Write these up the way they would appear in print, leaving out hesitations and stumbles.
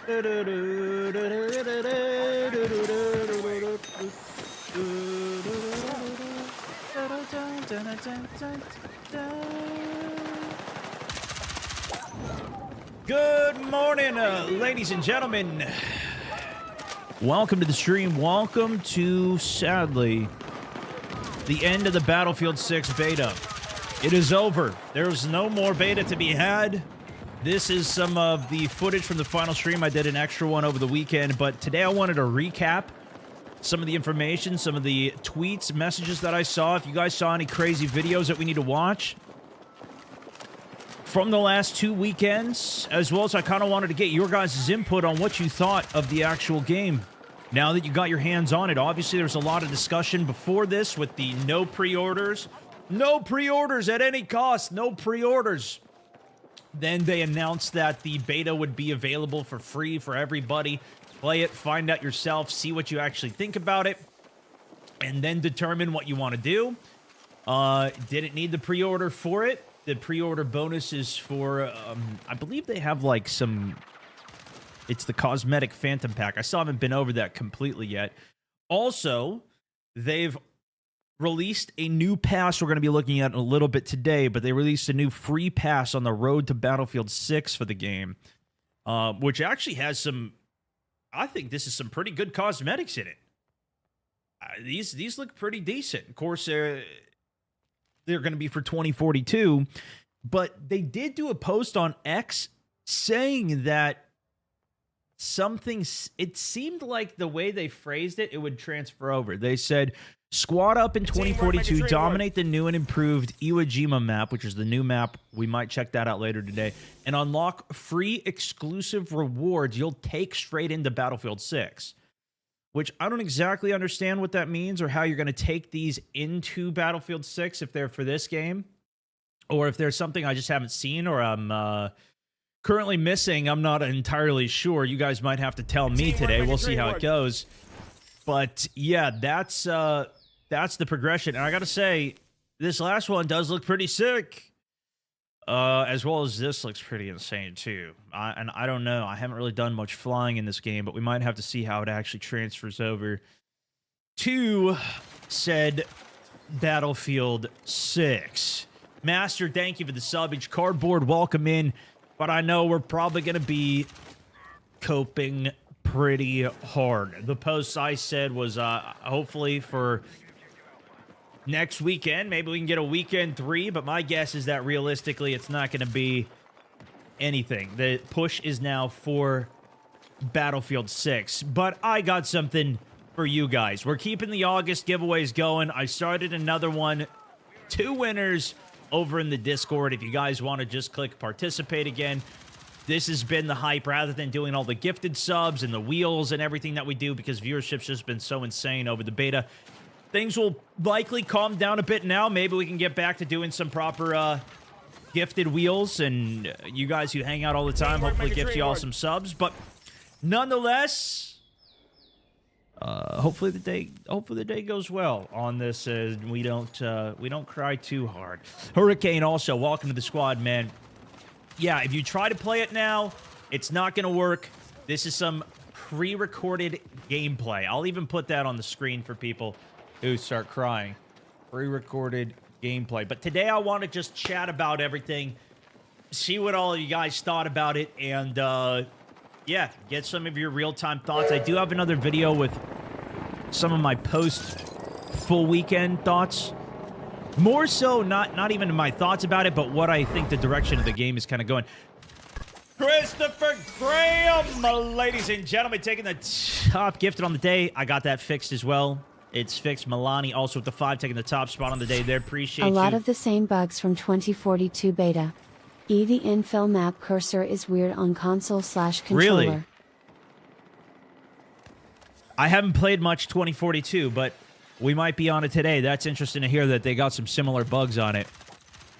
Good morning, ladies and gentlemen. Welcome to the stream. Welcome to, sadly, the end of the Battlefield 6 beta. It is over. There's no more beta to be had. This is some of the footage from the final stream. I did an extra one over the weekend, but today I wanted to recap some of the information, some of the tweets, messages that I saw. If you guys saw any crazy videos that we need to watch from the last 2 weekends, as well as I kind of wanted to get your guys' input on what you thought of the actual game. Now that you got your hands on it, obviously there's a lot of discussion before this with the no pre-orders. No pre-orders at any cost. No pre-orders. Then they announced that the beta would be available for free for everybody. Play it, find out yourself, see what you actually think about it, and then determine what you want to do. Didn't need the pre-order for it. The pre-order bonus is for, I believe they have like some, it's the cosmetic Phantom Pack. I still haven't been over that completely yet. Also, they've released a new pass we're going to be looking at in a little bit today, but they released a new free pass on the road to Battlefield 6 for the game, which actually has some, I think this is some pretty good cosmetics in it. These look pretty decent. Of course, they're going to be for 2042, but they did do a post on X saying that it seemed like the way they phrased it, it would transfer over. They said, squad up in 2042, dominate the new and improved Iwo Jima map, which is the new map. We might check that out later today, and unlock free exclusive rewards you'll take straight into Battlefield 6. Which I don't exactly understand what that means or how you're going to take these into Battlefield 6 if they're for this game. Or if there's something I just haven't seen or I'm currently missing. I'm not entirely sure. You guys might have to tell me today. We'll see how it goes. But yeah, that's the progression. And I got to say, this last one does look pretty sick. As well as this looks pretty insane too. And I don't know. I haven't really done much flying in this game, but we might have to see how it actually transfers over to said Battlefield 6. Master, thank you for the subbage. Cardboard, welcome in. But I know we're probably going to be coping pretty hard. The post I said was hopefully for next weekend. Maybe we can get a weekend 3, but my guess is that realistically it's not going to be anything. The push is now for Battlefield 6. But I got something for you guys. We're keeping the August giveaways going. I started another one. 2 winners over in the Discord. If you guys want to just click participate again. This has been the hype rather than doing all the gifted subs and the wheels and everything that we do because viewership's just been so insane over the beta. Things will likely calm down a bit now. Maybe we can get back to doing some proper gifted wheels, and you guys who hang out all the time, hopefully gift you all some subs. But nonetheless, hopefully the day goes well on this, and we don't cry too hard. Hurricane also, welcome to the squad, man. Yeah, if you try to play it now, it's not gonna work. This is some pre-recorded gameplay. I'll even put that on the screen for people who start crying. Pre-recorded gameplay. But today I want to just chat about everything, see what all of you guys thought about it, and yeah, get some of your real-time thoughts. I do have another video with some of my post-full weekend thoughts. More so, not even my thoughts about it, but what I think the direction of the game is kind of going. Christopher Graham, ladies and gentlemen, taking the top gifted on the day. I got that fixed as well. It's fixed. Milani also with the 5 taking the top spot on the day there. Appreciate you. A lot of the same bugs from 2042 beta. The infill map cursor is weird on console/controller. Really? I haven't played much 2042, but we might be on it today. That's interesting to hear that they got some similar bugs on it.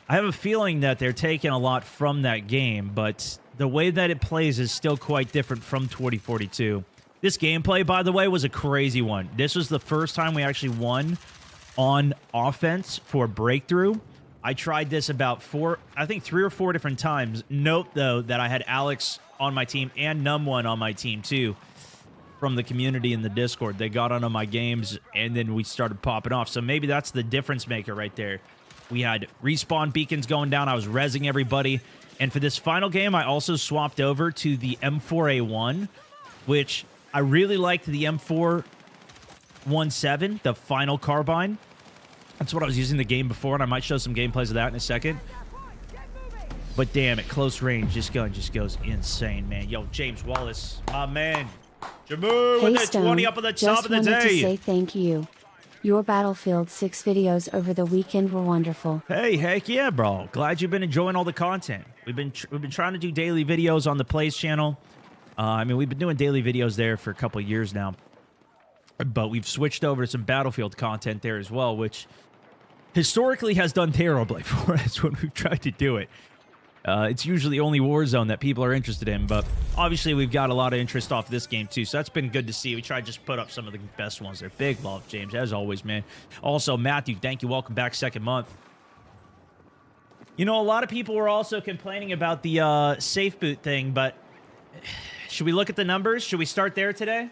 I have a feeling that they're taking a lot from that game, but the way that it plays is still quite different from 2042. This gameplay, by the way, was a crazy one. This was the first time we actually won on offense for Breakthrough. I tried this about 3 or 4 different times. Note, though, that I had Alex on my team and Num1 on my team too, from the community in the Discord. They got onto my games, and then we started popping off. So maybe that's the difference maker right there. We had respawn beacons going down. I was rezzing everybody. And for this final game, I also swapped over to the M4A1, which I really liked the M417, the final carbine. That's what I was using the game before, and I might show some gameplays of that in a second. But damn, at close range, this gun just goes insane, man. Yo, James Wallace, my man. Jamu with that 20 up on the top of the day. Just wanted to say thank you. Your Battlefield 6 videos over the weekend were wonderful. Hey, heck yeah, bro. Glad you've been enjoying all the content. We've been trying to do daily videos on the Plays channel. I mean, we've been doing daily videos there for a couple of years now. But we've switched over to some Battlefield content there as well, which historically has done terribly for us when we've tried to do it. It's usually only Warzone that people are interested in, but obviously we've got a lot of interest off this game too, so that's been good to see. We try to just put up some of the best ones there. Big love, James, as always, man. Also, Matthew, thank you. Welcome back, second month. You know, a lot of people were also complaining about the safe boot thing, but should we look at the numbers? Should we start there today?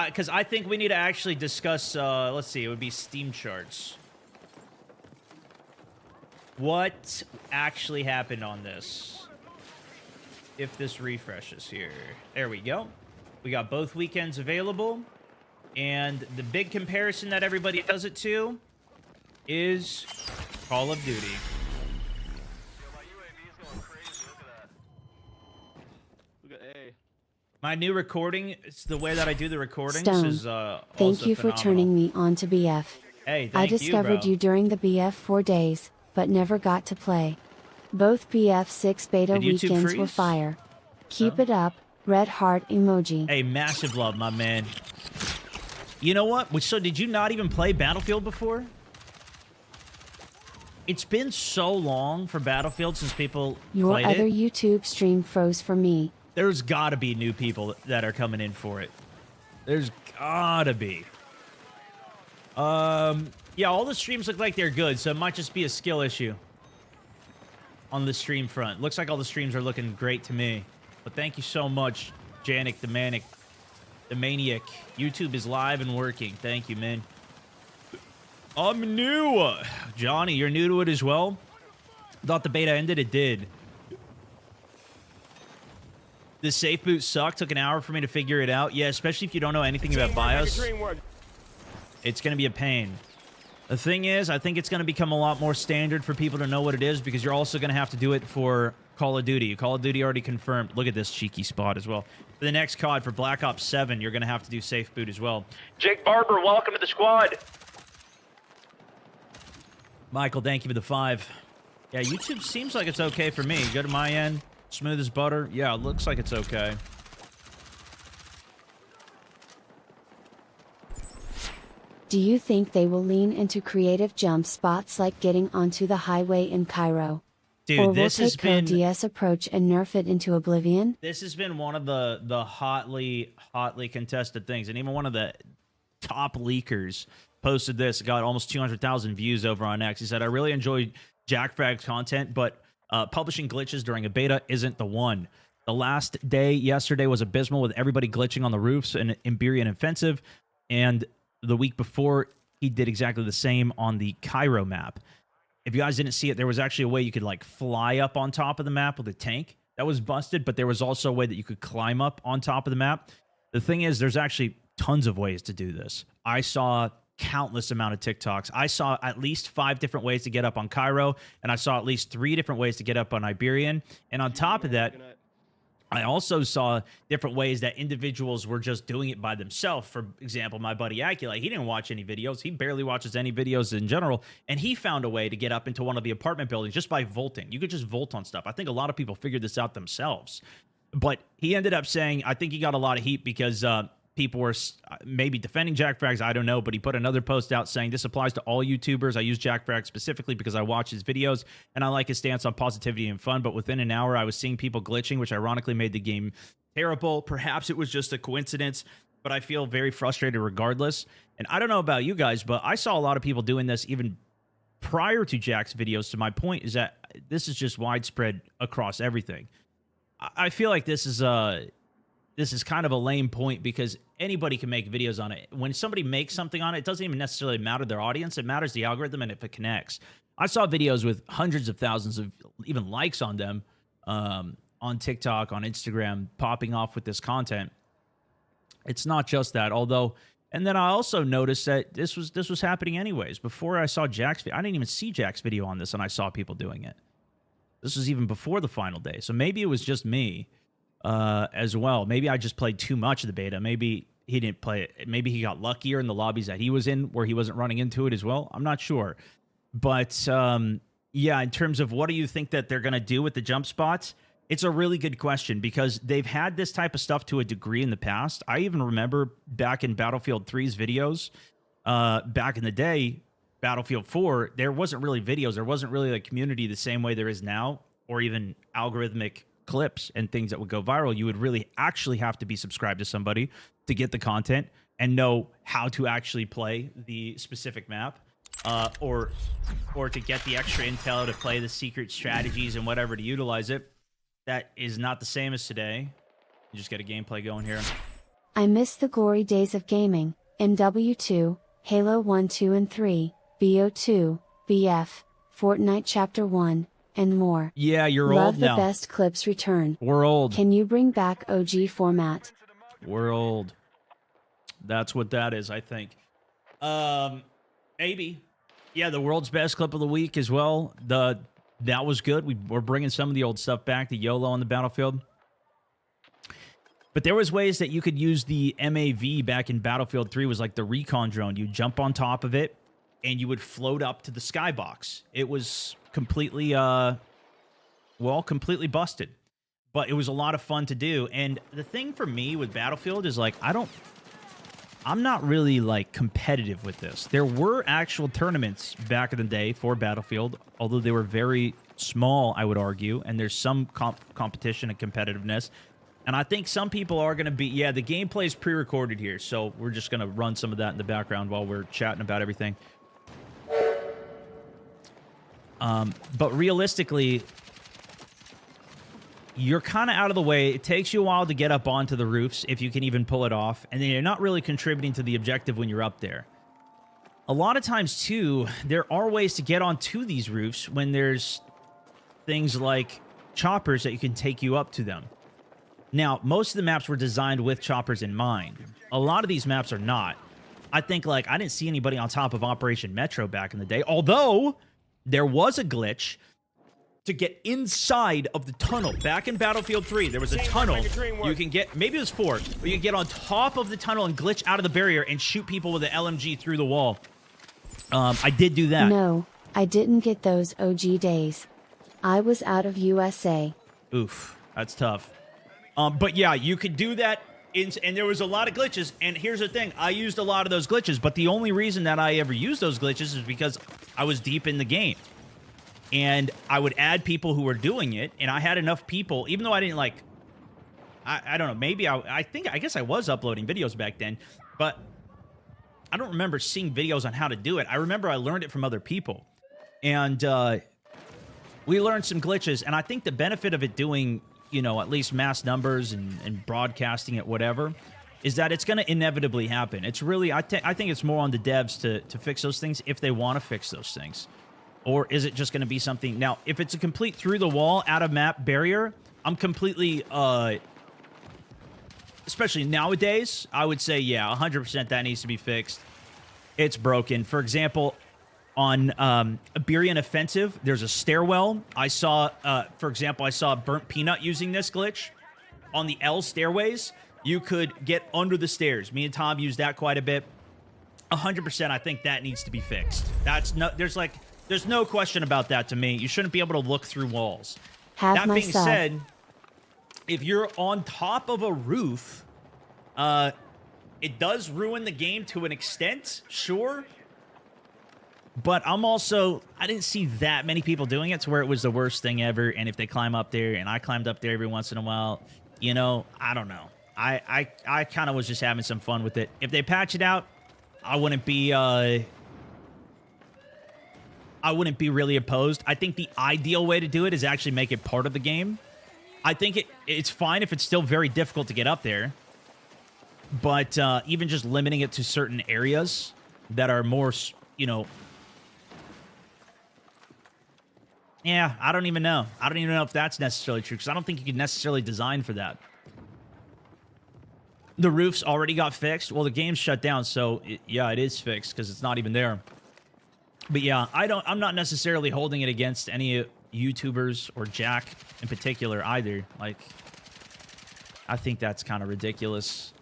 Because I think we need to actually discuss, let's see, it would be Steam charts. What actually happened on this? If this refreshes here. There we go. We got both weekends available. And the big comparison that everybody does it to is Call of Duty. My new recording, it's the way that I do the recordings. Stone, is thank you for turning me on to BF. Hey, thank I discovered you during the BF 4 days, but never got to play. Both BF6 beta weekends were fire. Keep it up, red heart emoji. Hey, massive love, my man. You know what? So did you not even play Battlefield before? It's been so long for Battlefield since people Your played other it. YouTube stream froze for me. There's got to be new people that are coming in for it. There's got to be. Yeah, all the streams look like they're good, so it might just be a skill issue on the stream front. Looks like all the streams are looking great to me. But thank you so much, Janik, the Manic, the Maniac. YouTube is live and working. Thank you, man. I'm new. Johnny, you're new to it as well? Thought the beta ended? It did. The safe boot sucked. Took an hour for me to figure it out. Yeah, especially if you don't know anything about BIOS. It's going to be a pain. The thing is, I think it's going to become a lot more standard for people to know what it is, because you're also going to have to do it for Call of Duty. Call of Duty already confirmed. Look at this cheeky spot as well. For the next COD, for Black Ops 7, you're going to have to do safe boot as well. Jake Barber, welcome to the squad. Michael, thank you for the 5. Yeah, YouTube seems like it's okay for me. Go to my end. Smooth as butter. Yeah, it looks like it's okay. Do you think they will lean into creative jump spots like getting onto the highway in Cairo? Dude, or will this has take been DS approach and nerf it into oblivion? This has been one of the hotly contested things, and even one of the top leakers posted this. It got almost 200,000 views over on X. He said, "I really enjoyed Jack Frag's content, but publishing glitches during a beta isn't the one. The last day yesterday was abysmal with everybody glitching on the roofs in Iberian Offensive, and the week before he did exactly the same on the Cairo map. If you guys didn't see it, there was actually a way you could like fly up on top of the map with a tank. That was busted, but there was also a way that you could climb up on top of the map. The thing is, there's actually tons of ways to do this. I saw countless amount of TikToks. I saw at least 5 different ways to get up on Cairo, and I saw at least 3 different ways to get up on Iberian. And on top of that, I also saw different ways that individuals were just doing it by themselves. For example, my buddy Acula, he didn't watch any videos. He barely watches any videos in general. And he found a way to get up into one of the apartment buildings just by vaulting. You could just vault on stuff. I think a lot of people figured this out themselves. But he ended up saying, I think he got a lot of heat because people were maybe defending Jack Frags. I don't know. But he put another post out saying, this applies to all YouTubers. I use Jack Frag specifically because I watch his videos and I like his stance on positivity and fun. But within an hour, I was seeing people glitching, which ironically made the game terrible. Perhaps it was just a coincidence, but I feel very frustrated regardless. And I don't know about you guys, but I saw a lot of people doing this even prior to Jack's videos. To my point is that this is just widespread across everything. I feel like this is kind of a lame point because anybody can make videos on it. When somebody makes something on it, it doesn't even necessarily matter their audience. It matters the algorithm and if it connects. I saw videos with hundreds of thousands of even likes on them on TikTok, on Instagram, popping off with this content. It's not just that, although, and then I also noticed that this was happening anyways. Before I saw Jack's video, I didn't even see Jack's video on this, and I saw people doing it. This was even before the final day, so maybe it was just me as well. Maybe I just played too much of the beta. Maybe he didn't play it. Maybe he got luckier in the lobbies that he was in where he wasn't running into it as well. I'm not sure. But yeah, in terms of what do you think that they're going to do with the jump spots, it's a really good question because they've had this type of stuff to a degree in the past. I even remember back in Battlefield 3's videos, back in the day, Battlefield 4, there wasn't really videos. There wasn't really a community the same way there is now, or even algorithmic clips and things that would go viral. You would really actually have to be subscribed to somebody to get the content and know how to actually play the specific map. Or to get the extra intel to play the secret strategies and whatever to utilize it. That is not the same as today. You just get a gameplay going here. I miss the glory days of gaming, MW2, Halo 1, 2, and 3, BO2, BF, Fortnite Chapter 1, and more. Yeah, you're Love old now. Love the best clips return. We're old. Can you bring back OG format? We're old. That's what that is, I think. Maybe. Yeah, the world's best clip of the week as well. That was good. We're bringing some of the old stuff back, the YOLO on the battlefield. But there was ways that you could use the MAV back in Battlefield 3 was like the recon drone. You jump on top of it, and you would float up to the skybox. It was completely, completely busted. But it was a lot of fun to do. And the thing for me with Battlefield is, like, I'm not really, like, competitive with this. There were actual tournaments back in the day for Battlefield, although they were very small, I would argue, and there's some competition and competitiveness. And I think some people are going to be... Yeah, the gameplay is pre-recorded here, so we're just going to run some of that in the background while we're chatting about everything. But realistically... You're kind of out of the way. It takes you a while to get up onto the roofs, if you can even pull it off. And then you're not really contributing to the objective when you're up there. A lot of times, too, there are ways to get onto these roofs when there's things like choppers that you can take you up to them. Now, most of the maps were designed with choppers in mind. A lot of these maps are not. I think, like, I didn't see anybody on top of Operation Metro back in the day. Although, there was a glitch... to get inside of the tunnel. Back in Battlefield 3, there was a tunnel. You can get, maybe it was 4, but you can get on top of the tunnel and glitch out of the barrier and shoot people with an LMG through the wall. I did do that. No, I didn't get those OG days. I was out of USA. Oof, that's tough. But yeah, you could do that, and there was a lot of glitches, and here's the thing. I used a lot of those glitches, but the only reason that I ever used those glitches is because I was deep in the game. And I would add people who were doing it, and I had enough people, even though I didn't, like, I don't know, maybe I guess I was uploading videos back then, but I don't remember seeing videos on how to do it. I remember I learned it from other people, and we learned some glitches, and I think the benefit of it doing, you know, at least mass numbers and broadcasting it, whatever, is that it's going to inevitably happen. It's really, I think it's more on the devs to fix those things if they want to fix those things. Or is it just going to be something... Now, if it's a complete through-the-wall, out-of-map barrier, I'm completely... especially nowadays, I would say, yeah, 100% that needs to be fixed. It's broken. For example, on Iberian Offensive, there's a stairwell. I saw, for example, I saw Burnt Peanut using this glitch. On the L stairways, you could get under the stairs. Me and Tom used that quite a bit. 100%, I think that needs to be fixed. That's no... There's no question about that to me. You shouldn't be able to look through walls. That being said, if you're on top of a roof, it does ruin the game to an extent, sure. But I didn't see that many people doing it to where it was the worst thing ever. And if they climb up there, and I climbed up there every once in a while, you know, I don't know. I kind of was just having some fun with it. If they patch it out, I wouldn't be... I wouldn't be really opposed. I think the ideal way to do it is actually make it part of the game. I think it's fine if it's still very difficult to get up there. But even just limiting it to certain areas that are more, you know... Yeah, I don't even know. I don't even know if that's necessarily true, because I don't think you could necessarily design for that. The roofs already got fixed. Well, the game's shut down, so yeah, it is fixed because it's not even there. But yeah, I'm not necessarily holding it against any YouTubers or Jack in particular either. Like, I think that's kind of ridiculous.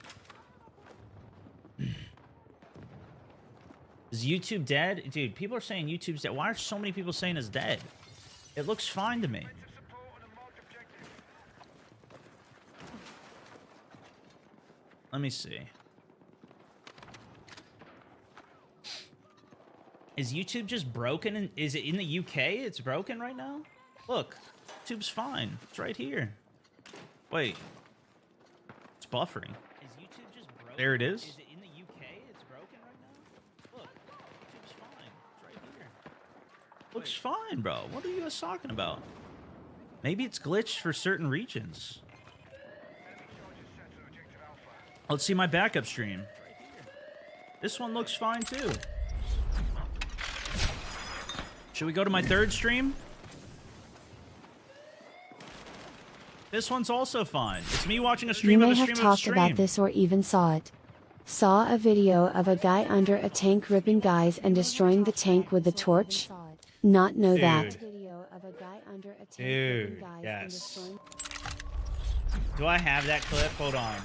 Is YouTube dead? Dude, people are saying YouTube's dead. Why are so many people saying it's dead? It looks fine to me. Let me see. Is YouTube just broken? And is it in the UK? It's broken right now? Look, YouTube's fine. It's right here. Wait. It's buffering. Is YouTube just broken? There it is. Is it in the UK? It's broken right now? Look, YouTube's fine. It's right here. Looks fine, bro. What are you guys talking about? Maybe it's glitched for certain regions. Let's see my backup stream. This one looks fine too. Should we go to my third stream? This one's also fine. It's me watching a stream of a stream of a stream. You may have talked about this or even saw it. Saw a video of a guy under a tank ripping guys and destroying the tank with a torch? Not know that. Dude, yes. Do I have that clip? Hold on.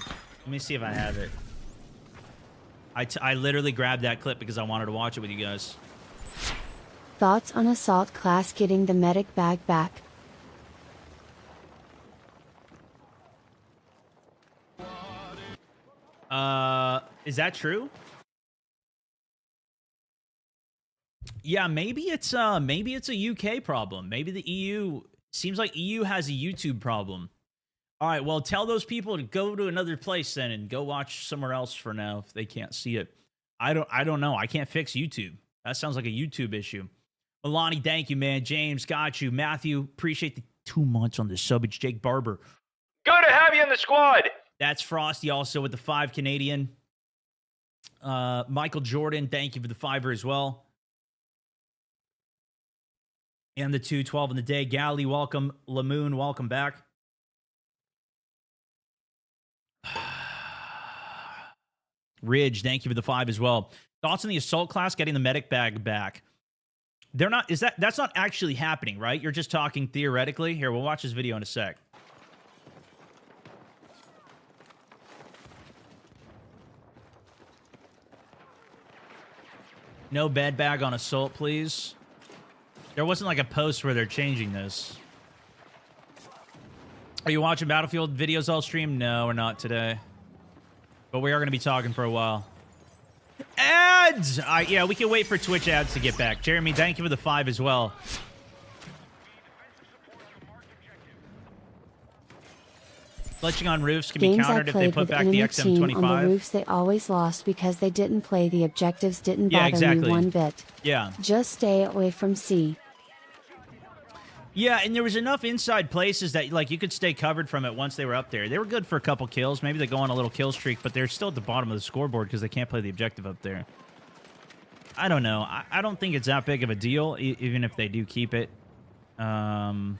Let me see if I have it. I literally grabbed that clip because I wanted to watch it with you guys. Thoughts on assault class getting the medic bag back? Is that true? Yeah, maybe it's a UK problem. Maybe the EU seems like EU has a YouTube problem. All right, well, tell those people to go to another place then and go watch somewhere else for now if they can't see it. I don't know. I can't fix YouTube. That sounds like a YouTube issue. Milani, thank you, man. James, got you. Matthew, appreciate the 2 months on the sub. It's Jake Barber. Good to have you in the squad. That's Frosty also with the 5 Canadian. Michael Jordan, thank you for the 5er as well. And the 212 in the day. Galley, welcome. Lamoon, welcome back. Ridge, thank you for the 5 as well. Thoughts on the assault class getting the medic bag back? They're not, that's not actually happening, right? You're just talking theoretically. Here, we'll watch this video in a sec. No bed bag on assault, please. There wasn't like a post where they're changing this. Are you watching Battlefield videos all stream? No, we're not today. But we are going to be talking for a while. Ads! Yeah, we can wait for Twitch ads to get back. Jeremy, thank you for the 5 as well. Glitching on roofs can be countered if they put back the XM25. On the roofs they always lost because they didn't play. The objectives didn't bother me one bit. Yeah. Just stay away from C. Yeah, and there was enough inside places that like you could stay covered from it once they were up there. They were good for a couple kills. Maybe they go on a little kill streak, but they're still at the bottom of the scoreboard because they can't play the objective up there. I don't know. I don't think it's that big of a deal, even if they do keep it. And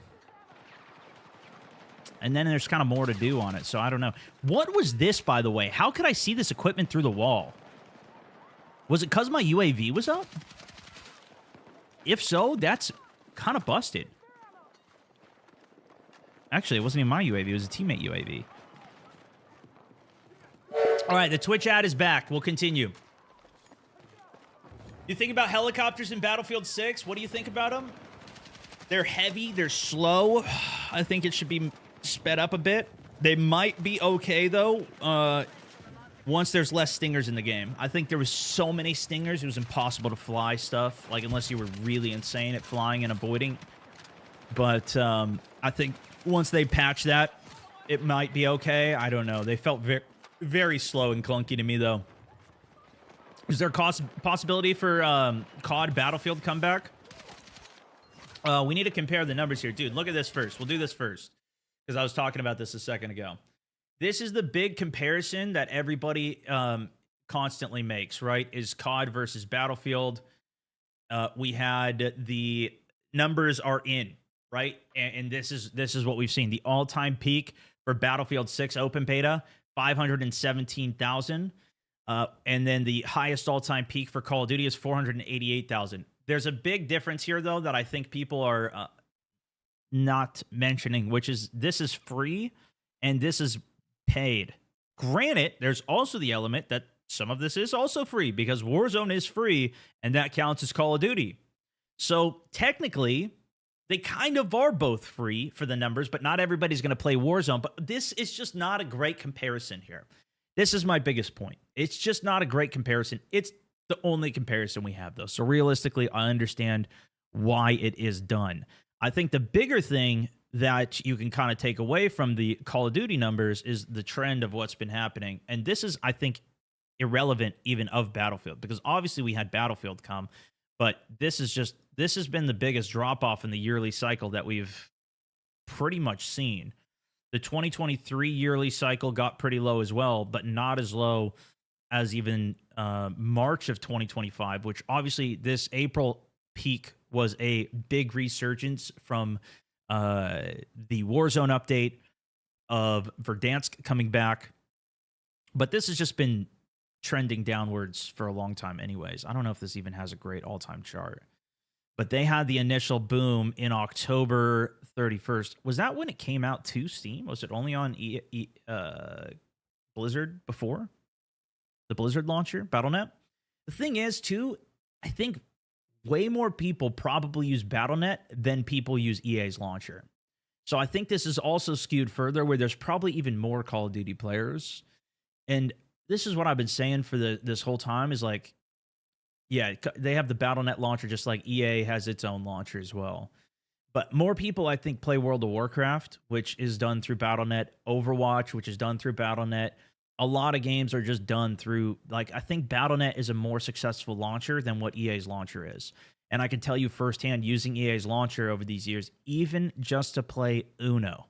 then there's kind of more to do on it, so I don't know. What was this, by the way? How could I see this equipment through the wall? Was it because my UAV was up? If so, that's kind of busted. Actually, it wasn't even my UAV. It was a teammate UAV. All right, the Twitch ad is back. We'll continue. You think about helicopters in Battlefield 6? What do you think about them? They're heavy. They're slow. I think it should be sped up a bit. They might be okay, though, once there's less stingers in the game. I think there was so many stingers, it was impossible to fly stuff, like, unless you were really insane at flying and avoiding. But I think once they patch that, it might be okay. I don't know. They felt very, very slow and clunky to me, though. Is there a possibility for COD Battlefield comeback? We need to compare the numbers here. Dude, look at this first. We'll do this first because I was talking about this a second ago. This is the big comparison that everybody constantly makes, right? Is COD versus Battlefield. We had the numbers are in, right? And this is what we've seen. The all-time peak for Battlefield 6 open beta, 517,000. And then the highest all-time peak for Call of Duty is 488,000. There's a big difference here, though, that I think people are not mentioning, which is this is free and this is paid. Granted, there's also the element that some of this is also free because Warzone is free and that counts as Call of Duty. So technically, they kind of are both free for the numbers, but not everybody's going to play Warzone. But this is just not a great comparison here. This is my biggest point. It's just not a great comparison. It's the only comparison we have, though. So realistically, I understand why it is done. I think the bigger thing that you can kind of take away from the Call of Duty numbers is the trend of what's been happening. And this is, I think, irrelevant even of Battlefield, because obviously we had Battlefield come, but this has been the biggest drop-off in the yearly cycle that we've pretty much seen. The 2023 yearly cycle got pretty low as well, but not as low as even March of 2025, which obviously this April peak was a big resurgence from the Warzone update of Verdansk coming back. But this has just been trending downwards for a long time anyways. I don't know if this even has a great all-time chart. But they had the initial boom in October 31st. Was that when it came out to Steam? Was it only on Blizzard before? The Blizzard launcher, Battle.net? The thing is, too, I think way more people probably use Battle.net than people use EA's launcher. So I think this is also skewed further where there's probably even more Call of Duty players. And this is what I've been saying for this whole time is like, yeah, they have the Battle.net launcher just like EA has its own launcher as well. But more people, I think, play World of Warcraft, which is done through Battle.net, Overwatch, which is done through Battle.net. A lot of games are just done through, like, I think Battle.net is a more successful launcher than what EA's launcher is. And I can tell you firsthand, using EA's launcher over these years, even just to play Uno.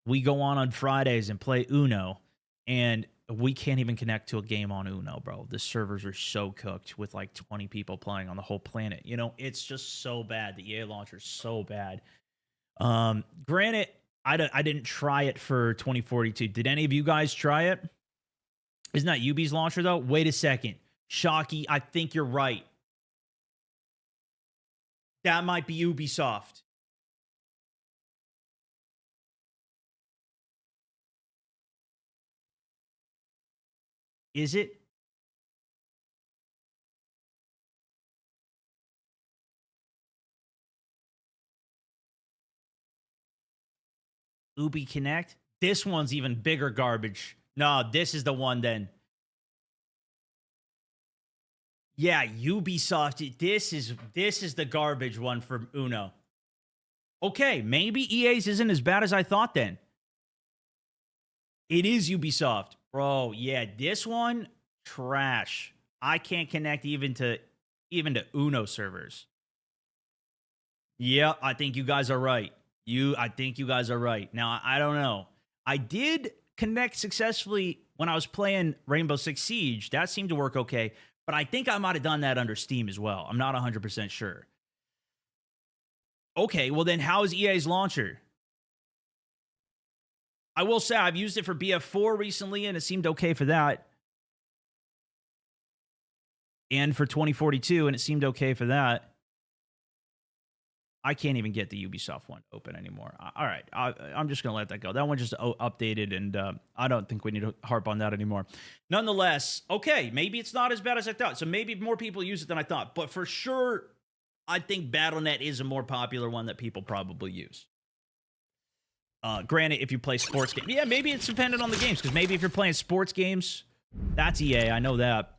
We go on Fridays and play Uno, and we can't even connect to a game on Uno, bro. The servers are so cooked with like 20 people playing on the whole planet. You know, it's just so bad. The EA launcher is so bad. Granted, I didn't try it for 2042. Did any of you guys try it? Isn't that Ubi's launcher, though? Wait a second. Shocky, I think you're right. That might be Ubisoft. Is it? Ubi Connect? This one's even bigger garbage. No, this is the one then. Yeah, Ubisoft. This is the garbage one for Uno. Okay, maybe EA's isn't as bad as I thought then. It is Ubisoft. Bro, yeah, this one, trash. I can't connect even to Uno servers. Yeah, I think you guys are right. I think you guys are right. Now, I don't know. I did connect successfully when I was playing Rainbow Six Siege. That seemed to work okay, but I think I might have done that under Steam as well. I'm not 100% sure. Okay, well then how is EA's launcher? I will say I've used it for BF4 recently, and it seemed okay for that. And for 2042, and it seemed okay for that. I can't even get the Ubisoft one open anymore. All right, I'm just going to let that go. That one just updated, and I don't think we need to harp on that anymore. Nonetheless, okay, maybe it's not as bad as I thought. So maybe more people use it than I thought. But for sure, I think Battle.net is a more popular one that people probably use. Granted, if you play sports games, yeah, maybe it's dependent on the games, because maybe if you're playing sports games, that's EA. I know that.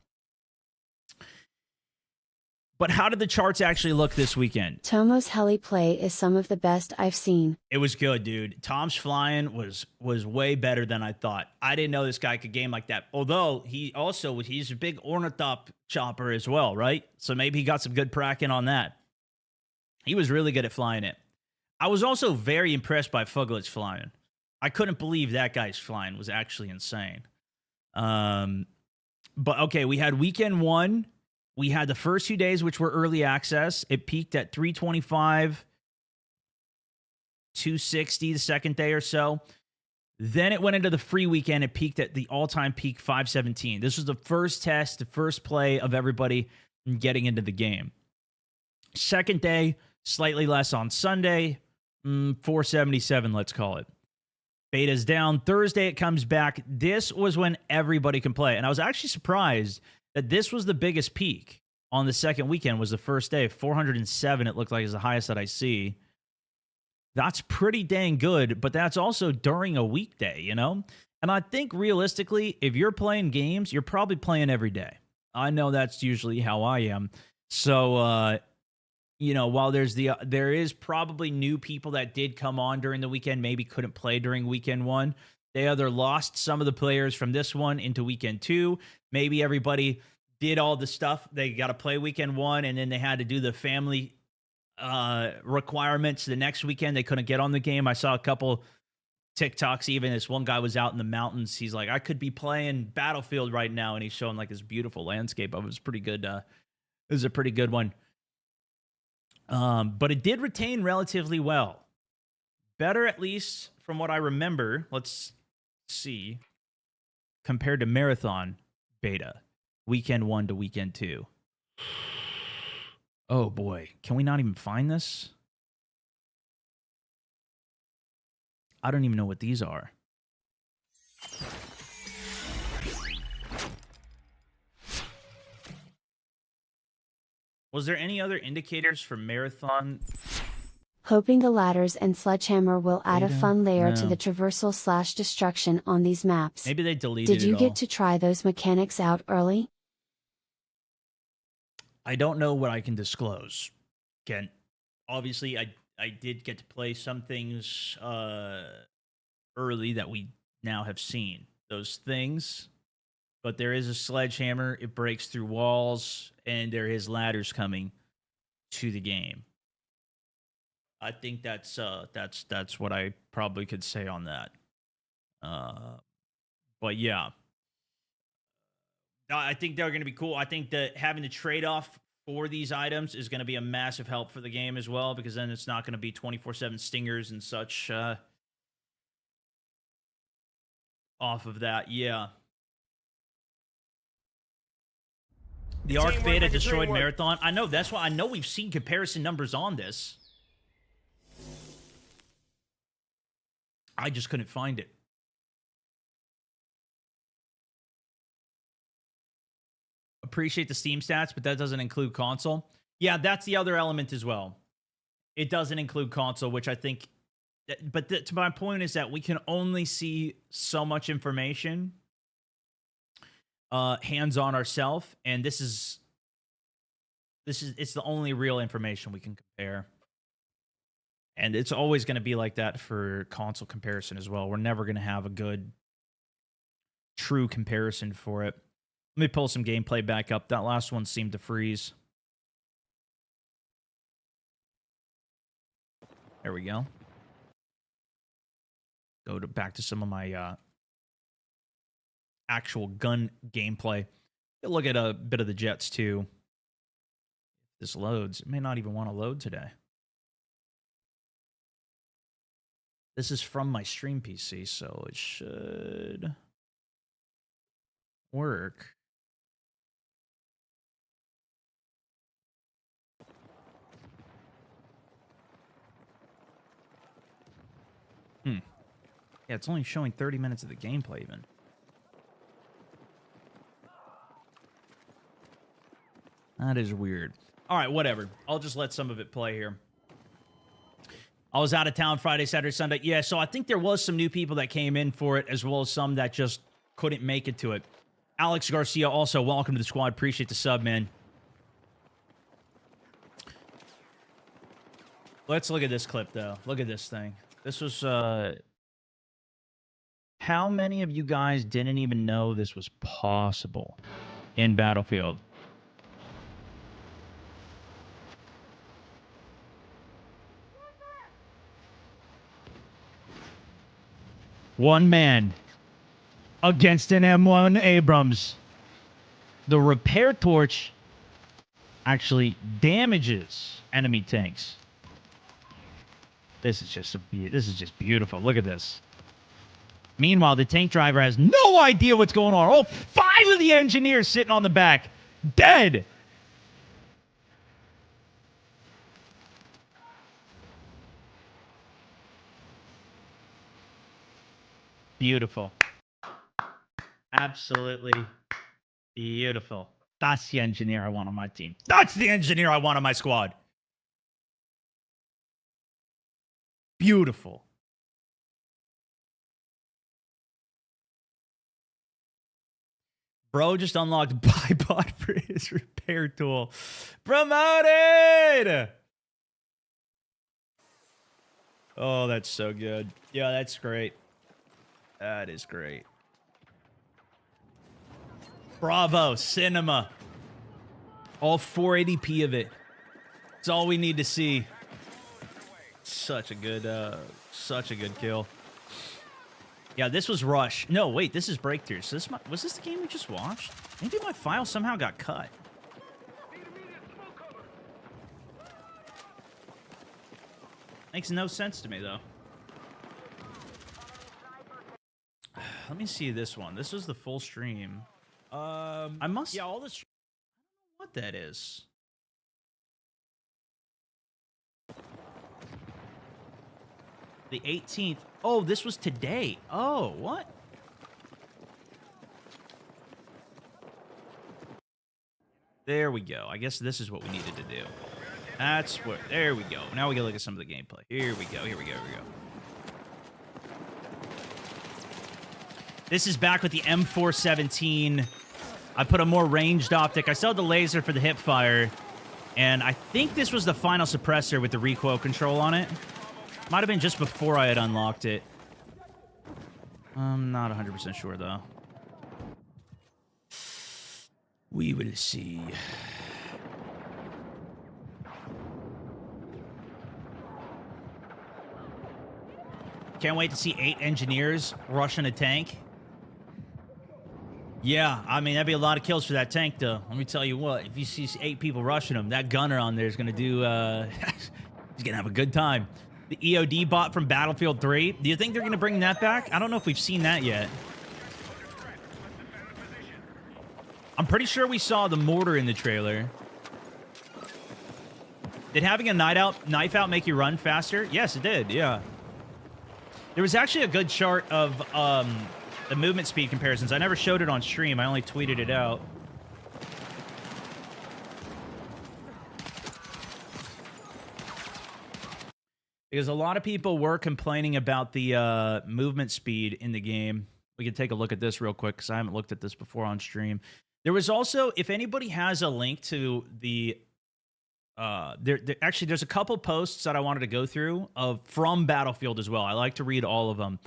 But how did the charts actually look this weekend? Tomo's heli play is some of the best I've seen. It was good, dude. Tom's flying was way better than I thought. I didn't know this guy could game like that. Although he's a big ornithop chopper as well, right? So maybe he got some good prac in on that. He was really good at flying it. I was also very impressed by Fuglet's flying. I couldn't believe that guy's flying was actually insane. But okay, we had weekend 1. We had the first few days, which were early access. It peaked at 325, 260 the second day or so. Then it went into the free weekend. It peaked at the all-time peak 517. This was the first test, the first play of everybody getting into the game. Second day, slightly less on Sunday, 477, let's call it. Beta's down. Thursday, it comes back. This was when everybody can play. And I was actually surprised that this was the biggest peak on the second weekend, was the first day. 407, it looked like, is the highest that I see. That's pretty dang good, but that's also during a weekday, you know? And I think realistically, if you're playing games, you're probably playing every day. I know that's usually how I am. So, you know, while there is probably new people that did come on during the weekend, maybe couldn't play during weekend 1. They either lost some of the players from this one into weekend 2. Maybe everybody did all the stuff. They got to play weekend 1, and then they had to do the family requirements the next weekend. They couldn't get on the game. I saw a couple TikToks even. This one guy was out in the mountains. He's like, I could be playing Battlefield right now, and he's showing like this beautiful landscape of it. It was pretty good. It was a pretty good one. But it did retain relatively well. Better, at least from what I remember. Let's see. Compared to Marathon Beta, weekend 1 to weekend 2. Oh boy, can we not even find this? I don't even know what these are. Was there any other indicators for Marathon? Hoping the ladders and sledgehammer will add a fun layer to the traversal / destruction on these maps. Maybe they deleted it. Did you get to try those mechanics out early? I don't know what I can disclose. Again, obviously, I did get to play some things early that we now have seen. Those things. But there is a sledgehammer. It breaks through walls, and there is ladders coming to the game. I think that's what I probably could say on that. But yeah, I think they're going to be cool. I think that having the trade-off for these items is going to be a massive help for the game as well, because then it's not going to be 24/7 stingers and such off of that. Yeah. The Arc Beta destroyed Marathon. I know, that's why I know we've seen comparison numbers on this. I just couldn't find it. Appreciate the Steam stats, but that doesn't include console. Yeah, that's the other element as well. It doesn't include console, which I think... But to my point is that we can only see so much information hands-on ourselves, and it's the only real information we can compare. And it's always going to be like that for console comparison as well. We're never going to have a good, true comparison for it. Let me pull some gameplay back up. That last one seemed to freeze. There we go. Back to some of my actual gun gameplay. Look at a bit of the jets too. If this loads, it may not even want to load today. This is from my stream PC, so it should work. Yeah, it's only showing 30 minutes of the gameplay even. That is weird. All right, whatever. I'll just let some of it play here. I was out of town Friday, Saturday, Sunday. Yeah, so I think there was some new people that came in for it, as well as some that just couldn't make it to it. Alex Garcia, also, welcome to the squad. Appreciate the sub, man. Let's look at this clip, though. Look at this thing. This was, how many of you guys didn't even know this was possible in Battlefield? One man against an M1 Abrams. The repair torch actually damages enemy tanks. This is just beautiful. Look at this. Meanwhile, the tank driver has no idea what's going on. Oh, 5 of the engineers sitting on the back, dead. Beautiful. Absolutely beautiful. That's the engineer I want on my team. That's the engineer I want on my squad. Beautiful. Bro just unlocked Bybot for his repair tool. Promoted! Oh, that's so good. Yeah, that's great. That is great. Bravo, cinema. All 480p of it. It's all we need to see. Such a good kill. Yeah, this was Rush. No, wait, this is Breakthrough. So was this the game we just watched? Maybe my file somehow got cut. Makes no sense to me, though. Let me see this one. This was the full stream. I must... Yeah, all this... I don't know what that is. The 18th. Oh, this was today. Oh, what? There we go. I guess this is what we needed to do. That's what... There we go. Now we can look at some of the gameplay. Here we go. Here we go. Here we go. This is back with the M417. I put a more ranged optic. I still had the laser for the hip fire. And I think this was the final suppressor with the recoil control on it. Might have been just before I had unlocked it. I'm not 100% sure, though. We will see. Can't wait to see 8 engineers rushing a tank. Yeah, I mean, that'd be a lot of kills for that tank, though. Let me tell you what. If you see 8 people rushing them, that gunner on there is going to do... he's going to have a good time. The EOD bot from Battlefield 3. Do you think they're going to bring that back? I don't know if we've seen that yet. I'm pretty sure we saw the mortar in the trailer. Did having a knife out make you run faster? Yes, it did, yeah. There was actually a good chart of the movement speed comparisons. I never showed it on stream. I only tweeted it out. Because a lot of people were complaining about the movement speed in the game. We can take a look at this real quick because I haven't looked at this before on stream. There was also, if anybody has a link to the... actually, there's a couple posts that I wanted to go through from Battlefield as well. I like to read all of them.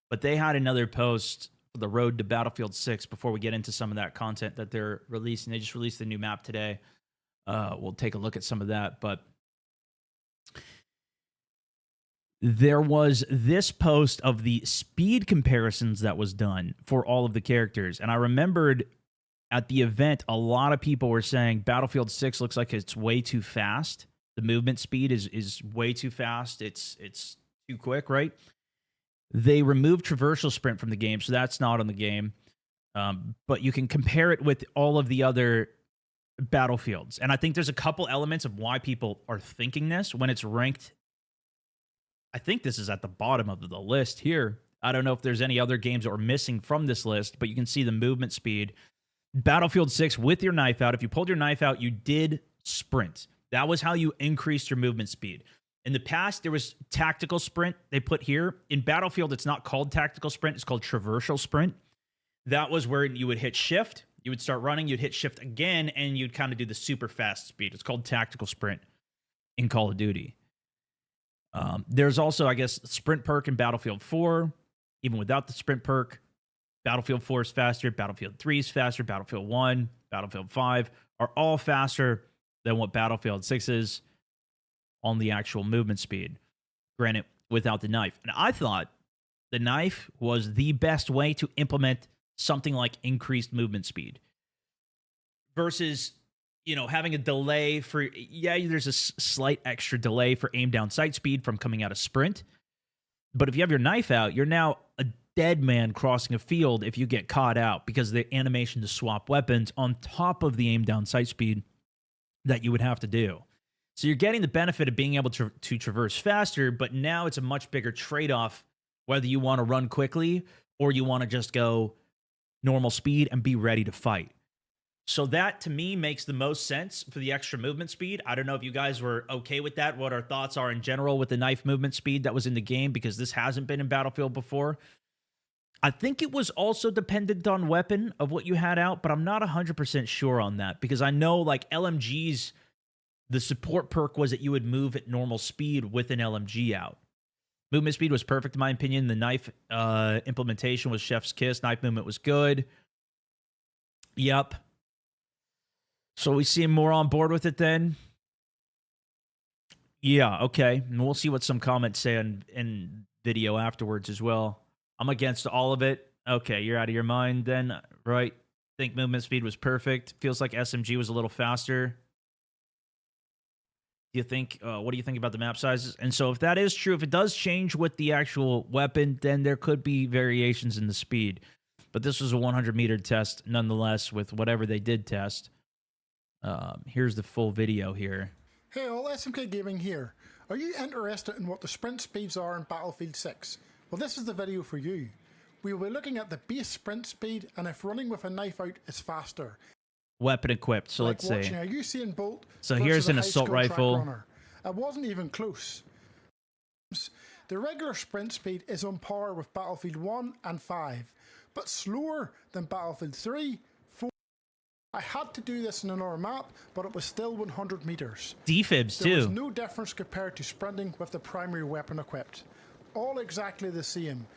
But they had another post for the road to Battlefield 6 before we get into some of that content that they're releasing. They just released the new map today. We'll take a look at some of that. But... there was this post of the speed comparisons that was done for all of the characters. And I remembered at the event, a lot of people were saying Battlefield 6 looks like it's way too fast. The movement speed is way too fast. It's too quick, right? They removed traversal sprint from the game, so that's not on the game. But you can compare it with all of the other Battlefields. And I think there's a couple elements of why people are thinking this when it's ranked. I think this is at the bottom of the list here. I don't know if there's any other games that are missing from this list, but you can see the movement speed. Battlefield 6 with your knife out. If you pulled your knife out, you did sprint. That was how you increased your movement speed. In the past, there was tactical sprint they put here. In Battlefield, it's not called tactical sprint. It's called traversal sprint. That was where you would hit shift. You would start running. You'd hit shift again, and you'd kind of do the super fast speed. It's called tactical sprint in Call of Duty. There's also, I guess, sprint perk in Battlefield 4. Even without the sprint perk, Battlefield 4 is faster, Battlefield 3 is faster, Battlefield 1, Battlefield 5 are all faster than what Battlefield 6 is on the actual movement speed. Granted, without the knife. And I thought the knife was the best way to implement something like increased movement speed versus, having a delay for, there's a slight extra delay for aim down sight speed from coming out of sprint. But if you have your knife out, you're now a dead man crossing a field if you get caught out because of the animation to swap weapons on top of the aim down sight speed that you would have to do. So you're getting the benefit of being able to traverse faster, but now it's a much bigger trade-off whether you want to run quickly or you want to just go normal speed and be ready to fight. So that, to me, makes the most sense for the extra movement speed. I don't know if you guys were okay with that, what our thoughts are in general with the knife movement speed that was in the game, because this hasn't been in Battlefield before. I think it was also dependent on weapon of what you had out, but I'm not 100% sure on that, because I know, like, LMGs, the support perk was that you would move at normal speed with an LMG out. Movement speed was perfect, in my opinion. The knife implementation was chef's kiss. Knife movement was good. Yep. So we seem more on board with it then? Yeah, okay. And we'll see what some comments say in video afterwards as well. I'm against all of it. Okay, you're out of your mind then, right? Think movement speed was perfect. Feels like SMG was a little faster. Do you think, what do you think about the map sizes? And so if that is true, if it does change with the actual weapon, then there could be variations in the speed. But this was a 100-meter test nonetheless with whatever they did test. Here's the full video here. Hey all, SMK Gaming here. Are you interested in what the sprint speeds are in Battlefield 6? Well, this is the video for you. We will be looking at the base sprint speed and if running with a knife out is faster. Weapon equipped, so let's see. Watching a Usain Bolt so here's an assault rifle. It wasn't even close. The regular sprint speed is on par with Battlefield 1 and 5, but slower than Battlefield 3, 4. I had to do this in another map, but it was still 100 meters. Defibs too. There was no difference compared to sprinting with the primary weapon equipped. All exactly the same.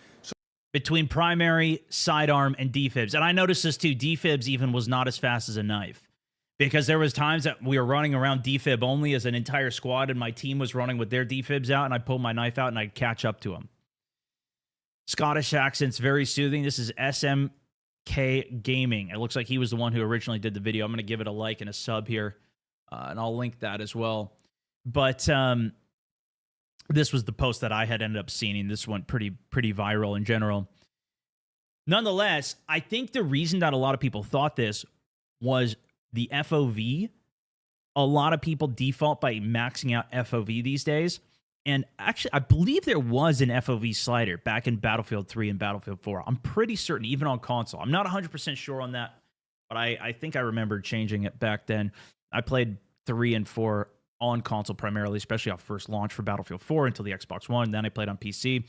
Between primary, sidearm, and defibs. And I noticed this too. Defibs even was not as fast as a knife. Because there was times that we were running around defib only as an entire squad, and my team was running with their defibs out, and I'd pull my knife out, and I'd catch up to them. Scottish accent's very soothing. This is SMK Gaming. It looks like he was the one who originally did the video. I'm going to give it a like and a sub here, and I'll link that as well. But this was the post that I had ended up seeing. This went pretty viral in general. Nonetheless, I think the reason that a lot of people thought this was the FOV. A lot of people default by maxing out FOV these days. And actually, I believe there was an FOV slider back in Battlefield 3 and Battlefield 4. I'm pretty certain, even on console. I'm not 100% sure on that, but I think I remember changing it back then. I played 3 and 4 on console primarily, especially off first launch for Battlefield 4 until the Xbox One. Then I played on PC.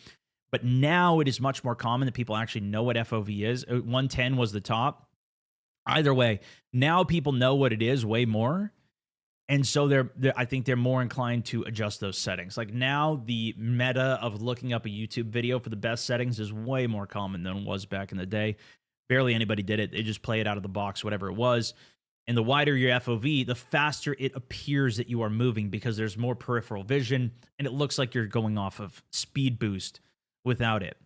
But now it is much more common that people actually know what FOV is. 110 was the top. Either way, now people know what it is way more. And so I think they're more inclined to adjust those settings. Like now the meta of looking up a YouTube video for the best settings is way more common than it was back in the day. Barely anybody did it. They just play it out of the box, whatever it was. And the wider your FOV, the faster it appears that you are moving because there's more peripheral vision and it looks like you're going off of speed boost without it.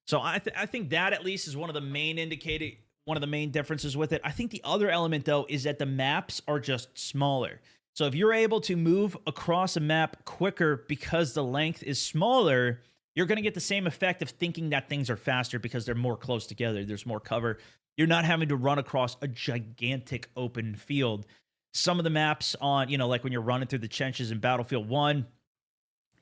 So I think that at least is one of the main differences with it. I think the other element though is that the maps are just smaller. So if you're able to move across a map quicker because the length is smaller, you're going to get the same effect of thinking that things are faster because they're more close together. There's more cover. You're not having to run across a gigantic open field. Some of the maps on, like when you're running through the trenches in Battlefield 1,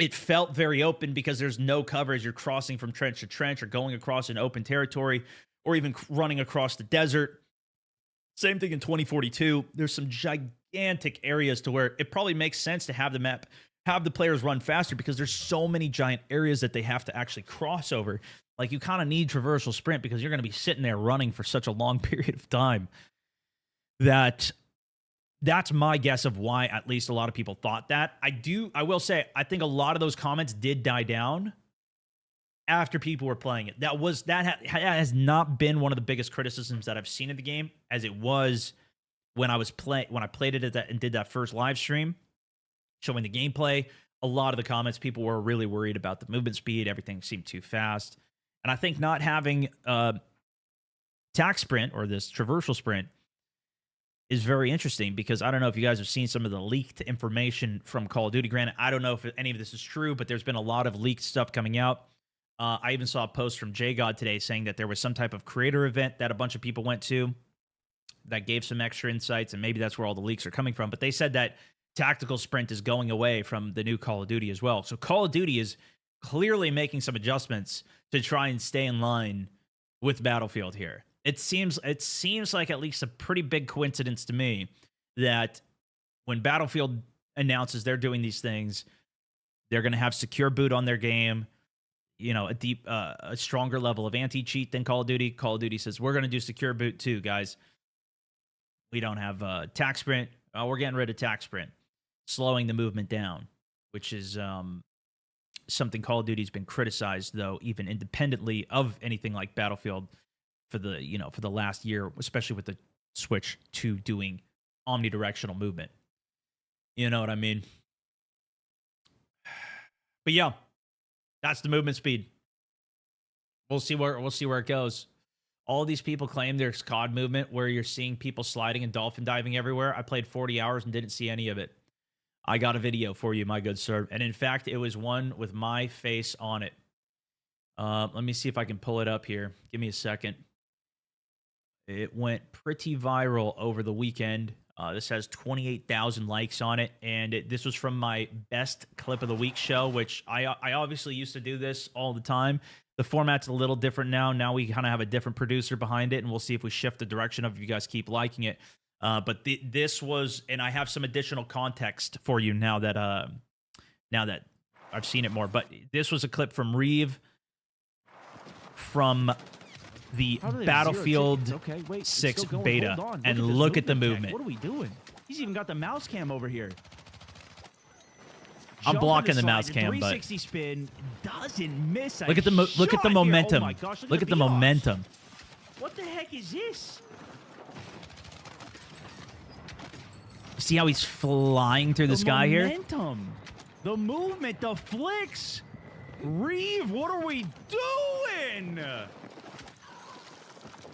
it felt very open because there's no cover as you're crossing from trench to trench or going across an open territory or even running across the desert. Same thing in 2042. There's some gigantic areas to where it probably makes sense to have the map, have the players run faster because there's so many giant areas that they have to actually cross over. Like you kind of need traversal sprint because you're going to be sitting there running for such a long period of time that's my guess of why at least a lot of people thought that. I will say, I think a lot of those comments did die down after people were playing it. That has not been one of the biggest criticisms that I've seen of the game as it was when I played it and did that first live stream showing the gameplay. A lot of the comments, people were really worried about the movement speed. Everything seemed too fast. And I think not having tack sprint or this traversal sprint is very interesting because I don't know if you guys have seen some of the leaked information from Call of Duty. Granted, I don't know if any of this is true, but there's been a lot of leaked stuff coming out. I even saw a post from JGod today saying that there was some type of creator event that a bunch of people went to that gave some extra insights, and maybe that's where all the leaks are coming from. But they said that tactical sprint is going away from the new Call of Duty as well. So Call of Duty is clearly making some adjustments to try and stay in line with Battlefield here. It seems like at least a pretty big coincidence to me that when Battlefield announces they're doing these things, they're going to have secure boot on their game, you know, a stronger level of anti-cheat than Call of Duty. Call of Duty says, we're going to do secure boot too, guys. We don't have tack sprint. We're getting rid of tack sprint, slowing the movement down, which is something Call of Duty's been criticized, though, even independently of anything like Battlefield for the last year, especially with the switch to doing omnidirectional movement. You know what I mean? But yeah, that's the movement speed. We'll see where it goes. All these people claim there's COD movement where you're seeing people sliding and dolphin diving everywhere. I played 40 hours and didn't see any of it. I got a video for you, my good sir. And in fact, it was one with my face on it. Let me see if I can pull it up here. Give me a second. It went pretty viral over the weekend. This has 28,000 likes on it, and this was from my best clip of the week show, which I obviously used to do this all the time. The format's a little different now. Now we kind of have a different producer behind it, and we'll see if we shift the direction of if you guys keep liking it. But this was, and I have some additional context for you now that I've seen it more. But this was a clip from Reeve from the Battlefield 6 beta, and look at the movement. What are we doing? He's even got the mouse cam over here. I'm blocking the mouse cam, but 360 spin doesn't miss. Look at the momentum. Oh my gosh, look at the momentum. What the heck is this? See how he's flying through the sky here? Momentum, the movement, the flicks. Reeve, what are we doing?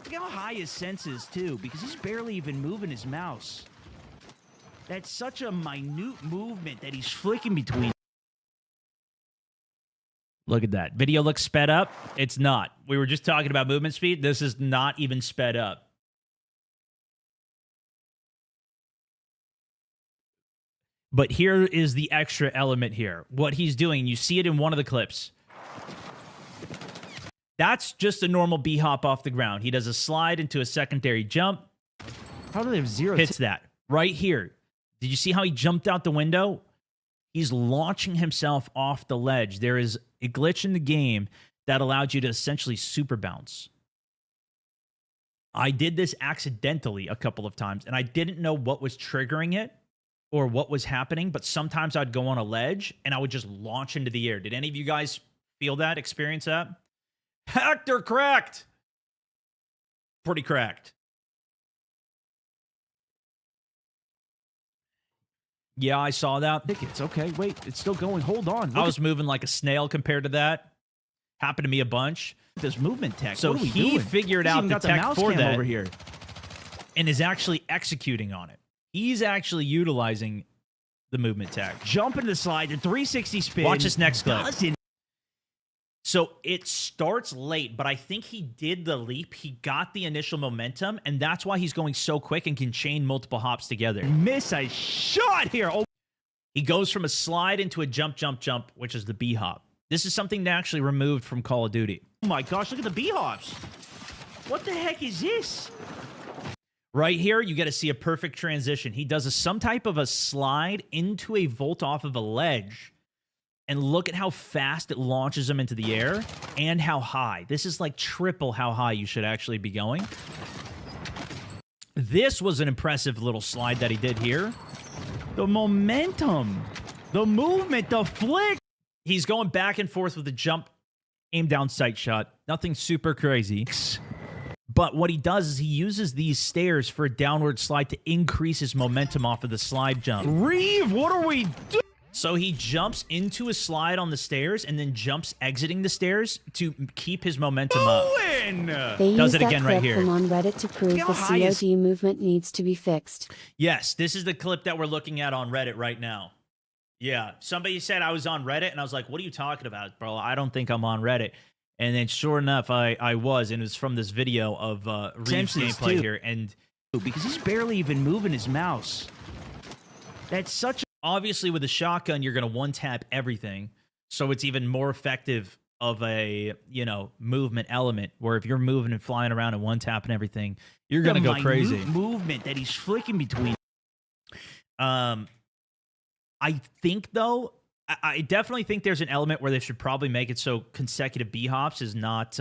Look how high his sense is, too, because he's barely even moving his mouse. That's such a minute movement that he's flicking between. Look at that. Video looks sped up. It's not. We were just talking about movement speed. This is not even sped up. But here is the extra element here. What he's doing, you see it in one of the clips. That's just a normal B-hop off the ground. He does a slide into a secondary jump. How do they have zero? Hits that right here. Did you see how he jumped out the window? He's launching himself off the ledge. There is a glitch in the game that allowed you to essentially super bounce. I did this accidentally a couple of times, and I didn't know what was triggering it or what was happening, but sometimes I'd go on a ledge, and I would just launch into the air. Did any of you guys feel that, experience that? Hector cracked. Pretty cracked. Yeah, I saw that. Tickets. Okay, wait. It's still going. Hold on. I was moving like a snail compared to that. Happened to me a bunch. This movement tech. So he figured out the tech for that over here and is actually executing on it. He's actually utilizing the movement tech. Jump into the slide, the 360 spin. Watch this next clip. So it starts late, but I think he did the leap. He got the initial momentum, and that's why he's going so quick and can chain multiple hops together. Miss a shot here. Oh. He goes from a slide into a jump, which is the B-hop. This is something actually removed from Call of Duty. Oh my gosh, look at the B-hops. What the heck is this? Right here, you get to see a perfect transition. He does some type of a slide into a vault off of a ledge. And look at how fast it launches him into the air and how high. This is like triple how high you should actually be going. This was an impressive little slide that he did here. The momentum, the movement, the flick. He's going back and forth with the jump, aim down sight shot. Nothing super crazy. But what he does is he uses these stairs for a downward slide to increase his momentum off of the slide jump. Reeve, what are we doing? So he jumps into a slide on the stairs and then jumps exiting the stairs to keep his momentum up. They Does use it that again clip right here. from on Reddit to prove How the high is- COD movement needs to be fixed. Yes, this is the clip that we're looking at on Reddit right now. Yeah, somebody said I was on Reddit, and I was like, what are you talking about, bro? I don't think I'm on Reddit. And then sure enough, I was, and it was from this video of Reeves gameplay here. And because he's barely even moving his mouse. That's such a... obviously with a shotgun, you're going to one-tap everything. So it's even more effective of a, movement element, where if you're moving and flying around and one-tapping everything, you're going to go crazy. Movement that he's flicking between. I think, though, I definitely think there's an element where they should probably make it so consecutive B-hops is not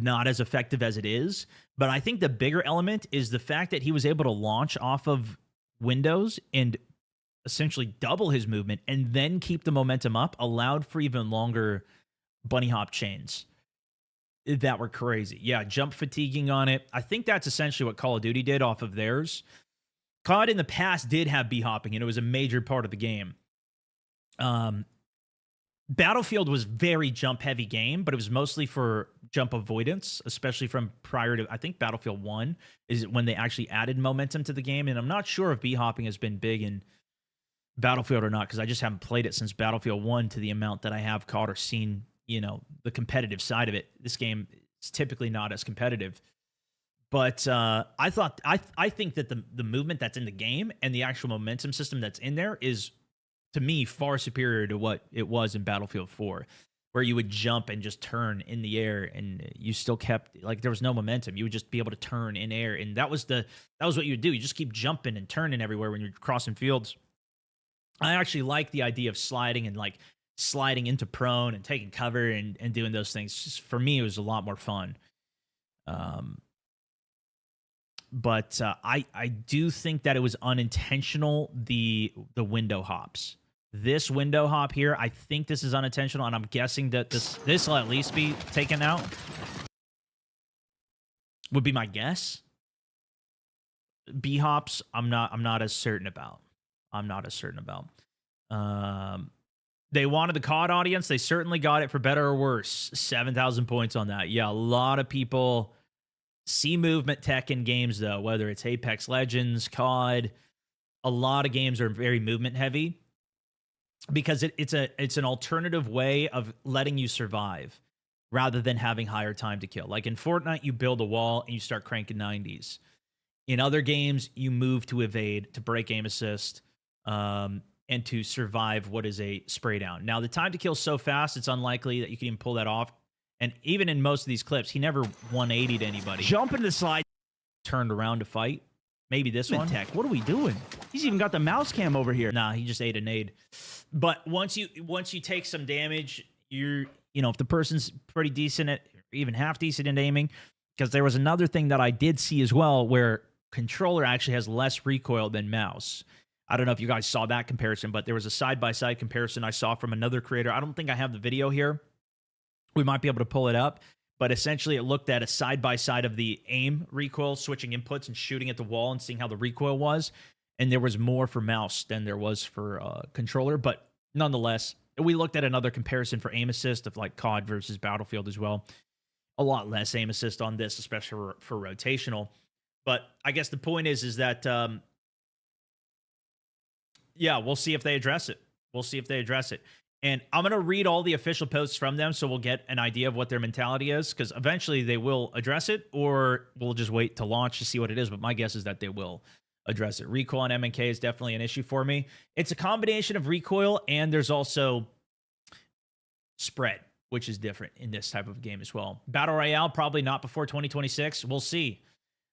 as effective as it is. But I think the bigger element is the fact that he was able to launch off of windows and essentially double his movement and then keep the momentum up, allowed for even longer bunny hop chains that were crazy. Yeah, jump fatiguing on it. I think that's essentially what Call of Duty did off of theirs. COD in the past did have B-hopping, and it was a major part of the game. Battlefield was very jump-heavy game, but it was mostly for jump avoidance, especially from prior to, I think, Battlefield 1 is when they actually added momentum to the game, and I'm not sure if B-hopping has been big in Battlefield or not, because I just haven't played it since Battlefield 1 to the amount that I have caught or seen, the competitive side of it. This game is typically not as competitive. But I think that the movement that's in the game and the actual momentum system that's in there is, to me, far superior to what it was in Battlefield 4, where you would jump and just turn in the air, and you still kept, like, there was no momentum. You would just be able to turn in air, and that was what you would do. You just keep jumping and turning everywhere when you're crossing fields. I actually like the idea of sliding and sliding into prone and taking cover and doing those things. Just, for me, it was a lot more fun. But I do think that it was unintentional, the window hops. This window hop here, I think this is unintentional, and I'm guessing that this will at least be taken out. Would be my guess. B hops, I'm not as certain about. They wanted the COD audience. They certainly got it, for better or worse. 7,000 points on that. Yeah, a lot of people see movement tech in games, though, whether it's Apex Legends, COD. A lot of games are very movement heavy because it's an alternative way of letting you survive rather than having higher time to kill. Like in Fortnite, you build a wall and you start cranking 90s. In other games, you move to evade, to break aim assist, and to survive what is a spray down. Now, the time to kill is so fast, it's unlikely that you can even pull that off. And even in most of these clips, he never 180'd anybody. Jump into the slide. Turned around to fight. Maybe this one. Tech. What are we doing? He's even got the mouse cam over here. Nah, he just ate a nade. But once you take some damage, if the person's pretty decent at, or even half decent in aiming, because there was another thing that I did see as well, where controller actually has less recoil than mouse. I don't know if you guys saw that comparison, but there was a side-by-side comparison I saw from another creator. I don't think I have the video here. We might be able to pull it up, but essentially it looked at a side-by-side of the aim recoil, switching inputs and shooting at the wall and seeing how the recoil was, and there was more for mouse than there was for controller, but nonetheless, we looked at another comparison for aim assist of like COD versus Battlefield as well. A lot less aim assist on this, especially for rotational, but I guess the point is that, yeah, we'll see if they address it. And I'm going to read all the official posts from them so we'll get an idea of what their mentality is, because eventually they will address it, or we'll just wait to launch to see what it is. But my guess is that they will address it. Recoil on MNK is definitely an issue for me. It's a combination of recoil, and there's also spread, which is different in this type of game as well. Battle Royale, probably not before 2026. We'll see.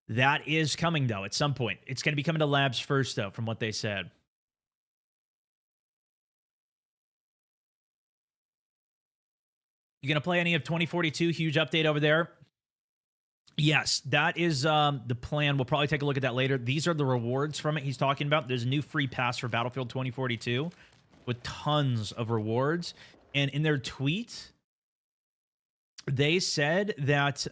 That is coming, though, at some point. It's going to be coming to labs first, though, from what they said. You going to play any of 2042? Huge update over there. Yes, that is the plan. We'll probably take a look at that later. These are the rewards from it he's talking about. There's a new free pass for Battlefield 2042 with tons of rewards. And in their tweet, they said that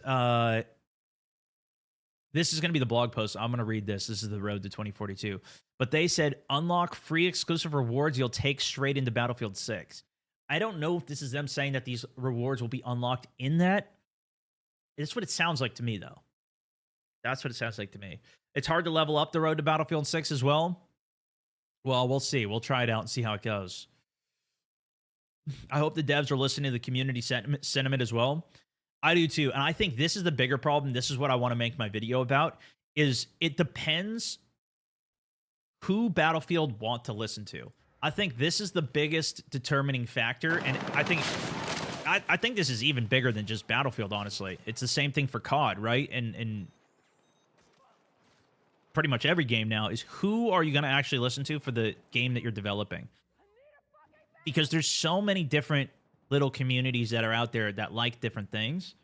This is going to be the blog post. I'm going to read this. This is the road to 2042. But they said, unlock free exclusive rewards you'll take straight into Battlefield 6. I don't know if this is them saying that these rewards will be unlocked in that. It's what it sounds like to me, though. That's what it sounds like to me. It's hard to level up the road to Battlefield 6 as well. Well, we'll see. We'll try it out and see how it goes. I hope the devs are listening to the community sentiment as well. I do too. And I think this is the bigger problem. This is what I want to make my video about, is it depends who Battlefield want to listen to. I think this is the biggest determining factor. And I think this is even bigger than just Battlefield, honestly. It's the same thing for COD, right? And pretty much every game now is, who are you going to actually listen to for the game that you're developing? Because there's so many different little communities that are out there that like different things,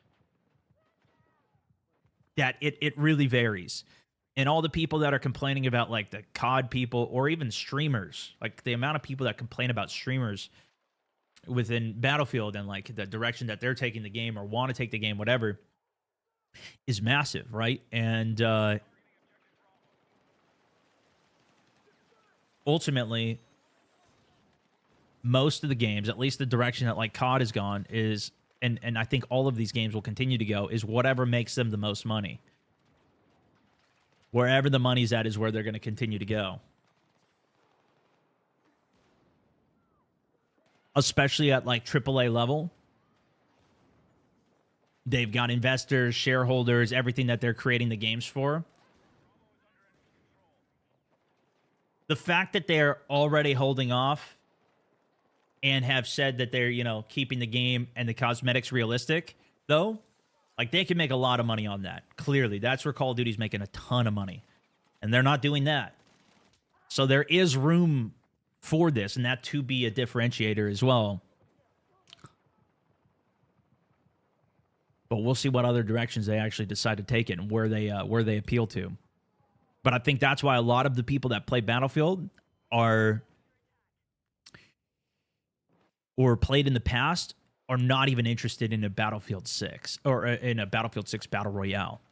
that it really varies. And all the people that are complaining about, like, the COD people, or even streamers, like the amount of people that complain about streamers within Battlefield and like the direction that they're taking the game or want to take the game, whatever, is massive, right? And ultimately, most of the games, at least the direction that like COD has gone, is, and I think all of these games will continue to go, is whatever makes them the most money. Wherever the money's at is where they're going to continue to go. Especially at like AAA level. They've got investors, shareholders, everything that they're creating the games for. The fact that they're already holding off and have said that they're, you know, keeping the game and the cosmetics realistic, though, like, they can make a lot of money on that. Clearly, that's where Call of Duty's making a ton of money. And they're not doing that. So there is room for this, and that to be a differentiator as well. But we'll see what other directions they actually decide to take it and where they appeal to. But I think that's why a lot of the people that play Battlefield are, or played in the past, are not even interested in a Battlefield 6 or in a Battlefield 6 Battle Royale.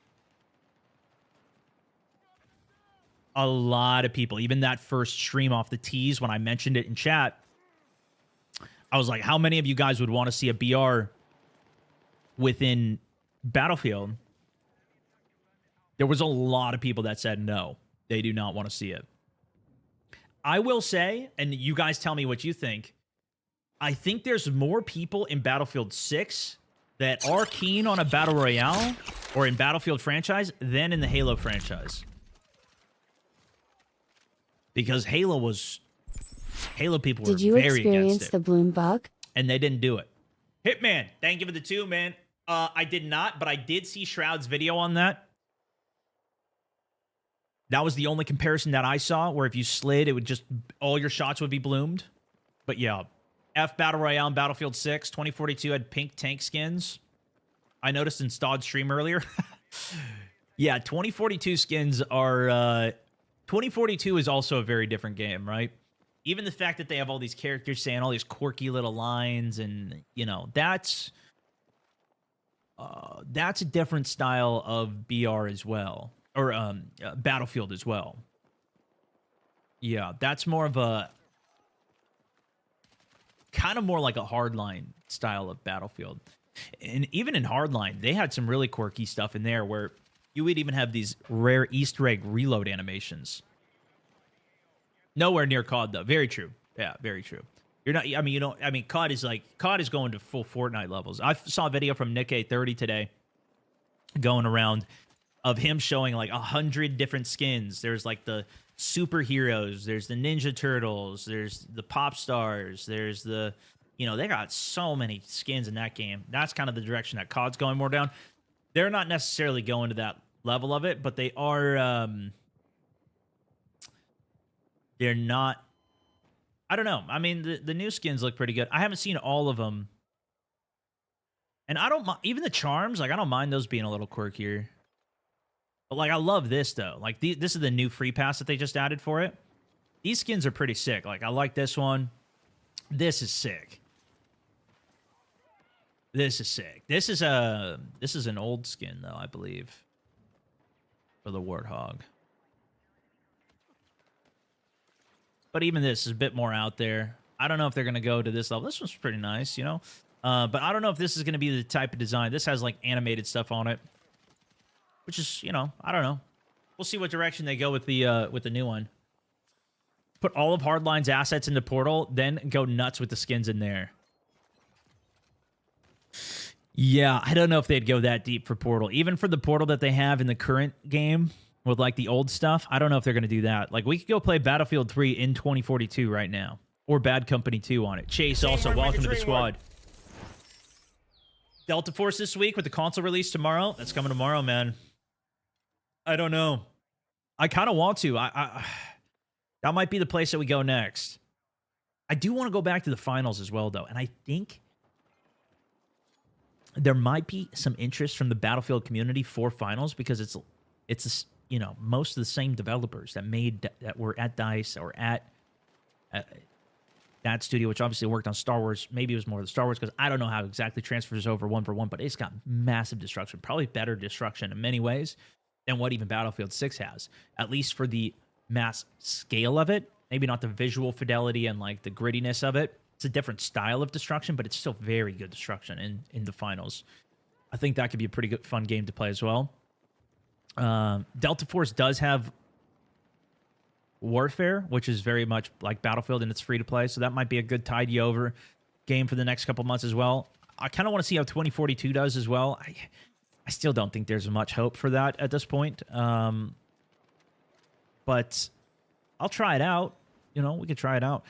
A lot of people, even that first stream off the tease, when I mentioned it in chat, I was like, how many of you guys would want to see a BR within Battlefield? There was a lot of people that said no, they do not want to see it. I will say, and you guys tell me what you think, I think there's more people in Battlefield 6 that are keen on a Battle Royale or in Battlefield franchise than in the Halo franchise. Because Halo people were Did you very against experience it. the bloom bug? And they didn't do it. Hitman, thank you for the 2, man. I did not, but I did see Shroud's video on that. That was the only comparison that I saw, where if you slid, it would just, all your shots would be bloomed. But yeah, F Battle Royale and Battlefield 6, 2042 had pink tank skins. I noticed in Stod's stream earlier. Yeah, 2042 skins are... 2042 is also a very different game, right? Even the fact that they have all these characters saying all these quirky little lines, and, you know, that's a different style of BR as well. Or Battlefield as well. Yeah, that's more of a... kind of more like a hardline style of Battlefield. And even in hardline, they had some really quirky stuff in there where you would even have these rare Easter egg reload animations. Nowhere near COD, though. Very true. Yeah, very true. You're not... I mean, you don't... I mean, COD is going to full Fortnite levels. I saw a video from Nick A30 today going around of him showing like 100 different skins. There's like the superheroes, there's the Ninja Turtles, there's the pop stars, there's the... You know, they got so many skins in that game. That's kind of the direction that COD's going more down. They're not necessarily going to that level of it, but they are... they're not... I don't know. I mean, the new skins look pretty good. I haven't seen all of them. And I don't mind... Even the charms, like, I don't mind those being a little quirkier. But, like, I love this, though. Like, this is the new free pass that they just added for it. These skins are pretty sick. Like, I like this one. This is sick. This is sick. This is an old skin, though, I believe. for the Warthog. But even this is a bit more out there. I don't know if they're going to go to this level. This one's pretty nice, you know? But I don't know if this is going to be the type of design. This has, like, animated stuff on it. Which is, you know, I don't know. We'll see what direction they go with the new one. Put all of Hardline's assets into Portal, then go nuts with the skins in there. Yeah, I don't know if they'd go that deep for Portal. Even for the Portal that they have in the current game with, like, the old stuff, I don't know if they're going to do that. Like, we could go play Battlefield 3 in 2042 right now. Or Bad Company 2 on it. Chase, also, welcome to the squad. Delta Force this week with the console release tomorrow. That's coming tomorrow, man. I don't know. I kind of want to. That might be the place that we go next. I do want to go back to the finals as well, though. And I think there might be some interest from the Battlefield community for finals because it's you know, most of the same developers that were at DICE or at that studio, which obviously worked on Star Wars. Maybe it was more the Star Wars because I don't know how exactly transfers over one for one, but it's got massive destruction, probably better destruction in many ways than what even Battlefield 6 has, at least for the mass scale of it. Maybe not the visual fidelity and like the grittiness of it. It's a different style of destruction, but it's still very good destruction in the finals. I think that could be a pretty good, fun game to play as well. Delta Force does have Warfare, which is very much like Battlefield, and it's free to play, so that might be a good tidy over game for the next couple months as well. I kind of want to see how 2042 does as well. I still don't think there's much hope for that at this point, but I'll try it out. You know, we could try it out.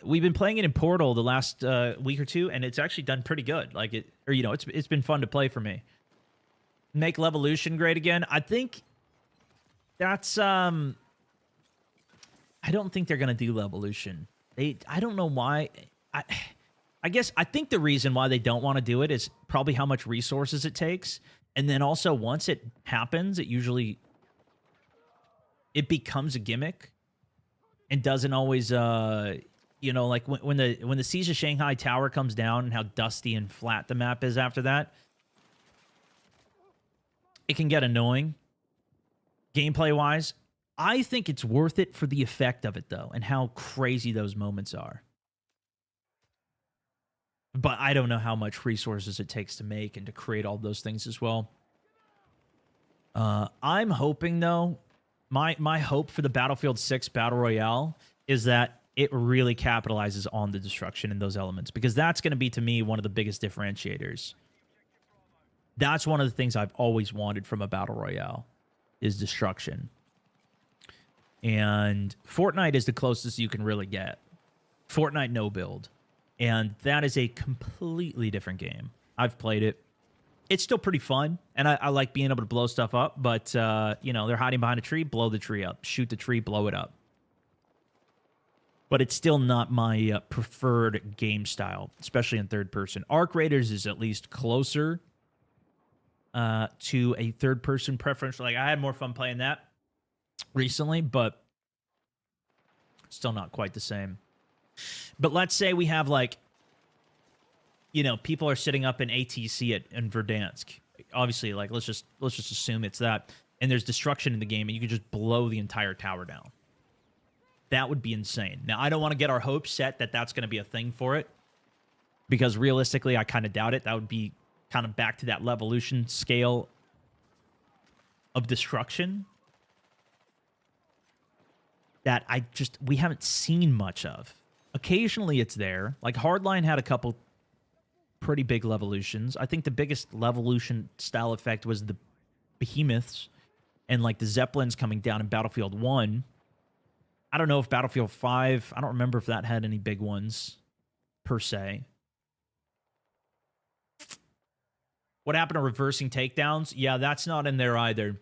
We've been playing it in Portal the last week or two, and it's actually done pretty good. Like it's been fun to play for me. Make Levolution great again. I think that's I don't think they're gonna do Levolution. I don't know why. I guess I think the reason why they don't want to do it is probably how much resources it takes, and then also once it happens, it becomes a gimmick and doesn't always you know, like when the Siege of Shanghai Tower comes down and how dusty and flat the map is after that, it can get annoying gameplay wise. I think it's worth it for the effect of it, though, and how crazy those moments are. But I don't know how much resources it takes to make and to create all those things as well. I'm hoping, though, my hope for the Battlefield 6 Battle Royale is that it really capitalizes on the destruction in those elements, because that's going to be, to me, one of the biggest differentiators. That's one of the things I've always wanted from a Battle Royale, is destruction. And Fortnite is the closest you can really get. Fortnite no build. And that is a completely different game. I've played it. It's still pretty fun, and I like being able to blow stuff up, but, you know, they're hiding behind a tree, blow the tree up. Shoot the tree, blow it up. But it's still not my preferred game style, especially in third person. Arc Raiders is at least closer to a third person preference. Like, I had more fun playing that recently, but still not quite the same. But let's say we have, like, you know, people are sitting up in ATC in Verdansk. Obviously, like, let's just assume it's that, and there's destruction in the game, and you can just blow the entire tower down. That would be insane. Now, I don't want to get our hopes set that that's going to be a thing for it, because realistically, I kind of doubt it. That would be kind of back to that Levolution scale of destruction that we haven't seen much of. Occasionally, it's there. Like, Hardline had a couple pretty big Levolutions. I think the biggest Levolution style effect was the Behemoths and, like, the Zeppelins coming down in Battlefield 1. I don't know if Battlefield 5, I don't remember if that had any big ones, per se. What happened to reversing takedowns? Yeah, that's not in there either.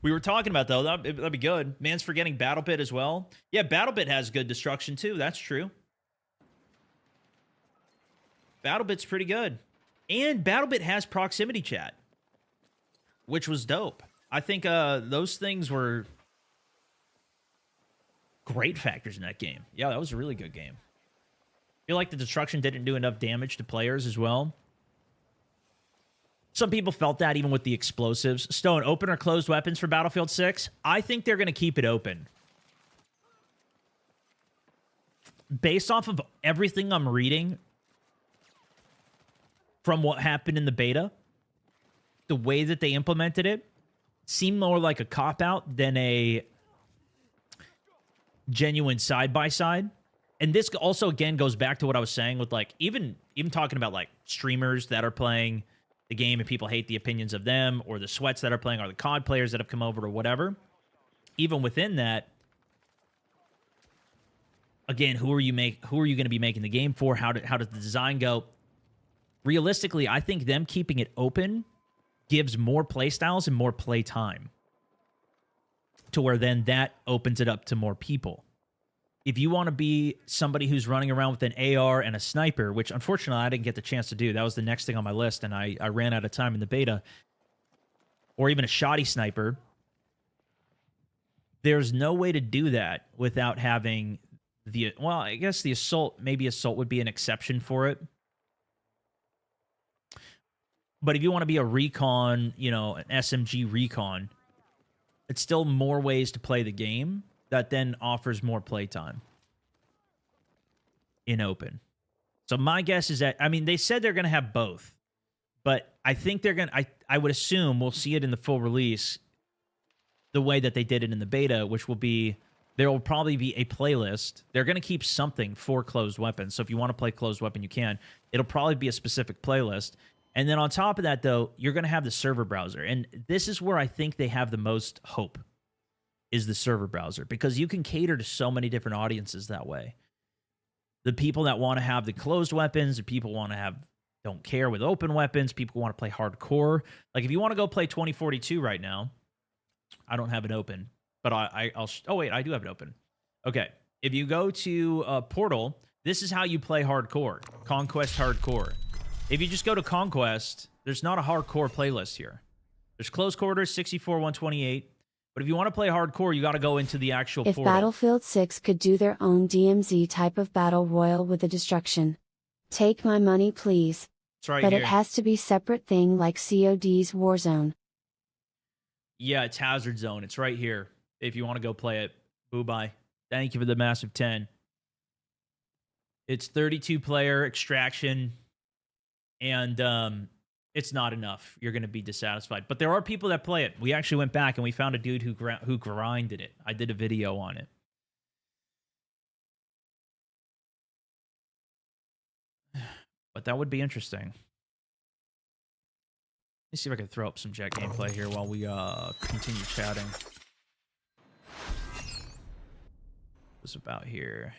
We were talking about, though, that'd be good. Man's forgetting BattleBit as well. Yeah, BattleBit has good destruction, too. That's true. BattleBit's pretty good. And BattleBit has proximity chat, which was dope. I think those things were great factors in that game. Yeah, that was a really good game. I feel like the destruction didn't do enough damage to players as well. Some people felt that even with the explosives. Stone, open or closed weapons for Battlefield 6? I think they're going to keep it open. Based off of everything I'm reading from what happened in the beta, the way that they implemented it seemed more like a cop-out than a genuine side-by-side. And this also, again, goes back to what I was saying with, like, even talking about, like, streamers that are playing the game and people hate the opinions of them, or the sweats that are playing, or the COD players that have come over, or whatever. Even within that, again, who are you going to be making the game for? How does the design go? Realistically, I think them keeping it open gives more play styles and more play time, to where then that opens it up to more people. If you want to be somebody who's running around with an AR and a sniper, which unfortunately I didn't get the chance to do. That was the next thing on my list, and I ran out of time in the beta. Or even a shoddy sniper. There's no way to do that without having the... Well, I guess the assault... Maybe assault would be an exception for it. But if you want to be a recon, you know, an SMG recon, it's still more ways to play the game that then offers more playtime in open. So my guess is that, I mean, they said they're going to have both, but I think they're going to, I would assume we'll see it in the full release the way that they did it in the beta, which will be, there will probably be a playlist. They're going to keep something for closed weapons. So if you want to play closed weapon, you can. It'll probably be a specific playlist. And then on top of that, though, you're going to have the server browser. And this is where I think they have the most hope, is the server browser, because you can cater to so many different audiences that way. The people that want to have the closed weapons, the people want to have, don't care with open weapons, people want to play hardcore. Like, if you want to go play 2042 right now, I don't have it open, but I'll oh wait, I do have it open. Okay, if you go to Portal, this is how you play hardcore, Conquest hardcore. If you just go to Conquest, there's not a hardcore playlist here. There's close quarters, 64, 128. But if you want to play hardcore, you got to go into the actual If Portal. Battlefield 6 could do their own DMZ type of battle royal with the destruction, take my money please. It's right but here. It has to be separate thing like COD's Warzone. Yeah, it's Hazard Zone. It's right here. If you want to go play it. Boo-bye. Thank you for the massive 10. It's 32-player extraction, and it's not enough. You're going to be dissatisfied. But there are people that play it. We actually went back and we found a dude who grinded it. I did a video on it. But that would be interesting. Let me see if I can throw up some Jet gameplay here while we continue chatting. What's about here?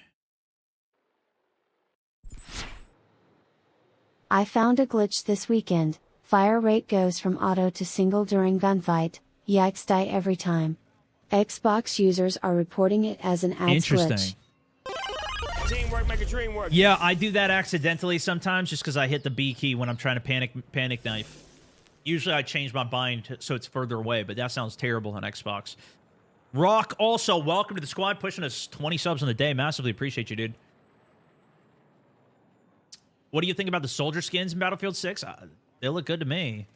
I found a glitch this weekend. Fire rate goes from auto to single during gunfight. Yikes, die every time. Xbox users are reporting it as an ads glitch. Teamwork make a dream work. Yeah, I do that accidentally sometimes just because I hit the B key when I'm trying to panic knife. Usually I change my bind so it's further away, but that sounds terrible on Xbox. Rock, also, welcome to the squad, pushing us 20 subs on the day. Massively appreciate you, dude. What do you think about the soldier skins in Battlefield 6? They look good to me.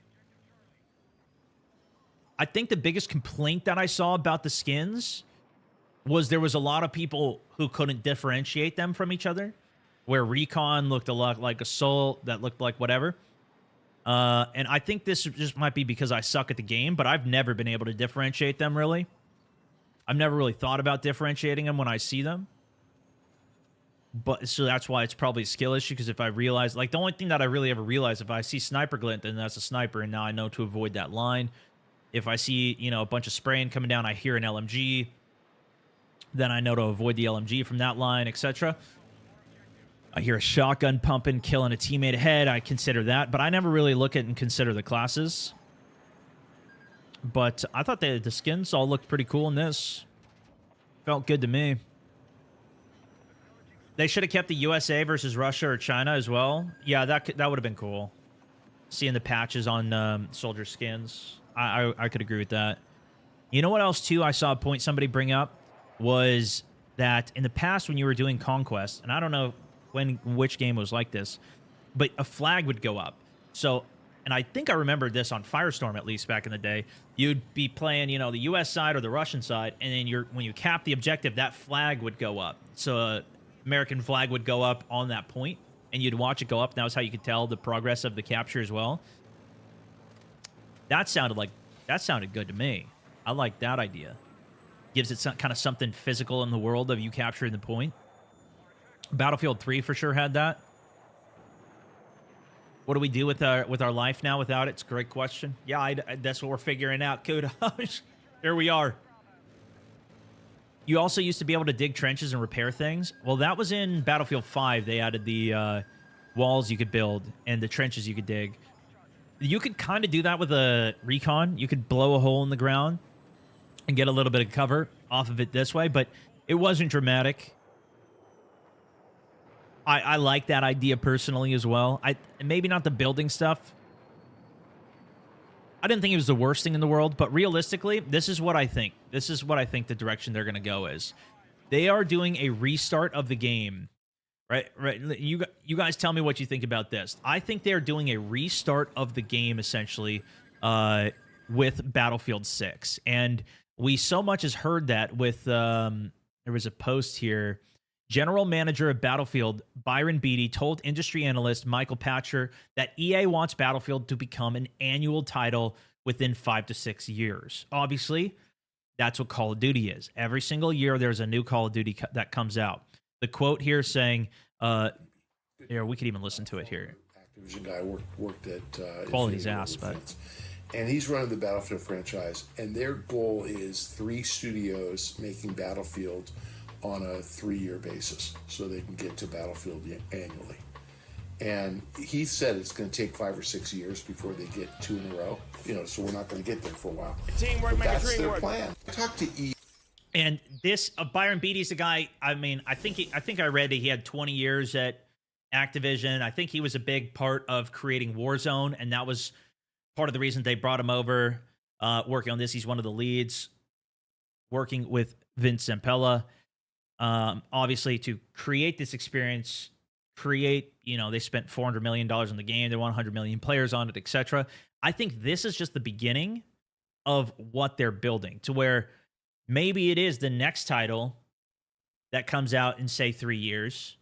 I think the biggest complaint that I saw about the skins was there was a lot of people who couldn't differentiate them from each other, where Recon looked a lot like Assault, that looked like whatever. And I think this just might be because I suck at the game, but I've never been able to differentiate them, really. I've never really thought about differentiating them when I see them. But so that's why it's probably a skill issue, because if I realize, like, the only thing that I really ever realize, if I see sniper glint, then that's a sniper, and now I know to avoid that line. If I see, you know, a bunch of spraying coming down, I hear an LMG, then I know to avoid the LMG from that line, etc. I hear a shotgun pumping, killing a teammate ahead, I consider that, but I never really look at and consider the classes. But I thought the skins all looked pretty cool in this. Felt good to me. They should have kept the USA versus Russia or China as well. Yeah, that would have been cool. Seeing the patches on soldier skins. I could agree with that. You know what else, too, I saw a point somebody bring up? Was that in the past when you were doing Conquest, and I don't know which game was like this, but a flag would go up. So and I think I remember this on Firestorm at least back in the day. You'd be playing, you know, the U.S. side or the Russian side, and then when you cap the objective, that flag would go up. So American flag would go up on that point, and you'd watch it go up. That was how you could tell the progress of the capture as well. That sounded good to me. I like that idea. Gives it some kind of something physical in the world of you capturing the point. Battlefield 3 for sure had that. What do we do with our life now without it? It's a great question. Yeah, that's what we're figuring out. Kudos. There we are. You also used to be able to dig trenches and repair things. Well, that was in Battlefield 5. They added the walls you could build and the trenches you could dig. You could kind of do that with a recon. You could blow a hole in the ground and get a little bit of cover off of it this way, but it wasn't dramatic. I like that idea personally as well. Maybe not the building stuff. I didn't think it was the worst thing in the world, but realistically, this is what I think. This is what I think the direction they're going to go is. They are doing a restart of the game. Right. You guys tell me what you think about this. I think they're doing a restart of the game, essentially, with Battlefield 6. And we so much as heard that with, there was a post here. General manager of Battlefield, Byron Beatty, told industry analyst Michael Patcher that EA wants Battlefield to become an annual title within 5 to 6 years. Obviously, that's what Call of Duty is. Every single year, there's a new Call of Duty that comes out. The quote here saying, here, we could even listen to it here. Activision guy worked at Quality's ass, but... And he's running the Battlefield franchise, and their goal is 3 studios making Battlefield on a 3-year basis, so they can get to Battlefield annually. And he said it's going to take 5 or 6 years before they get 2 in a row. You know, so we're not going to get there for a while. Teamwork, but make a that's dream their work. plan. Talk to E. And this Byron Beatty's a guy. I mean, I think I read that he had 20 years at Activision. I think he was a big part of creating Warzone, and that was part of the reason they brought him over, working on this. He's one of the leads, working with Vince Zampella. Obviously, to create this experience, they spent $400 million on the game. They want 100 million players on it, etc. I think this is just the beginning of what they're building to where maybe it is the next title that comes out in, say, 3 years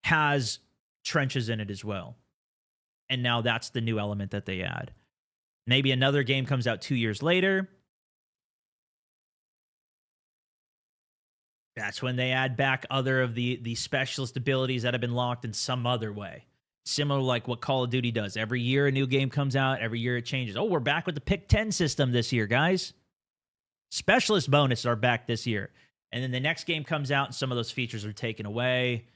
has trenches in it as well. And now that's the new element that they add. Maybe another game comes out 2 years later. That's when they add back other of the specialist abilities that have been locked in some other way. Similar like what Call of Duty does. Every year a new game comes out. Every year it changes. Oh, we're back with the Pick 10 system this year, guys. Specialist bonuses are back this year. And then the next game comes out and some of those features are taken away.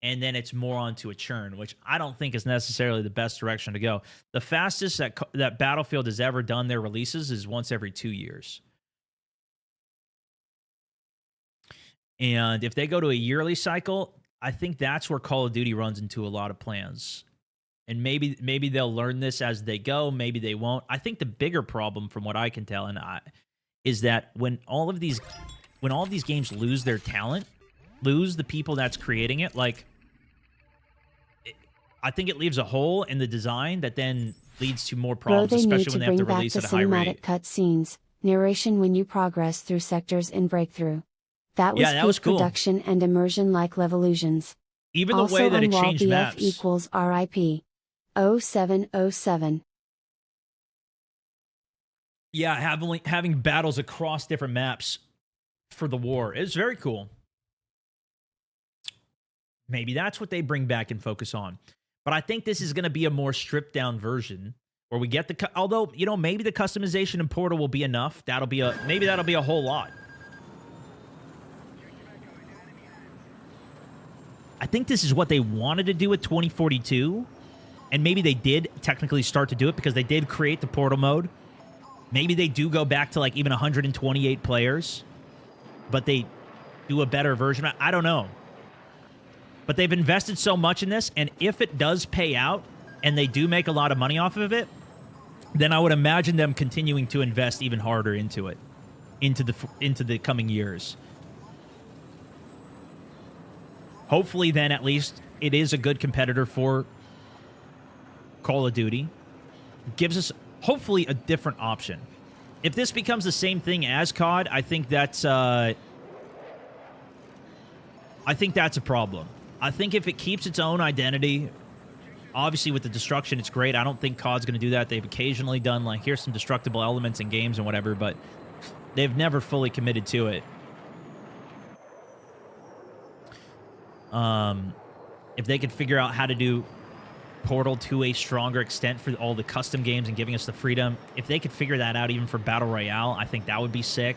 And then it's more onto a churn, which I don't think is necessarily the best direction to go. The fastest that Battlefield has ever done their releases is once every 2 years. And if they go to a yearly cycle, I think that's where Call of Duty runs into a lot of plans. And maybe they'll learn this as they go. Maybe they won't. I think the bigger problem, from what I can tell, is that when all of these games lose their talent, lose the people that's creating it, I think it leaves a hole in the design that then leads to more problems, especially when they have to release at a high rate. Cinematic cutscenes, narration when you progress through sectors in Breakthrough. That was cool. Production and immersion like Levolutions. Even the also way that it on changed BF maps. equals RIP. 0707. Yeah, having battles across different maps for the war is very cool. Maybe that's what they bring back and focus on. But I think this is going to be a more stripped down version where we get although, maybe the customization in Portal will be enough. Maybe that'll be a whole lot. I think this is what they wanted to do with 2042. And maybe they did technically start to do it because they did create the Portal mode. Maybe they do go back to even 128 players, but they do a better version. I don't know. But they've invested so much in this, and if it does pay out and they do make a lot of money off of it, then I would imagine them continuing to invest even harder into it, into the coming years. Hopefully then at least it is a good competitor for Call of Duty. Gives us, hopefully, a different option. If this becomes the same thing as COD, I think that's a problem. I think if it keeps its own identity, obviously with the destruction, it's great. I don't think COD's going to do that. They've occasionally done, like, here's some destructible elements in games and whatever, but they've never fully committed to it. If they could figure out how to do Portal to a stronger extent for all the custom games and giving us the freedom, if they could figure that out even for Battle Royale, I think that would be sick.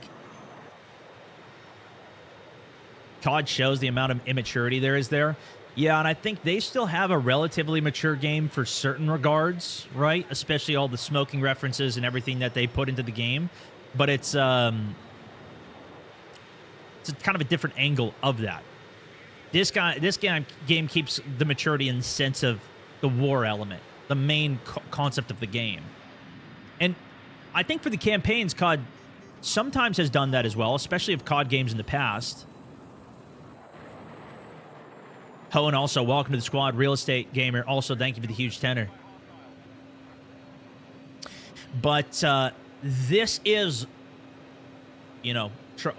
COD shows the amount of immaturity there is there. Yeah, and I think they still have a relatively mature game for certain regards, right? Especially all the smoking references and everything that they put into the game. But it's kind of a different angle of that. This game keeps the maturity in the sense of the war element, the main concept of the game. And I think for the campaigns, COD sometimes has done that as well, especially of COD games in the past. Ho, and also, welcome to the squad, Real Estate Gamer. Also, thank you for the huge tenor. But this is, you know,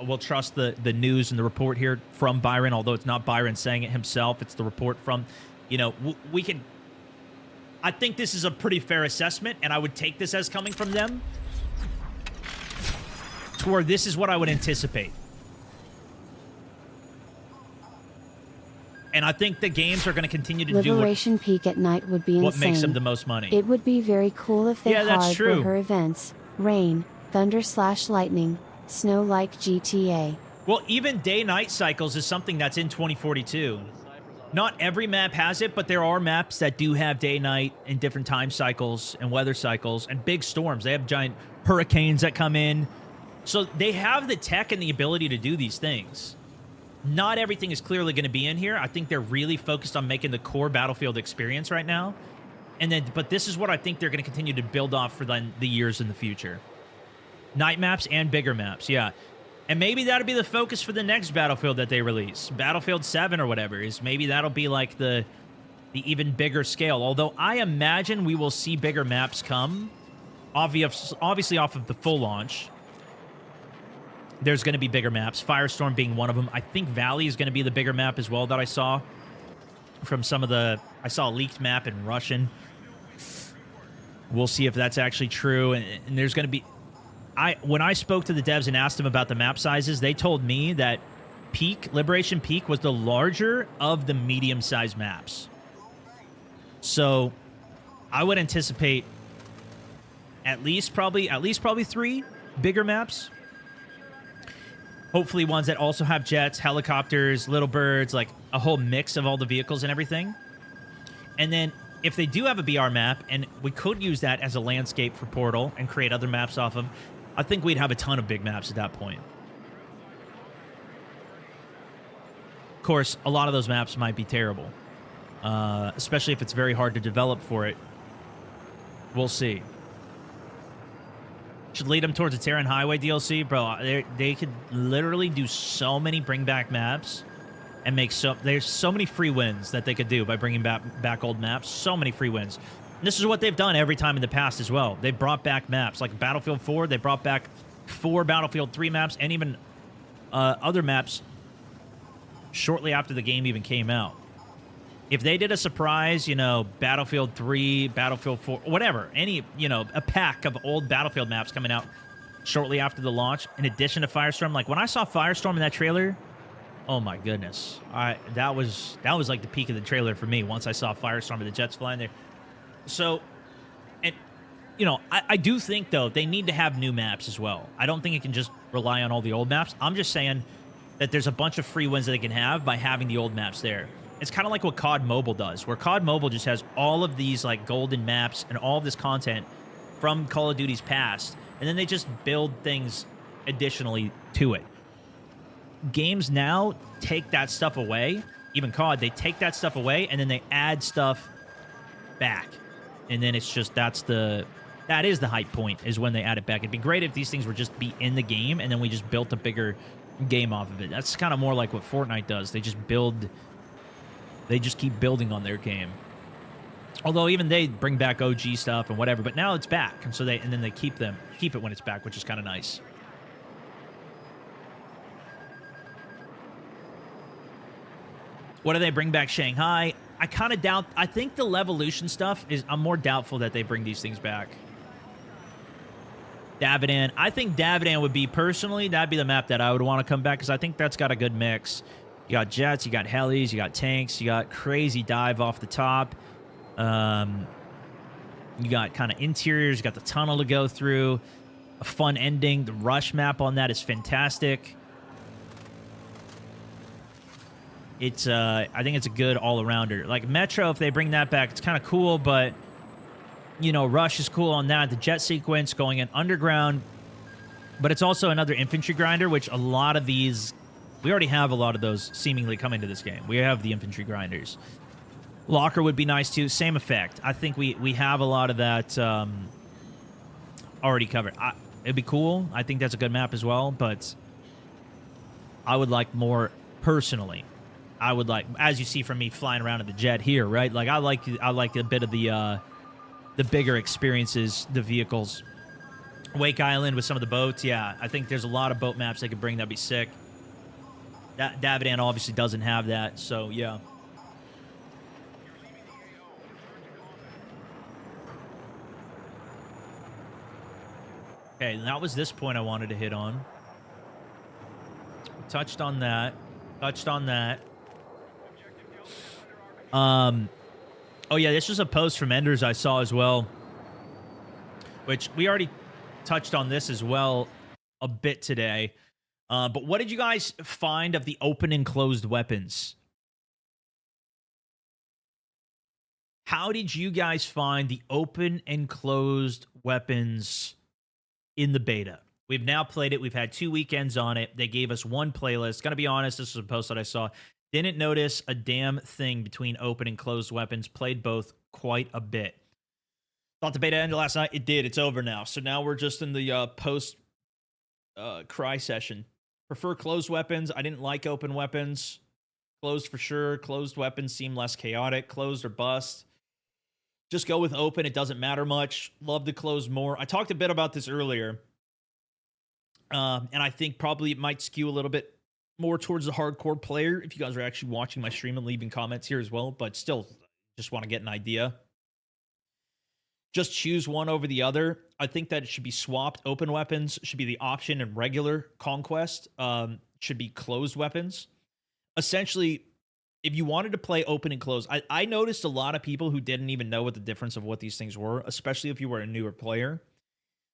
we'll trust the news and the report here from Byron, although it's not Byron saying it himself. It's the report from, you know, we can... I think this is a pretty fair assessment, and I would take this as coming from them to where this is what I would anticipate. And I think the games are going to continue to Liberation Peak at night would be insane. What makes them the most money. It would be very cool if they that's were her events. Rain, thunder/lightning, snow like GTA. Well, even day-night cycles is something that's in 2042. Not every map has it, but there are maps that do have day-night and different time cycles and weather cycles and big storms. They have giant hurricanes that come in. So they have the tech and the ability to do these things. Not everything is clearly going to be in here. I think they're really focused on making the core Battlefield experience right now. But this is what I think they're going to continue to build off for the years in the future. Night maps and bigger maps, yeah. And maybe that'll be the focus for the next Battlefield that they release. Battlefield 7 or whatever. Maybe that'll be like the even bigger scale. Although I imagine we will see bigger maps come. Obviously off of the full launch. There's going to be bigger maps. Firestorm being one of them. I think Valley is going to be the bigger map as well that I saw. From some of the... I saw a leaked map in Russian. We'll see if that's actually true. And there's going to be... When I spoke to the devs and asked them about the map sizes, they told me that Liberation Peak was the larger of the medium-sized maps. So I would anticipate at least probably 3 bigger maps. Hopefully ones that also have jets, helicopters, little birds, like a whole mix of all the vehicles and everything. And then if they do have a BR map, and we could use that as a landscape for Portal and create other maps off of, I think we'd have a ton of big maps at that point. Of course, a lot of those maps might be terrible. Especially if it's very hard to develop for it. We'll see. Should lead them towards a Terran Highway DLC. Bro, they could literally do so many bring back maps and make there's so many free wins that they could do by bringing back old maps. So many free wins. And this is what they've done every time in the past as well. They brought back maps. Like Battlefield 4, they brought back 4 Battlefield 3 maps and even other maps shortly after the game even came out. If they did a surprise, you know, Battlefield 3, Battlefield 4, whatever, a pack of old Battlefield maps coming out shortly after the launch, in addition to Firestorm, like when I saw Firestorm in that trailer, oh my goodness, that was like the peak of the trailer for me. Once I saw Firestorm and the jets flying there, so, and you know, I do think though they need to have new maps as well. I don't think it can just rely on all the old maps. I'm just saying that there's a bunch of free wins that they can have by having the old maps there. It's kind of like what COD Mobile does, where COD Mobile just has all of these like golden maps and all of this content from Call of Duty's past, and then they just build things additionally to it. Games now take that stuff away. Even COD, they take that stuff away, and then they add stuff back. And then it's just, that is the hype point, is when they add it back. It'd be great if these things were just be in the game, and then we just built a bigger game off of it. That's kind of more like what Fortnite does. They just keep building on their game. Although even they bring back OG stuff and whatever, but now it's back, and so then they keep it when it's back, which is kind of nice. What do they bring back? Shanghai? I kind of doubt. I think the Levolution stuff is. I'm more doubtful that they bring these things back. Davidan. I think Davidan would be, personally, that'd be the map that I would want to come back, because I think that's got a good mix. You got jets, you got helis, you got tanks, you got crazy dive off the top. You got kind of interiors, you got the tunnel to go through, a fun ending. The rush map on that is fantastic. It's I think it's a good all-arounder. Like Metro, if they bring that back, it's kind of cool, but you know, Rush is cool on that. The jet sequence going in underground, but it's also another infantry grinder, which a lot of these, we already have a lot of those seemingly coming to this game. We have the infantry grinders. Locker would be nice too. Same effect. I think we have a lot of that already covered. It'd be cool. I think that's a good map as well, but I would like more personally. I would like, as you see from me flying around in the jet here, right? Like I like a bit of the bigger experiences, the vehicles. Wake Island with some of the boats. Yeah, I think there's a lot of boat maps they could bring. That'd be sick. Davidan obviously doesn't have that, so yeah. Okay, that was this point I wanted to hit on. Touched on that. Touched on that. Oh yeah, this was a post from Enders I saw as well, which we already touched on this as well a bit today. But what did you guys find of the open and closed weapons? How did you guys find the open and closed weapons in the beta? We've now played it. We've had 2 weekends on it. They gave us one playlist. Gonna be honest, this was a post that I saw. Didn't notice a damn thing between open and closed weapons. Played both quite a bit. Thought the beta ended last night. It did. It's over now. So now we're just in the post cry session. Prefer closed weapons. I didn't like open weapons. Closed for sure. Closed weapons seem less chaotic. Closed or bust. Just go with open. It doesn't matter much. Love the closed more. I talked a bit about this earlier. And I think probably it might skew a little bit more towards the hardcore player if you guys are actually watching my stream and leaving comments here as well. But still, just want to get an idea. Just choose one over the other. I think that it should be swapped. Open weapons should be the option, and regular Conquest should be closed weapons. Essentially, if you wanted to play open and closed, I noticed a lot of people who didn't even know what the difference of what these things were, especially if you were a newer player.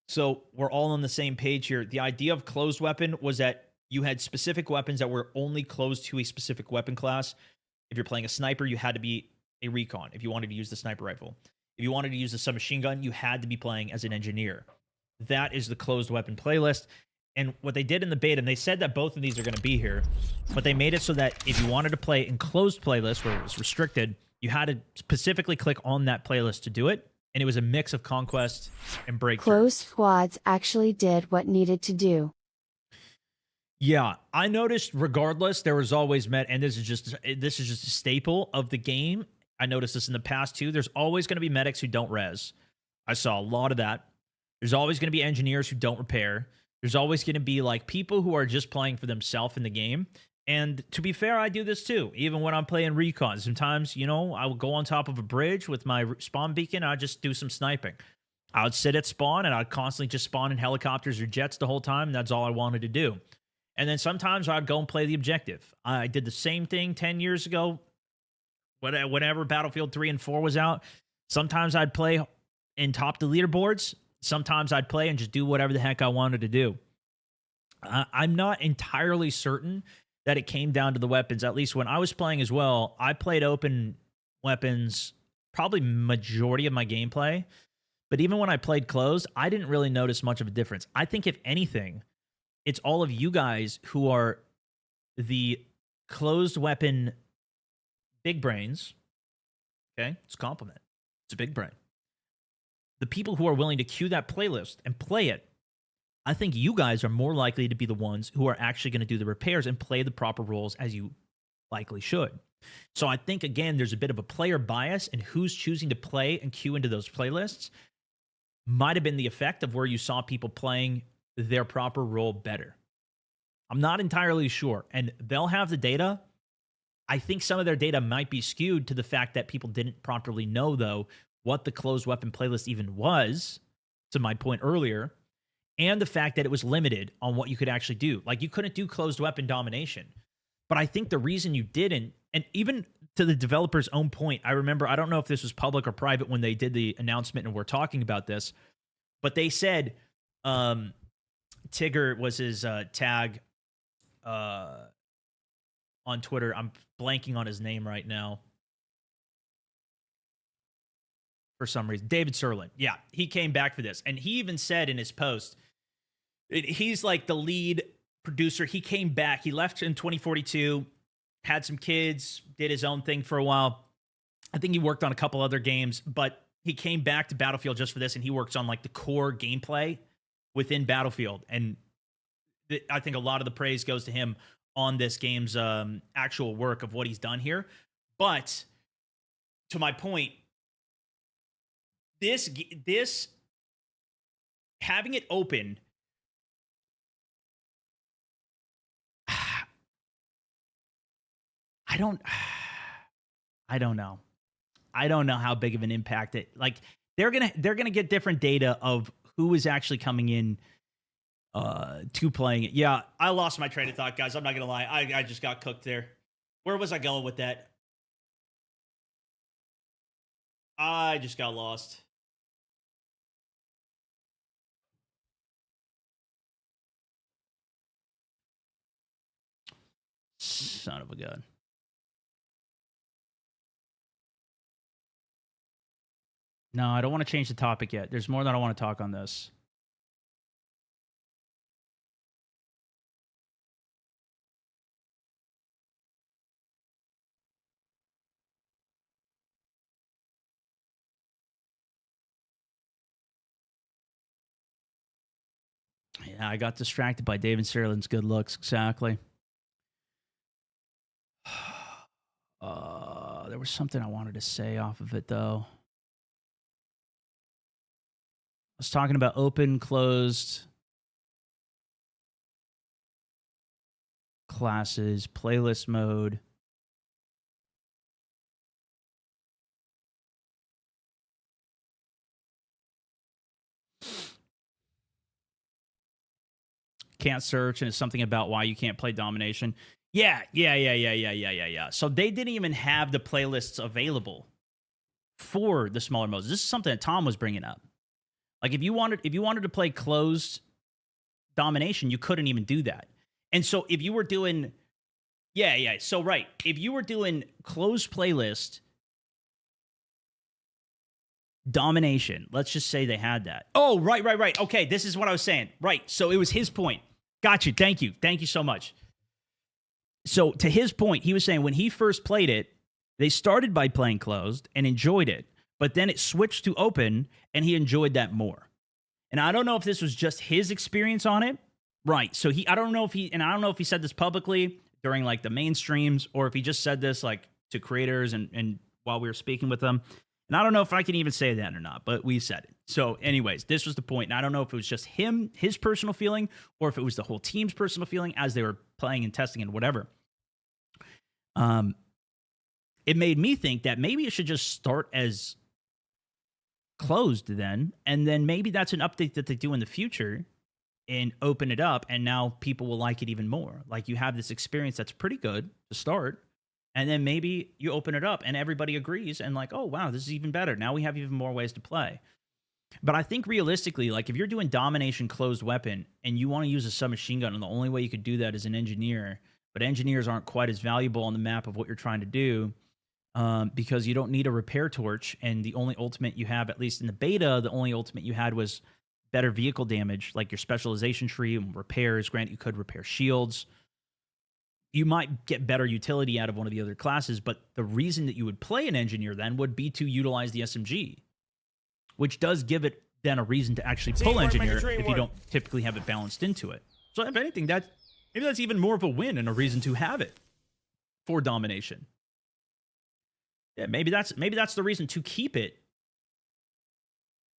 So we're all on the same page here. The idea of closed weapon was that you had specific weapons that were only closed to a specific weapon class. If you're playing a sniper, you had to be a recon if you wanted to use the sniper rifle. If you wanted to use the submachine gun, you had to be playing as an engineer. That is the closed weapon playlist. And what they did in the beta, and they said that both of these are going to be here, but they made it so that if you wanted to play in closed playlist where it was restricted, you had to specifically click on that playlist to do it. And it was a mix of Conquest and Breakthrough. Closed squads actually did what needed to do. Yeah, I noticed regardless, there was always and this is just a staple of the game. I noticed this in the past too. There's always going to be medics who don't res. I saw a lot of that. There's always going to be engineers who don't repair. There's always going to be like people who are just playing for themselves in the game. And to be fair, I do this too. Even when I'm playing recon, sometimes, you know, I would go on top of a bridge with my spawn beacon. I'd just do some sniping. I would sit at spawn and I'd constantly just spawn in helicopters or jets the whole time. And that's all I wanted to do. And then sometimes I'd go and play the objective. I did the same thing 10 years ago. Whenever Battlefield 3 and 4 was out, sometimes I'd play and top the leaderboards. Sometimes I'd play and just do whatever the heck I wanted to do. I'm not entirely certain that it came down to the weapons. At least when I was playing as well, I played open weapons probably majority of my gameplay. But even when I played closed, I didn't really notice much of a difference. I think if anything, it's all of you guys who are the closed weapon big brains. Okay, it's a compliment. It's a big brain. The people who are willing to queue that playlist and play it, I think you guys are more likely to be the ones who are actually going to do the repairs and play the proper roles as you likely should. So I think, again, there's a bit of a player bias, and who's choosing to play and queue into those playlists might have been the effect of where you saw people playing their proper role better. I'm not entirely sure, and they'll have the data. I think some of their data might be skewed to the fact that people didn't properly know, though, what the closed weapon playlist even was, to my point earlier, and the fact that it was limited on what you could actually do. Like, you couldn't do closed weapon domination. But I think the reason you didn't, and even to the developer's own point, I remember, I don't know if this was public or private when they did the announcement and we're talking about this, but they said Tigger was his tag on Twitter. I'm blanking on his name right now for some reason. David Serlin. Yeah, he came back for this. And he even said in his post, he's like the lead producer. He came back. He left in 2042, had some kids, did his own thing for a while. I think he worked on a couple other games, but he came back to Battlefield just for this, and he works on like the core gameplay within Battlefield. And I think a lot of the praise goes to him on this game's actual work of what he's done here. But to my point, this having it open, I don't know. I don't know how big of an impact it, like, they're gonna get different data of who is actually coming in to playing it. Yeah, I lost my train of thought, guys. I'm not gonna lie. I just got cooked there. Where was I going with that? I just got lost. Son of a gun. No, I don't want to change the topic yet. There's more that I want to talk on this. Yeah, I got distracted by David Serlin's good looks. Exactly. There was something I wanted to say off of it, though. I was talking about open, closed classes, playlist mode. Can't search, and it's something about why you can't play domination. Yeah. So they didn't even have the playlists available for the smaller modes. This is something that Tom was bringing up. Like, if you wanted to play closed domination, you couldn't even do that. And so if you were doing, so right, if you were doing closed playlist domination, let's just say they had that. Oh, right. Okay, this is what I was saying. Right, so it was his point. Got you. Thank you so much. So to his point, he was saying when he first played it, they started by playing closed and enjoyed it, but then it switched to open, and he enjoyed that more. And I don't know if this was just his experience on it. Right. So I don't know if he said this publicly during like the main streams, or if he just said this like to creators and while we were speaking with them. And I don't know if I can even say that or not, but we said it. So anyways, this was the point. And I don't know if it was just his personal feeling, or if it was the whole team's personal feeling as they were playing and testing and whatever. It made me think that maybe it should just start as closed then, and then maybe that's an update that they do in the future and open it up, and now people will like it even more. Like, you have this experience that's pretty good to start, and then maybe you open it up and everybody agrees and like, oh wow, this is even better. Now we have even more ways to play. But I think realistically, like, if you're doing domination closed weapon and you want to use a submachine gun, and the only way you could do that is an engineer, but engineers aren't quite as valuable on the map of what you're trying to do, because you don't need a repair torch, and the only ultimate you have, at least in the beta, the only ultimate you had was better vehicle damage, like your specialization tree and repairs. Granted, you could repair shields. You might get better utility out of one of the other classes, but the reason that you would play an engineer then would be to utilize the SMG, which does give it then a reason to actually pull engineer if you don't typically have it balanced into it. So if anything, maybe that's even more of a win and a reason to have it. for domination. Yeah, maybe that's the reason to keep it.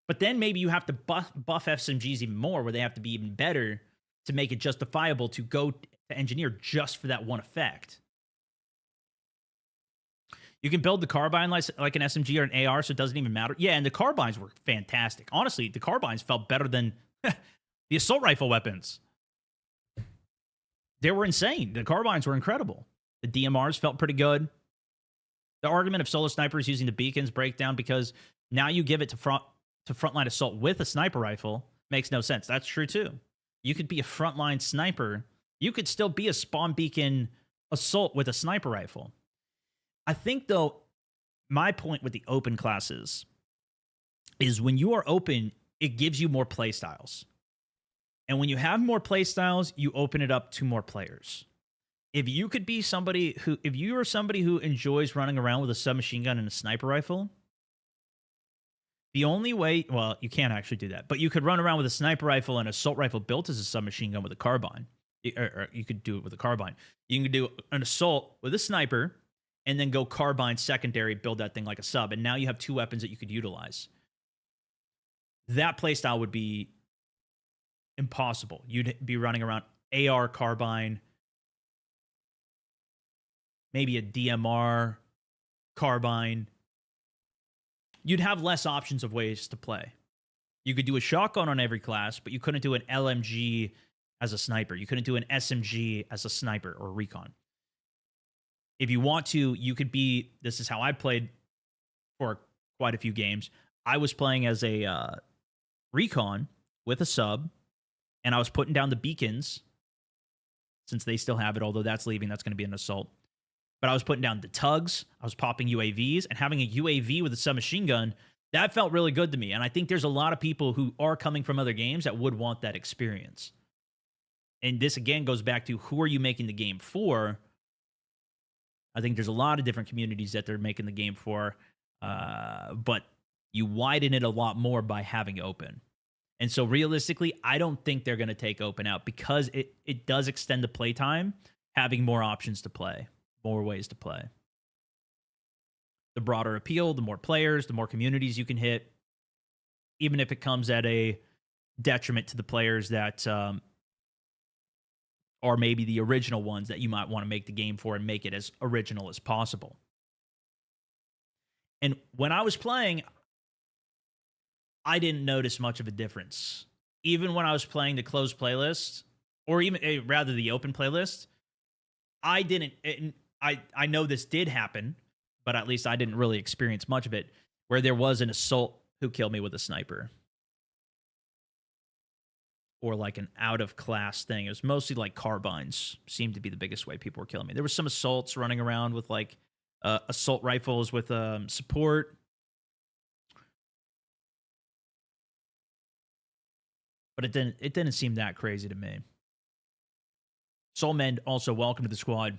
But then maybe you have to buff SMGs even more, where they have to be even better to make it justifiable to go to engineer just for that one effect. You can build the carbine like an SMG or an AR, so it doesn't even matter. Yeah, and the carbines were fantastic. Honestly, the carbines felt better than the assault rifle weapons. They were insane. The carbines were incredible. The DMRs felt pretty good. The argument of solo snipers using the beacons break down because now you give it to frontline assault with a sniper rifle makes no sense. That's true too. You could be a frontline sniper. You could still be a spawn beacon assault with a sniper rifle. I think, though, my point with the open classes is when you are open, it gives you more playstyles. And when you have more playstyles, you open it up to more players. If you could be somebody who, if you are somebody who enjoys running around with a submachine gun and a sniper rifle, the only way, well, you can't actually do that, but you could run around with a sniper rifle and assault rifle built as a submachine gun with a carbine. Or you could do it with a carbine. You can do an assault with a sniper and then go carbine secondary, build that thing like a sub. And now you have two weapons that you could utilize. That playstyle would be impossible. You'd be running around AR carbine, maybe a DMR carbine. You'd have less options of ways to play. You could do a shotgun on every class, but you couldn't do an LMG as a sniper. You couldn't do an SMG as a sniper or recon. If you want to, you could be, this is how I played for quite a few games. I was playing as a recon with a sub, and I was putting down the beacons, since they still have it, although that's leaving, that's going to be an assault. But I was putting down the tugs, I was popping UAVs, and having a UAV with a submachine gun, that felt really good to me. And I think there's a lot of people who are coming from other games that would want that experience. And this, again, goes back to who are you making the game for? I think there's a lot of different communities that they're making the game for, but you widen it a lot more by having open. And so realistically, I don't think they're going to take open out because it does extend the playtime, having more options to play, more ways to play. The broader appeal, the more players, the more communities you can hit, even if it comes at a detriment to the players that are maybe the original ones that you might want to make the game for and make it as original as possible. And when I was playing, I didn't notice much of a difference. Even when I was playing the closed playlist, or even rather the open playlist, I didn't. I know this did happen, but at least I didn't really experience much of it, where there was an assault who killed me with a sniper. Or like an out-of-class thing. It was mostly like carbines seemed to be the biggest way people were killing me. There were some assaults running around with like assault rifles with support. But it didn't seem that crazy to me. Soulmend, also welcome to the squad.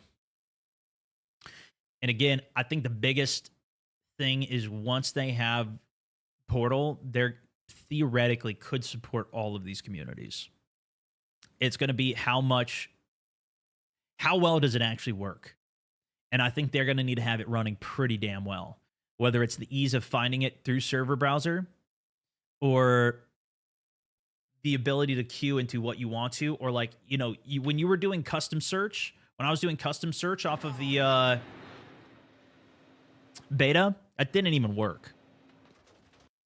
And again, I think the biggest thing is once they have Portal, they're theoretically could support all of these communities. It's going to be how well does it actually work? And I think they're going to need to have it running pretty damn well, whether it's the ease of finding it through server browser or the ability to queue into what you want to, or like, you know, when you were doing custom search, when I was doing custom search off of the beta, that didn't even work.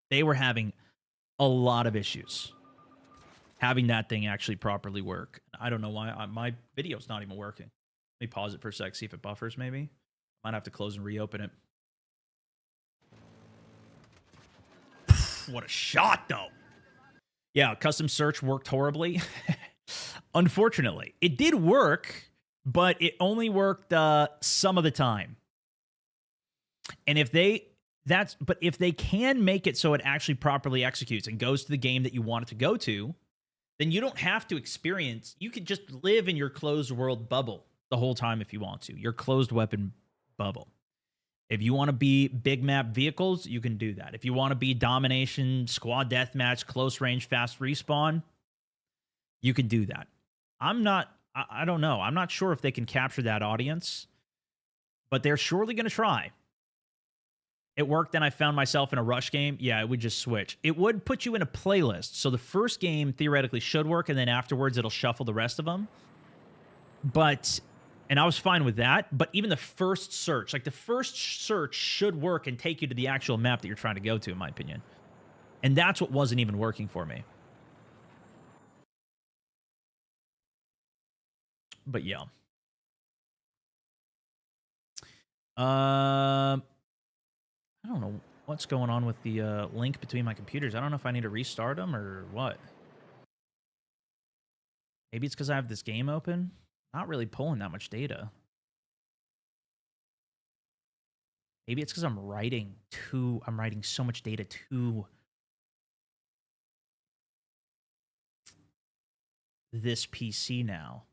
They were having a lot of issues having that thing actually properly work. I don't know why my video's not even working. Let me pause it for a sec, see if it buffers maybe. Might have to close and reopen it. What a shot, though. Yeah, custom search worked horribly. Unfortunately. It did work, but it only worked some of the time. And if they can make it so it actually properly executes and goes to the game that you want it to go to, then you don't have to experience. You could just live in your closed world bubble the whole time if you want to. Your closed weapon bubble. If you want to be big map vehicles, you can do that. If you want to be domination, squad deathmatch, close range, fast respawn, you can do that. I don't know. I'm not sure if they can capture that audience. but they're surely going to try. It worked, and I found myself in a rush game. Yeah, it would just switch. It would put you in a playlist. So the first game theoretically should work, and then afterwards it'll shuffle the rest of them. And I was fine with that. But even the first search, like the first search should work and take you to the actual map that you're trying to go to, in my opinion. And that's what wasn't even working for me. But yeah. I don't know what's going on with the link between my computers. I don't know if I need to restart them or what. Maybe it's because I have this game open. Not really pulling that much data. Maybe it's because I'm writing so much data to this PC now.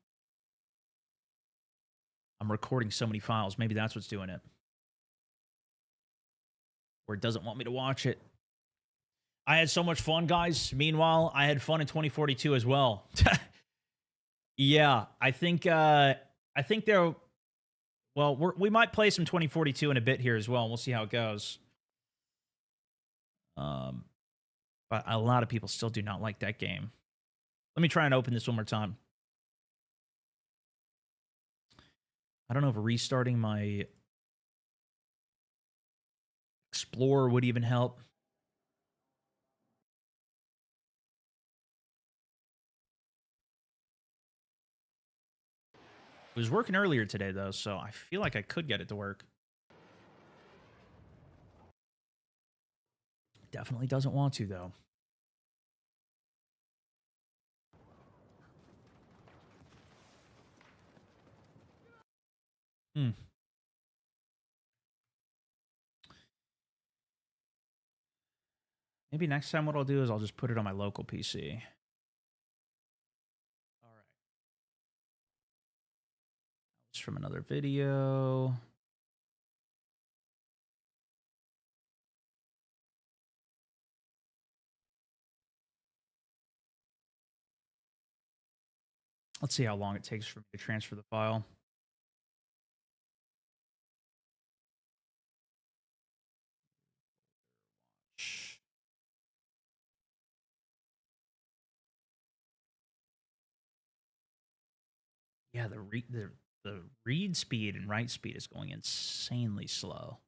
I'm recording so many files. Maybe that's what's doing it. Or it doesn't want me to watch it. I had so much fun, guys. Meanwhile, I had fun in 2042 as well. Yeah, I think there. Well, we might play some 2042 in a bit here as well. And we'll see how it goes. But a lot of people still do not like that game. Let me try and open this one more time. I don't know if restarting my Explorer would even help. It was working earlier today, though, so I feel like I could get it to work. Definitely doesn't want to, though. Maybe next time what I'll do is I'll just put it on my local PC. All right. It's from another video. Let's see how long it takes for me to transfer the file. Yeah, the read speed and write speed is going insanely slow.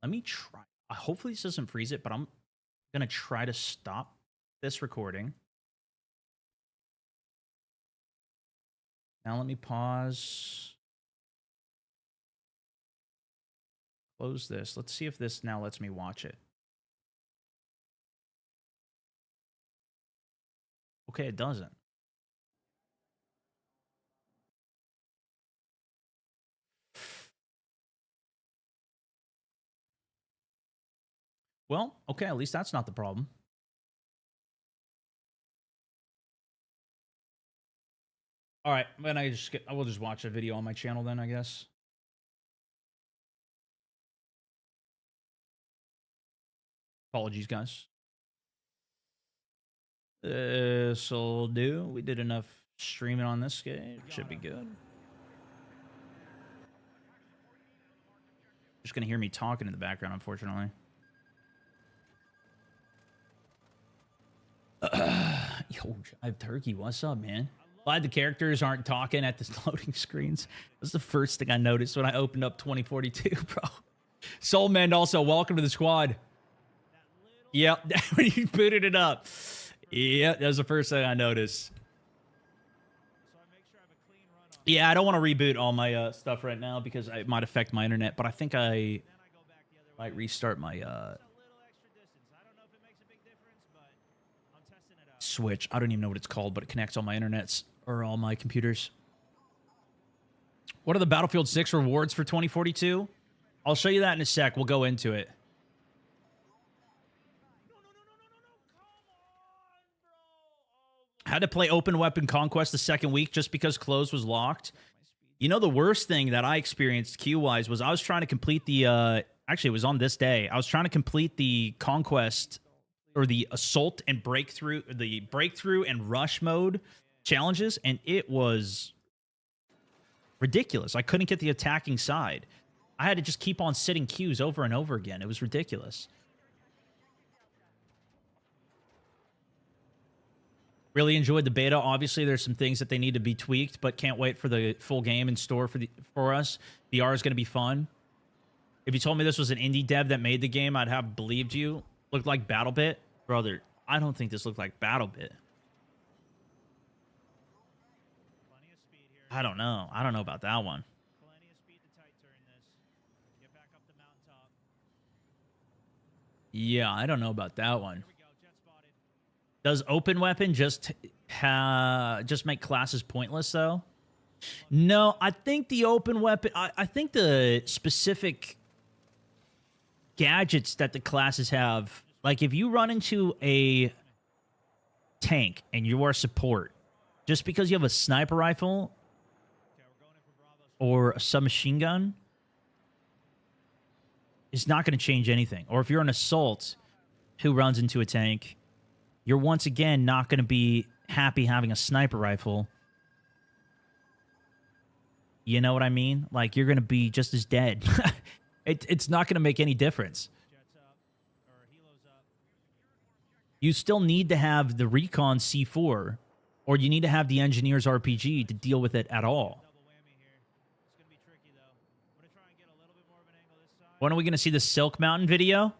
Let me try. Hopefully this doesn't freeze it, but I'm going to try to stop this recording. Now let me pause. Close this. Let's see if this now lets me watch it. Okay, it doesn't. Well, okay, at least that's not the problem. All right, then I will just watch a video on my channel then, I guess. Apologies, guys. This'll do. We did enough streaming on this game. Should be good. Just gonna hear me talking in the background, unfortunately. Yo, Jive Turkey, what's up, man? Glad the characters aren't talking at the loading screens. That's the first thing I noticed when I opened up 2042, bro. Soulmend also, welcome to the squad. Yep, when you booted it up. Yeah, that was the first thing I noticed. Yeah, I don't want to reboot all my stuff right now because it might affect my internet, but I think I might restart my Switch. I don't even know what it's called, but it connects all my internets or all my computers. What are the Battlefield 6 rewards for 2042? I'll show you that in a sec. We'll go into it. Had to play Open Weapon Conquest the second week just because closed was locked. You know, the worst thing that I experienced queue-wise was I was trying to complete the... actually, it was on this day. I was trying to complete the Conquest... or the assault and breakthrough, and rush mode challenges, and it was Ridiculous. I couldn't get the attacking side. I had to just keep on sitting queues over and over again. It was ridiculous. Really enjoyed the beta. Obviously, there's some things that they need to be tweaked, but can't wait for the full game in store for us. VR is going to be fun. If you told me this was an indie dev that made the game, I'd have believed you. Looked like BattleBit. Brother, I don't think this looked like BattleBit. I don't know. I don't know about that one. Plenty of speed to tight turn this. Get back up the mountaintop. Yeah, I don't know about that one. Here we go. Jet spotted. Does open weapon just make classes pointless though? No, I think the open weapon. I think the specific gadgets that the classes have, like if you run into a tank and you are support, just because you have a sniper rifle Okay, we're going in for Bravo. or a submachine gun is not going to change anything. Or if you're an assault who runs into a tank, you're once again not going to be happy having a sniper rifle. You know what I mean? Like, you're going to be just as dead. It's not going to make any difference. Jets up. Or helos up. You still need to have the recon C4, or you need to have the engineer's RPG to deal with it at all. Double whammy here. It's going to be tricky, though. I'm going to try and get a little bit more of an angle this side. When are we going to see the Silk Mountain video?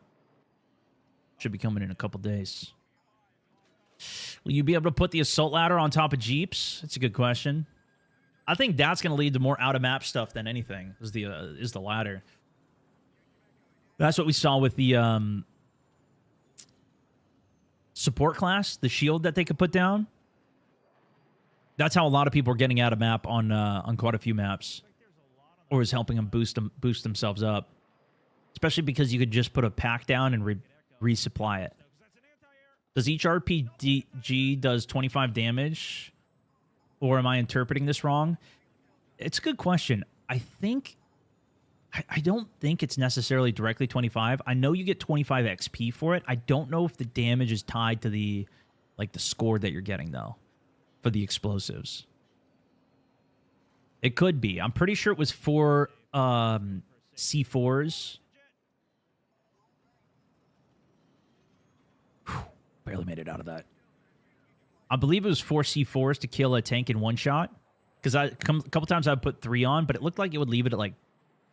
Should be coming in a couple days. Will you be able to put the assault ladder on top of Jeeps? That's a good question. I think that's going to lead to more out-of-map stuff than anything, is the ladder. That's what we saw with the support class, the shield that they could put down. That's how a lot of people are getting out of map on quite a few maps, or is helping them boost themselves up. Especially because you could just put a pack down and resupply it. Does each RPG does 25 damage, or am I interpreting this wrong? It's a good question. I don't think it's necessarily directly 25. I know you get 25 XP for it. I don't know if the damage is tied to the score that you're getting though for the explosives. It could be. I'm pretty sure it was for C4s. Whew, barely made it out of that. I believe it was 4 C4s to kill a tank in one shot. Because a couple times I would put 3 on, but it looked like it would leave it at like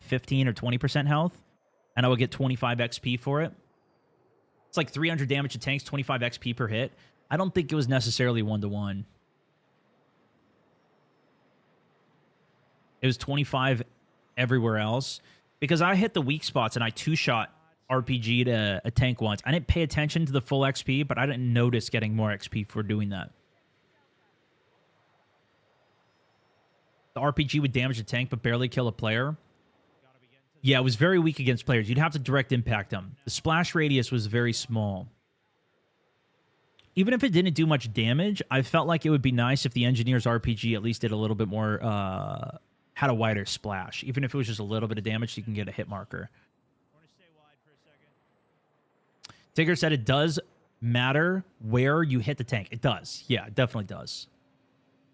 15 or 20% health, and I would get 25 XP for it. It's like 300 damage to tanks, 25 XP per hit. I don't think it was necessarily 1-to-1. It was 25 everywhere else, because I hit the weak spots and I 2-shot RPG'd a tank once. I didn't pay attention to the full XP, but I didn't notice getting more XP for doing that. The RPG would damage a tank but barely kill a player. Yeah, it was very weak against players. You'd have to direct impact them. The splash radius was very small. Even if it didn't do much damage, I felt like it would be nice if the engineer's RPG at least did a little bit more, had a wider splash. Even if it was just a little bit of damage, you can get a hit marker. I want to stay wide for a second. Tigger said it does matter where you hit the tank. It does. Yeah, it definitely does.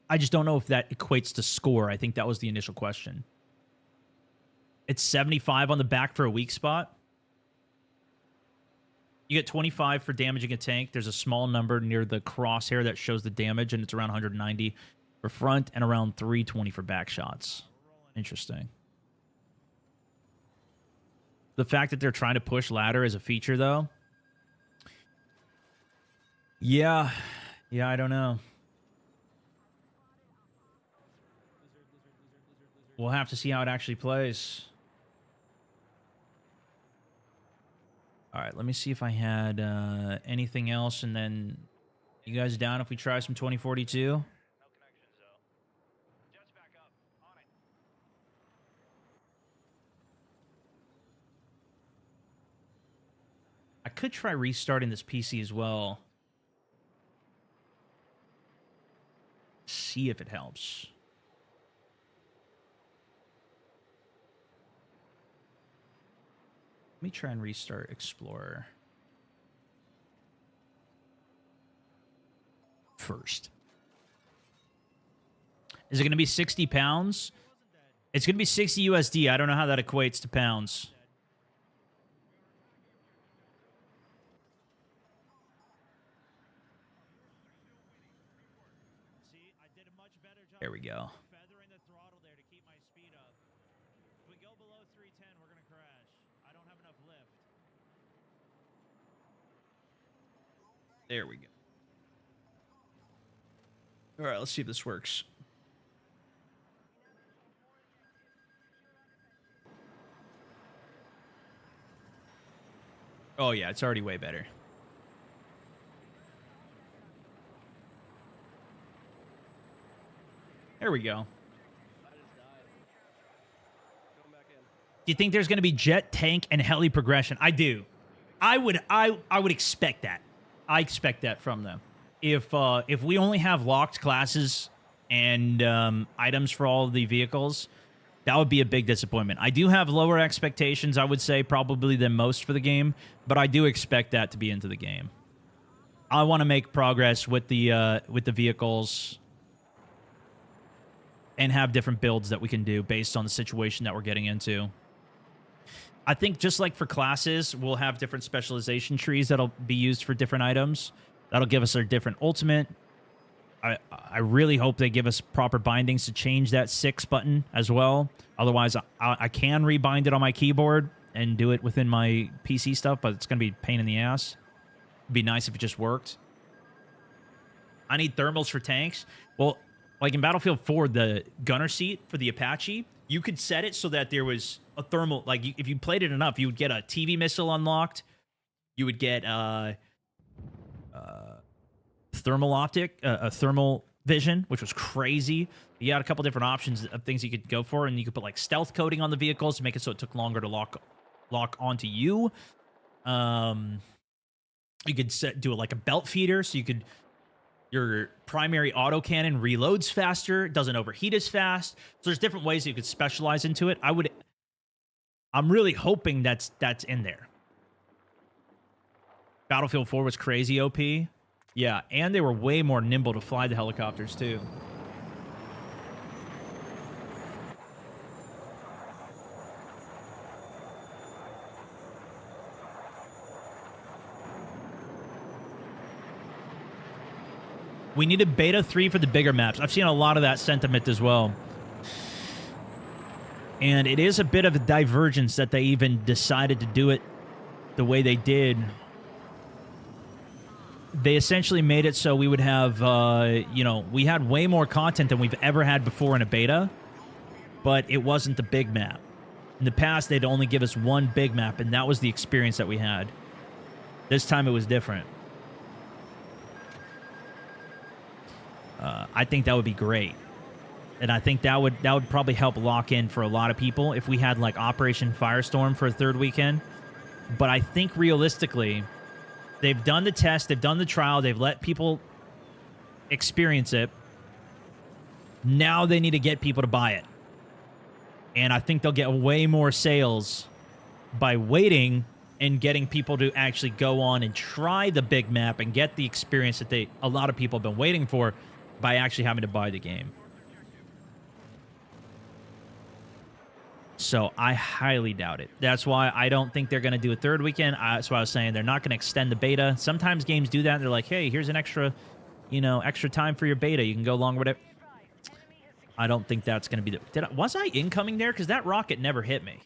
I just don't know if that equates to score. I think that was the initial question. It's 75 on the back for a weak spot. You get 25 for damaging a tank. There's a small number near the crosshair that shows the damage, and it's around 190 for front and around 320 for back shots. Interesting. The fact that they're trying to push ladder as a feature, though. Yeah, I don't know. We'll have to see how it actually plays. All right, let me see if I had anything else, and then you guys down if we try some 2042? No connections, though. Jets back up. On it. I could try restarting this PC as well. See if it helps. Let me try and restart Explorer first. Is it going to be 60 pounds? It's going to be 60 USD. I don't know how that equates to pounds. There we go. Feathering the throttle there to keep my speed up. If we go below 310, we're going to crash. I don't have enough lift. There we go. All right, let's see if this works. Oh, yeah, it's already way better. There we go. Do you think there's going to be jet, tank, and heli progression? I do. I would expect that. I expect that from them. If we only have locked classes and items for all of the vehicles, that would be a big disappointment. I do have lower expectations, I would say, probably than most for the game, but I do expect that to be into the game. I want to make progress with the vehicles and have different builds that we can do based on the situation that we're getting into. I think just like for classes, we'll have different specialization trees that'll be used for different items. That'll give us our different ultimate. I really hope they give us proper bindings to change that 6 button as well. Otherwise, I can rebind it on my keyboard and do it within my PC stuff, but it's going to be a pain in the ass. It'd be nice if it just worked. I need thermals for tanks. Well, like in Battlefield 4, the gunner seat for the Apache, you could set it so that there was a thermal. Like, if you played it enough, you would get a TV missile unlocked. You would get thermal optic, a thermal vision, which was crazy. You had a couple different options of things you could go for, and you could put like stealth coating on the vehicles to make it so it took longer to lock onto you. You could do it like a belt feeder, so you could. Your primary autocannon reloads faster, doesn't overheat as fast. So there's different ways you could specialize into it. I'm really hoping that's in there. Battlefield 4 was crazy OP. Yeah, and they were way more nimble to fly the helicopters too. We needed beta 3 for the bigger maps. I've seen a lot of that sentiment as well. And it is a bit of a divergence that they even decided to do it the way they did. They essentially made it so we would have, we had way more content than we've ever had before in a beta, but it wasn't the big map. In the past, they'd only give us one big map, and that was the experience that we had. This time it was different. I think that would be great. And I think that would probably help lock in for a lot of people if we had like Operation Firestorm for a third weekend. But I think realistically, they've done the test, they've done the trial, they've let people experience it. Now they need to get people to buy it. And I think they'll get way more sales by waiting and getting people to actually go on and try the big map and get the experience that a lot of people have been waiting for by actually having to buy the game. So I highly doubt it. That's why I don't think they're going to do a third weekend. That's why I was saying they're not going to extend the beta. Sometimes games do that. They're like, hey, here's an extra time for your beta. You can go along with it. I don't think that's going to be was I incoming there? Because that rocket never hit me.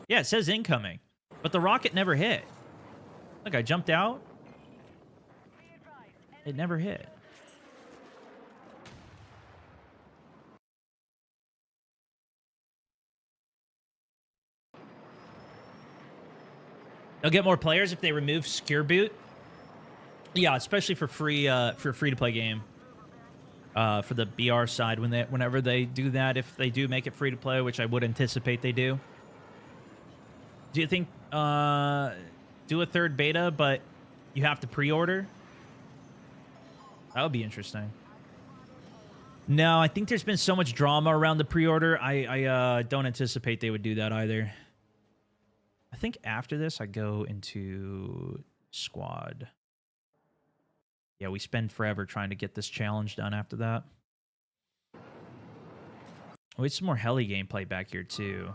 Yeah, it says incoming. But the rocket never hit. Look, I jumped out. It never hit. They'll get more players if they remove Secure Boot. Yeah, especially for free to play game. For the BR side, whenever they do that, if they do make it free to play, which I would anticipate they do. Do you think do a third beta, but you have to pre-order? That would be interesting. No, I think there's been so much drama around the pre-order. I don't anticipate they would do that either. I think after this, I go into squad. Yeah, we spend forever trying to get this challenge done after that. Oh, it's some more heli gameplay back here too.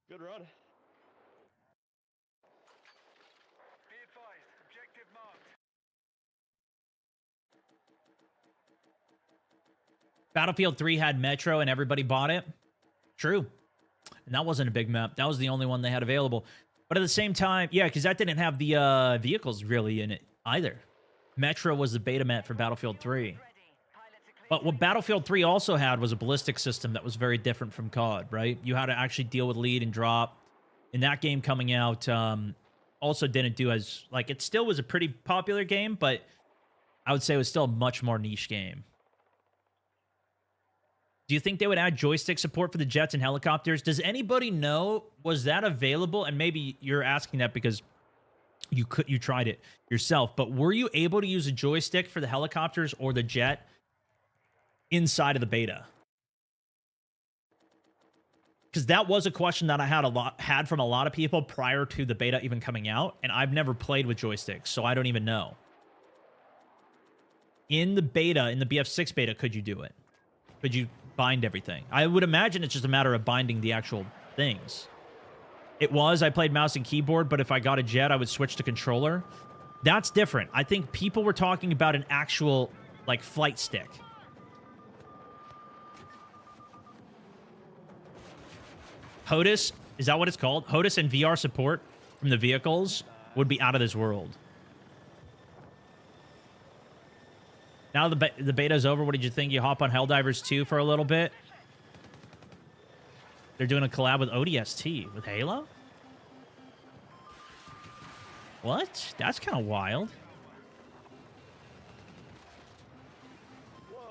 Good run. Battlefield 3 had Metro and everybody bought it. True. And that wasn't a big map. That was the only one they had available. But at the same time, yeah, because that didn't have the vehicles really in it either. Metro was the beta map for Battlefield 3. But what Battlefield 3 also had was a ballistic system that was very different from COD, right? You had to actually deal with lead and drop. And that game coming out also didn't do as... Like, it still was a pretty popular game, but I would say it was still a much more niche game. Do you think they would add joystick support for the jets and helicopters? Does anybody know? Was that available? And maybe you're asking that because you tried it yourself. But were you able to use a joystick for the helicopters or the jet inside of the beta? Because that was a question that I had from a lot of people prior to the beta even coming out, and I've never played with joysticks, so I don't even know. In the beta, in the BF6 beta, could you do it? Could you bind everything? I would imagine it's just a matter of binding the actual things. I played mouse and keyboard, but if I got a jet, I would switch to controller. That's different. I think people were talking about an actual, like, flight stick. HOTAS, is that what it's called? HOTAS and VR support from the vehicles would be out of this world. Now the beta's over, what did you think? You hop on Helldivers 2 for a little bit? They're doing a collab with ODST, with Halo? What? That's kind of wild. Whoa.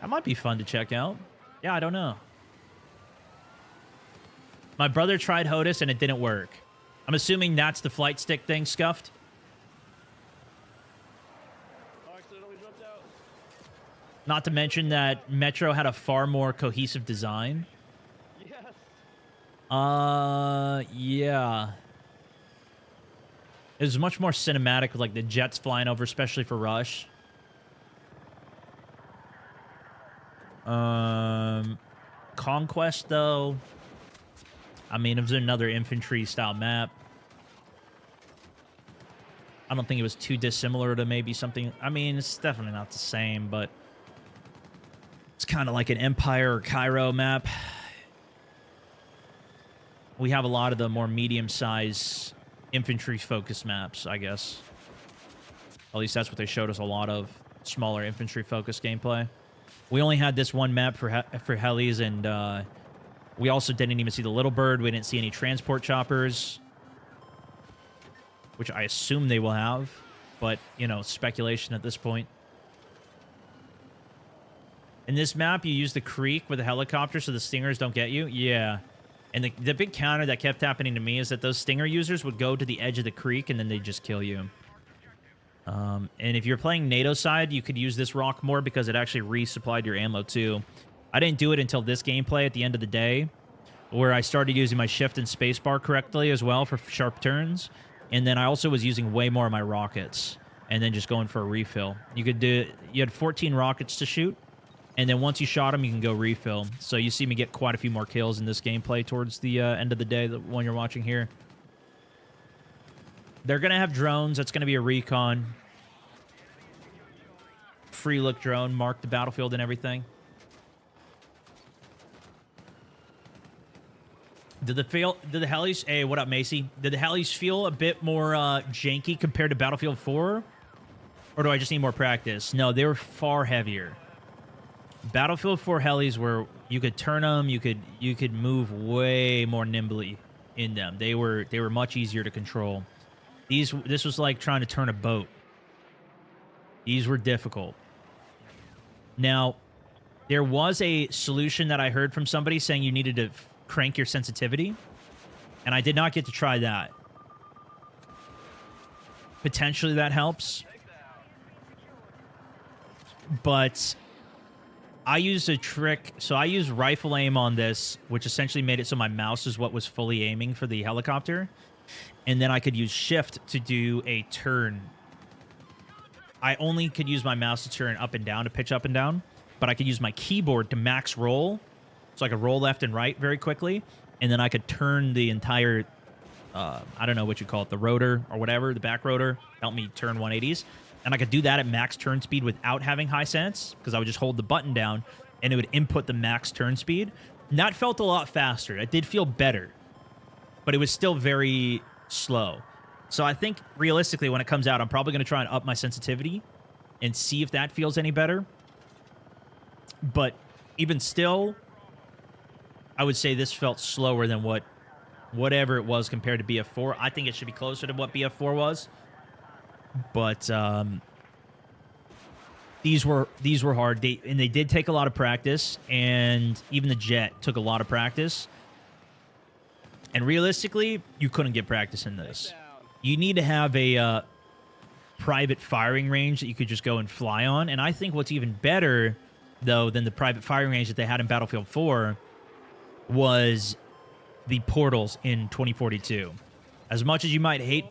That might be fun to check out. Yeah, I don't know. My brother tried HOTAS and it didn't work. I'm assuming that's the flight stick thing, Scuffed. Oh, accidentally jumped out. Not to mention that Metro had a far more cohesive design. Yes. Yeah. It was much more cinematic with, like, the jets flying over, especially for Rush. Conquest, though. I mean, it was another infantry-style map. I don't think it was too dissimilar to maybe something... I mean, it's definitely not the same, but... It's kind of like an Empire or Cairo map. We have a lot of the more medium-sized infantry-focused maps, I guess. At least that's what they showed us a lot of. Smaller infantry-focused gameplay. We only had this one map for helis, and we also didn't even see the Little Bird. We didn't see any transport choppers, which I assume they will have, but, you know, speculation at this point. In this map, you use the creek with a helicopter so the stingers don't get you? Yeah. And the big counter that kept happening to me is that those stinger users would go to the edge of the creek and then they'd just kill you. And if you're playing NATO side, you could use this rock more because it actually resupplied your ammo too. I didn't do it until this gameplay at the end of the day, where I started using my shift and spacebar correctly as well for sharp turns. And then I also was using way more of my rockets and then just going for a refill. You had 14 rockets to shoot. And then once you shot them, you can go refill. So you see me get quite a few more kills in this gameplay towards the end of the day, the one you're watching here. They're going to have drones. That's going to be a recon. Free look drone, mark the battlefield and everything. Did the helis... Hey, what up, Macy? Did the helis feel a bit more janky compared to Battlefield 4? Or do I just need more practice? No, they were far heavier. Battlefield 4 helis were... You could turn them, you could move way more nimbly in them. They were much easier to control. This was like trying to turn a boat. These were difficult. Now, there was a solution that I heard from somebody saying you needed to crank your sensitivity, and I did not get to try that. Potentially that helps. But I used a trick. So I used rifle aim on this, which essentially made it so my mouse is what was fully aiming for the helicopter. And then I could use shift to do a turn I only could use my mouse to turn up and down, to pitch up and down, but I could use my keyboard to max roll, so I could roll left and right very quickly, and then I could turn the entire, I don't know what you call it, the rotor or whatever, the back rotor, help me turn 180s, and I could do that at max turn speed without having high sense, because I would just hold the button down, and it would input the max turn speed. And that felt a lot faster. It did feel better, but it was still very slow. So I think, realistically, when it comes out, I'm probably going to try and up my sensitivity and see if that feels any better. But even still, I would say this felt slower than whatever it was compared to BF4. I think it should be closer to what BF4 was. But these were hard. They did take a lot of practice, and even the Jet took a lot of practice. And realistically, you couldn't get practice in this. You need to have a private firing range that you could just go and fly on. And I think what's even better, though, than the private firing range that they had in Battlefield 4 was the portals in 2042. As much as you might hate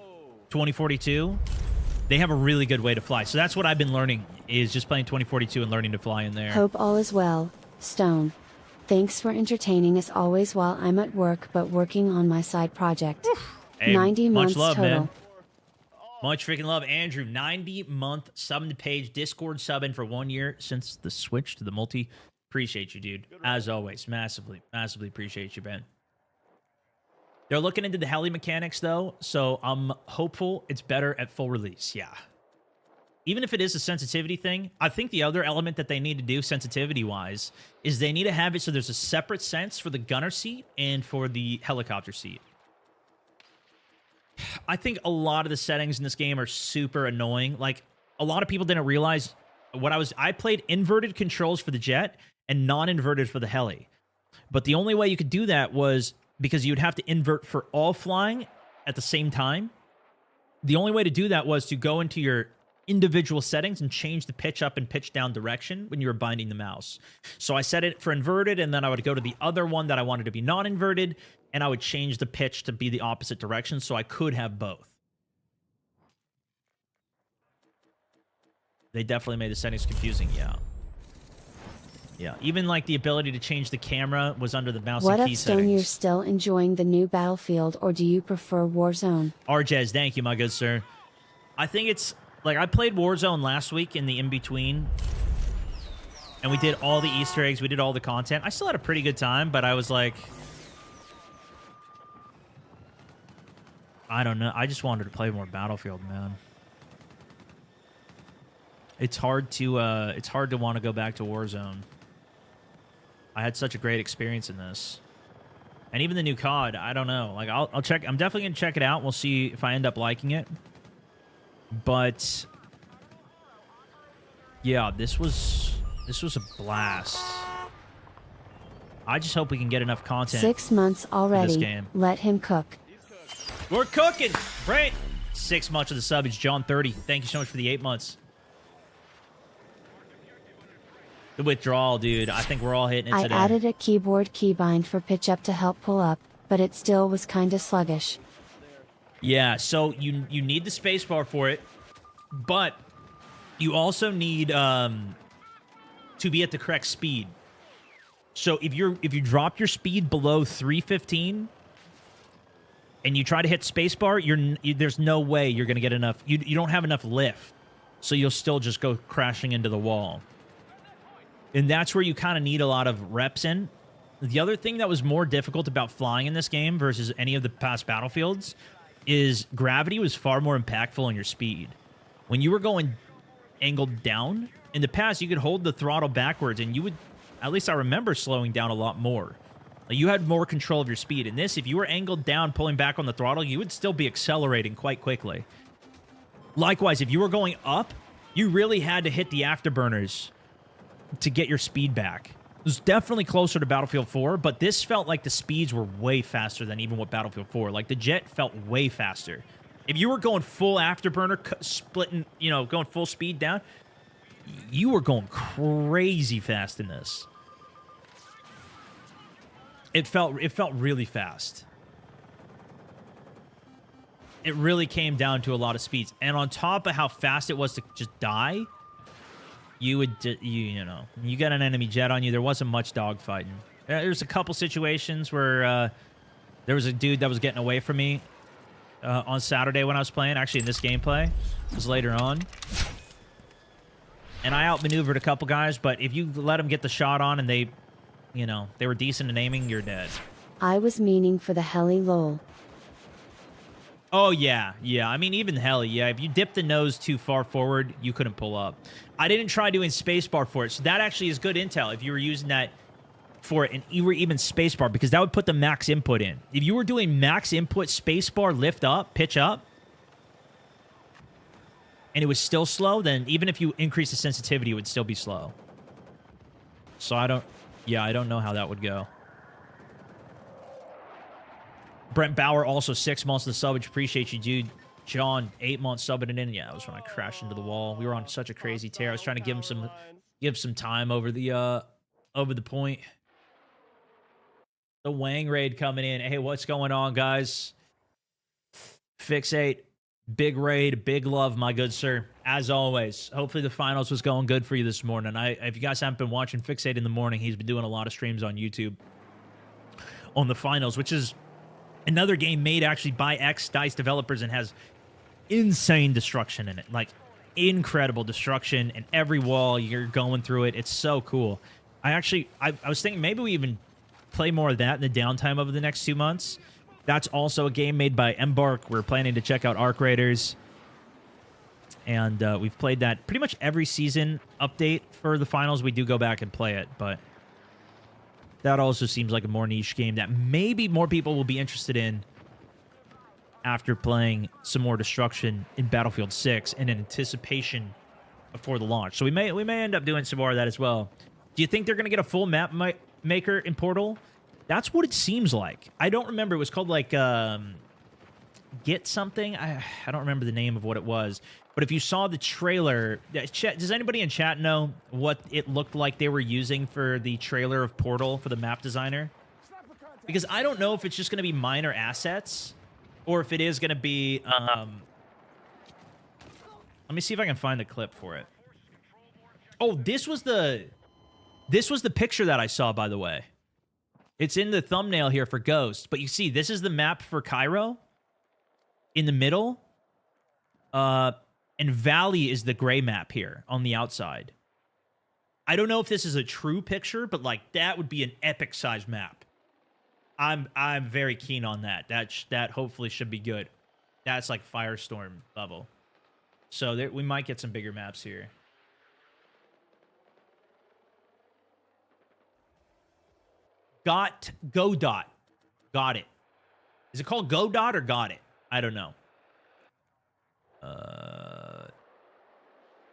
2042, they have a really good way to fly. So that's what I've been learning, is just playing 2042 and learning to fly in there. Hope all is well, Stone. Thanks for entertaining us always while I'm at work but working on my side project. Hey, 90 much months love, total. man. Much freaking love. Andrew, 90-month subbing to page, Discord subbing for 1 year since the switch to the multi. Appreciate you, dude. As always, massively appreciate you, Ben. They're looking into the heli mechanics, though, so I'm hopeful it's better at full release. Yeah. Even if it is a sensitivity thing, I think the other element that they need to do sensitivity-wise is they need to have it so there's a separate sense for the gunner seat and for the helicopter seat. I think a lot of the settings in this game are super annoying. Like, a lot of people didn't realize I played inverted controls for the Jet and non-inverted for the heli. But the only way you could do that was because you'd have to invert for all flying at the same time. The only way to do that was to go into your individual settings and change the pitch up and pitch down direction when you were binding the mouse. So I set it for inverted, and then I would go to the other one that I wanted to be non-inverted, and I would change the pitch to be the opposite direction so I could have both. They definitely made the settings confusing, yeah. Yeah, even like the ability to change the camera was under the mouse What and key up, Stone? settings. You're still enjoying the new Battlefield, or do you prefer Warzone? Arjez, thank you, my good sir. I think it's like I played Warzone last week in the in-between, and we did all the Easter eggs, we did all the content. I still had a pretty good time, but I was like, I don't know. I just wanted to play more Battlefield, man. It's hard to want to go back to Warzone. I had such a great experience in this. And even the new COD, I don't know. Like I'll check. I'm definitely gonna check it out. We'll see if I end up liking it. But yeah, this was a blast. I just hope we can get enough content. 6 months already. game. Let him cook. We're cooking. Right. 6 months of the sub. It's John 30. Thank you so much for the 8 months. The withdrawal, dude. I think we're all hitting it I today. added a keyboard keybind for pitch up to help pull up, but it still was kinda sluggish. Yeah, so you need the spacebar for it, but you also need to be at the correct speed. So if you drop your speed below 315 and you try to hit spacebar, there's no way you're going to get enough. You don't have enough lift, so you'll still just go crashing into the wall. And that's where you kind of need a lot of reps in. The other thing that was more difficult about flying in this game versus any of the past Battlefields is gravity was far more impactful on your speed. When you were going angled down, in the past, you could hold the throttle backwards and you would, at least I remember, slowing down a lot more. Like, you had more control of your speed. In this, if you were angled down, pulling back on the throttle, you would still be accelerating quite quickly. Likewise, if you were going up, you really had to hit the afterburners to get your speed back. It was definitely closer to Battlefield 4, but this felt like the speeds were way faster than even what Battlefield 4. Like, the Jet felt way faster. If you were going full afterburner, splitting, going full speed down, you were going crazy fast in this. It felt really fast. it really came down to a lot of speeds. And on top of how fast it was to just die, you would, you know, you got an enemy jet on you. There wasn't much dogfighting. There's a couple situations where there was a dude that was getting away from me on Saturday when I was playing. Actually, in this gameplay, it was later on. And I outmaneuvered a couple guys, but if you let them get the shot on and they, you know, they were decent in aiming, you're dead. I was meaning for the heli lol. Oh, yeah. Yeah. I mean, even heli, yeah. If you dip the nose too far forward, you couldn't pull up. I didn't try doing spacebar for it, so that actually is good intel if you were using that for it and you were even spacebar, because that would put the max input in. If you were doing max input spacebar lift up, pitch up, and it was still slow, then even if you increase the sensitivity, it would still be slow. So I don't know how that would go. Brent Bauer, also 6 months of the sub, which appreciate you, dude. John, 8 months subbing it in. Yeah, that was when I crashed into the wall. We were on such a crazy tear. I was trying to give some time over the point. The Wang raid coming in. Hey, what's going on, guys? Fixate, big raid, big love, my good sir. As always, hopefully the finals was going good for you this morning. If you guys haven't been watching Fixate in the morning, he's been doing a lot of streams on YouTube on the finals, which is another game made actually by Dice developers and has insane destruction in it. Like, incredible destruction, and every wall you're going through it. It's so cool. I was thinking maybe we even play more of that in the downtime over the next 2 months. That's also a game made by Embark. We're planning to check out Arc Raiders. And we've played that pretty much every season update for the finals. We do go back and play it, but that also seems like a more niche game that maybe more people will be interested in after playing some more destruction in Battlefield 6 in anticipation before the launch. So we may end up doing some more of that as well. Do you think they're going to get a full map maker in Portal? That's what it seems like. I don't remember. It was called like Get something. I don't remember the name of what it was. But if you saw the trailer, does anybody in chat know what it looked like they were using for the trailer of Portal for the map designer? Because I don't know if it's just going to be minor assets or if it is going to be... let me see if I can find the clip for it. Oh, this was the picture that I saw, by the way. It's in the thumbnail here for Ghost. But you see, this is the map for Cairo in the middle. And Valley is the gray map here on the outside. I don't know if this is a true picture, but like that would be an epic size map. I'm very keen on that. That hopefully should be good. That's like Firestorm level. So we might get some bigger maps here. Go Dot. Got it. Is it called Go Dot or Got It? I don't know.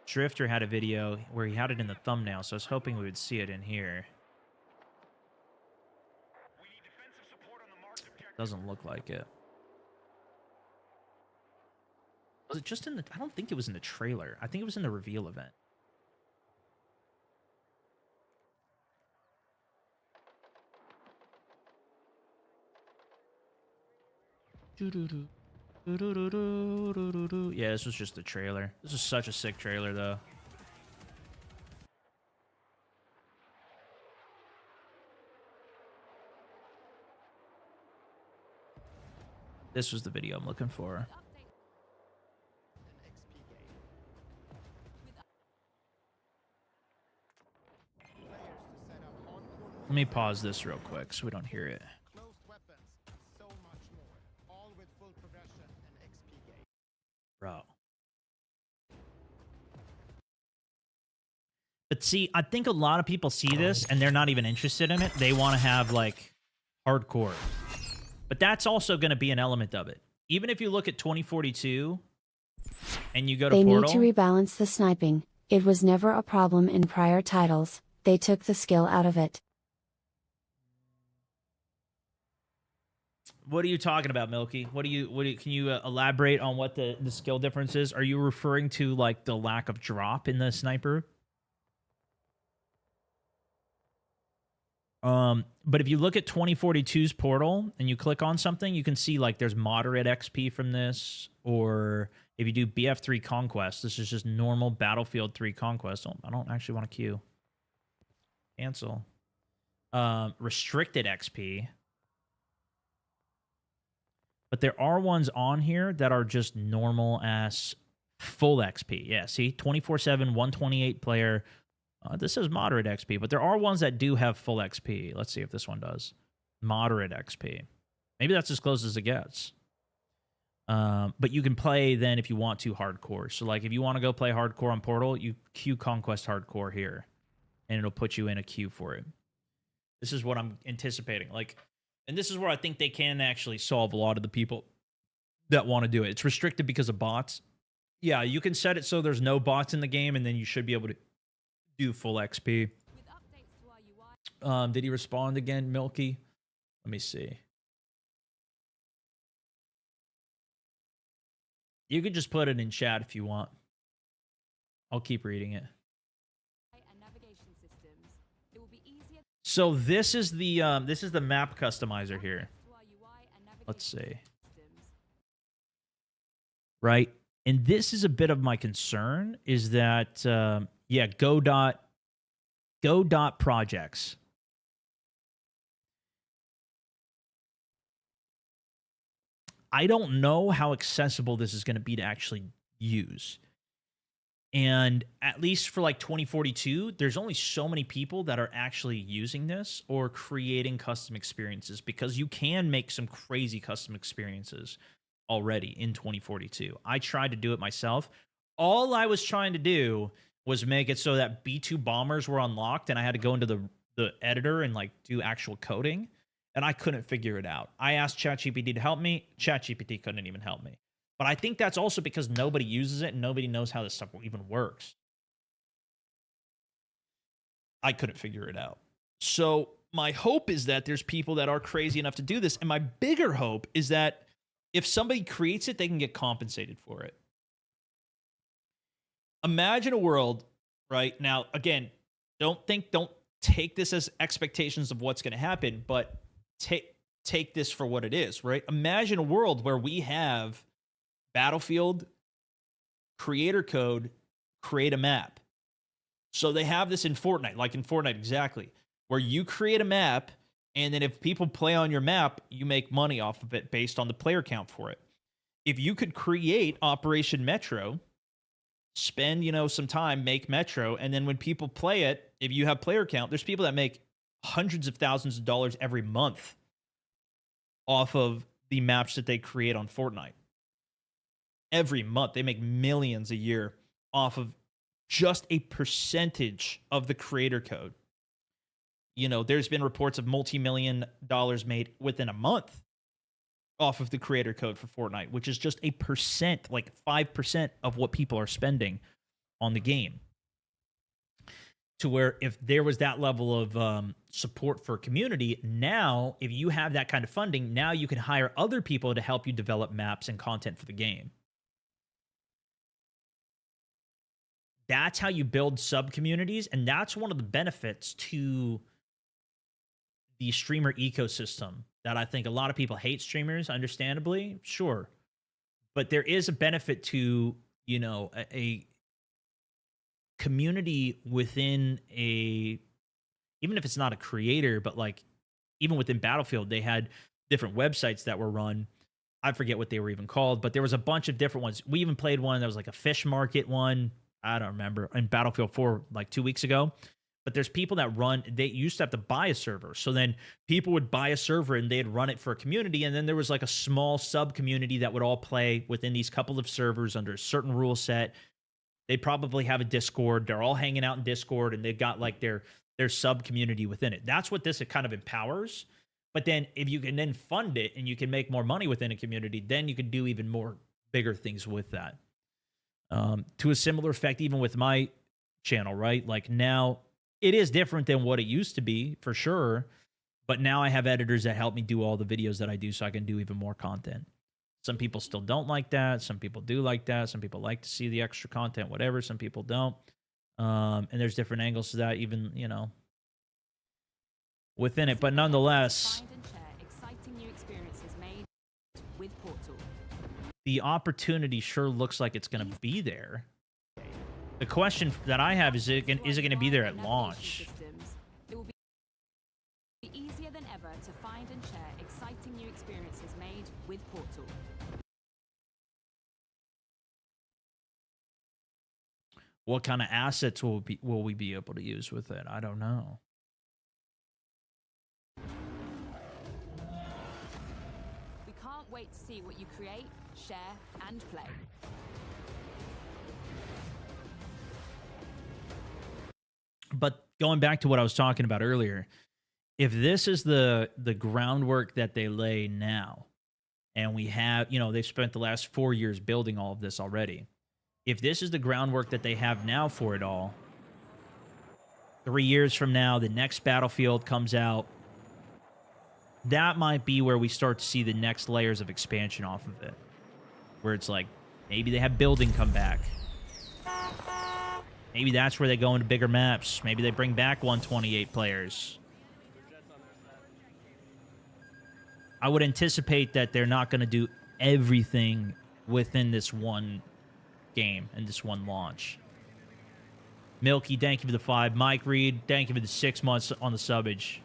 Drifter had a video where he had it in the thumbnail, so I was hoping we would see it in here. Doesn't look like it. Was it just in the... I don't think it was in the trailer. I think it was in the reveal event. Yeah, this was just the trailer. This is such a sick trailer, though. This was the video I'm looking for. Let me pause this real quick so we don't hear it. Bro. But see, I think a lot of people see this and they're not even interested in it. They want to have like hardcore. But that's also going to be an element of it. Even if you look at 2042 and you go to Portal. They need to rebalance the sniping. It was never a problem in prior titles. They took the skill out of it. What are you talking about, Milky? Can you elaborate on what the skill difference is? Are you referring to like the lack of drop in the sniper? But if you look at 2042's portal and you click on something, you can see like there's moderate XP from this, or if you do BF3 Conquest, this is just normal Battlefield 3 Conquest. Oh, I don't actually want to queue. Cancel. Restricted XP. But there are ones on here that are just normal ass full XP. Yeah, see? 24/7, 128 player. This is moderate XP, but there are ones that do have full XP. Let's see if this one does. Moderate XP. Maybe that's as close as it gets. But you can play then if you want to hardcore. So like if you want to go play hardcore on Portal, you queue Conquest Hardcore here, and it'll put you in a queue for it. This is what I'm anticipating. Like, and this is where I think they can actually solve a lot of the people that want to do it. It's restricted because of bots. Yeah, you can set it so there's no bots in the game, and then you should be able to do full XP. Did he respond again, Milky? Let me see. You could just put it in chat if you want. I'll keep reading it. So this is the map customizer here. Let's see. Right? And this is a bit of my concern, is that yeah, go dot projects. I don't know how accessible this is going to be to actually use. And at least for like 2042, there's only so many people that are actually using this or creating custom experiences, because you can make some crazy custom experiences already in 2042. I tried to do it myself. All I was trying to do was make it so that B2 bombers were unlocked, and I had to go into the editor and like do actual coding, and I couldn't figure it out. I asked ChatGPT to help me. ChatGPT couldn't even help me. But I think that's also because nobody uses it and nobody knows how this stuff even works. I couldn't figure it out. So my hope is that there's people that are crazy enough to do this. And my bigger hope is that if somebody creates it, they can get compensated for it. Imagine a world, right? Now, again, don't take this as expectations of what's going to happen, but take this for what it is, right? Imagine a world where we have Battlefield, creator code, create a map. So they have this in Fortnite, like in Fortnite exactly, where you create a map, and then if people play on your map, you make money off of it based on the player count for it. If you could create Operation Metro, spend, some time, make Metro, and then when people play it, if you have player count, there's people that make hundreds of thousands of dollars every month off of the maps that they create on Fortnite. Every month, they make millions a year off of just a percentage of the creator code. There's been reports of multi-million dollars made within a month off of the creator code for Fortnite, which is just a percent, like 5% of what people are spending on the game. To where if there was that level of support for community, now, if you have that kind of funding, now you can hire other people to help you develop maps and content for the game. That's how you build sub-communities, and that's one of the benefits to the streamer ecosystem that I think a lot of people hate streamers, understandably, sure. But there is a benefit to, a community within even if it's not a creator, but like even within Battlefield, they had different websites that were run. I forget what they were even called, but there was a bunch of different ones. We even played one that was like a fish market one. I don't remember, in Battlefield 4 like 2 weeks ago. But there's people that they used to have to buy a server. So then people would buy a server and they'd run it for a community. And then there was like a small sub community that would all play within these couple of servers under a certain rule set. They'd probably have a Discord. They're all hanging out in Discord, and they've got like their sub community within it. That's what this kind of empowers. But then if you can then fund it and you can make more money within a community, then you can do even more bigger things with that. To a similar effect, even with my channel, right? Like now, it is different than what it used to be, for sure. But now I have editors that help me do all the videos that I do so I can do even more content. Some people still don't like that. Some people do like that. Some people like to see the extra content, whatever. Some people don't. And there's different angles to that, even, within it. But nonetheless, Find and share exciting new experiences made with Portal. the opportunity sure looks like it's going to be there. The question that I have is it going to be there at launch? It will be easier than ever to find and share exciting new experiences made with Portal. What kind of assets will we be able to use with it? I don't know. We can't wait to see what you create, share, and play. But going back to what I was talking about earlier, if this is the groundwork that they lay now, and we have, they've spent the last 4 years building all of this already. If this is the groundwork that they have now for it all, 3 years from now, the next Battlefield comes out, that might be where we start to see the next layers of expansion off of it. Where it's like, maybe they have building come back. Maybe that's where they go into bigger maps. Maybe they bring back 128 players. I would anticipate that they're not going to do everything within this one game and this one launch. Milky, thank you for the 5. Mike Reed, thank you for the 6 months on the subbage.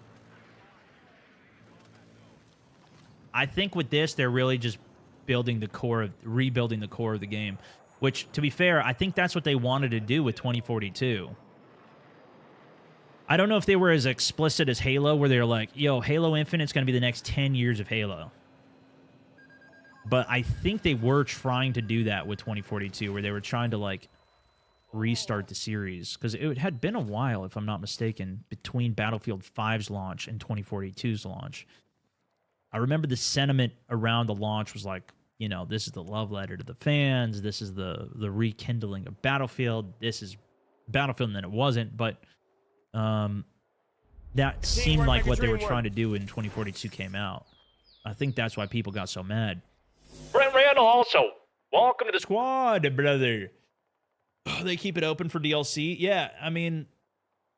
I think with this, they're really just rebuilding the core of the game. Which, to be fair, I think that's what they wanted to do with 2042. I don't know if they were as explicit as Halo, where they're like, yo, Halo Infinite's going to be the next 10 years of Halo. But I think they were trying to do that with 2042, where they were trying to, like, restart the series. Because it had been a while, if I'm not mistaken, between Battlefield 5's launch and 2042's launch. I remember the sentiment around the launch was like, this is the love letter to the fans. This is the rekindling of Battlefield. This is Battlefield, and then it wasn't. But that seemed like what they were trying to do when 2042 came out. I think that's why people got so mad. Brent Randall also. Welcome to the squad, brother. They keep it open for DLC. Yeah, I mean,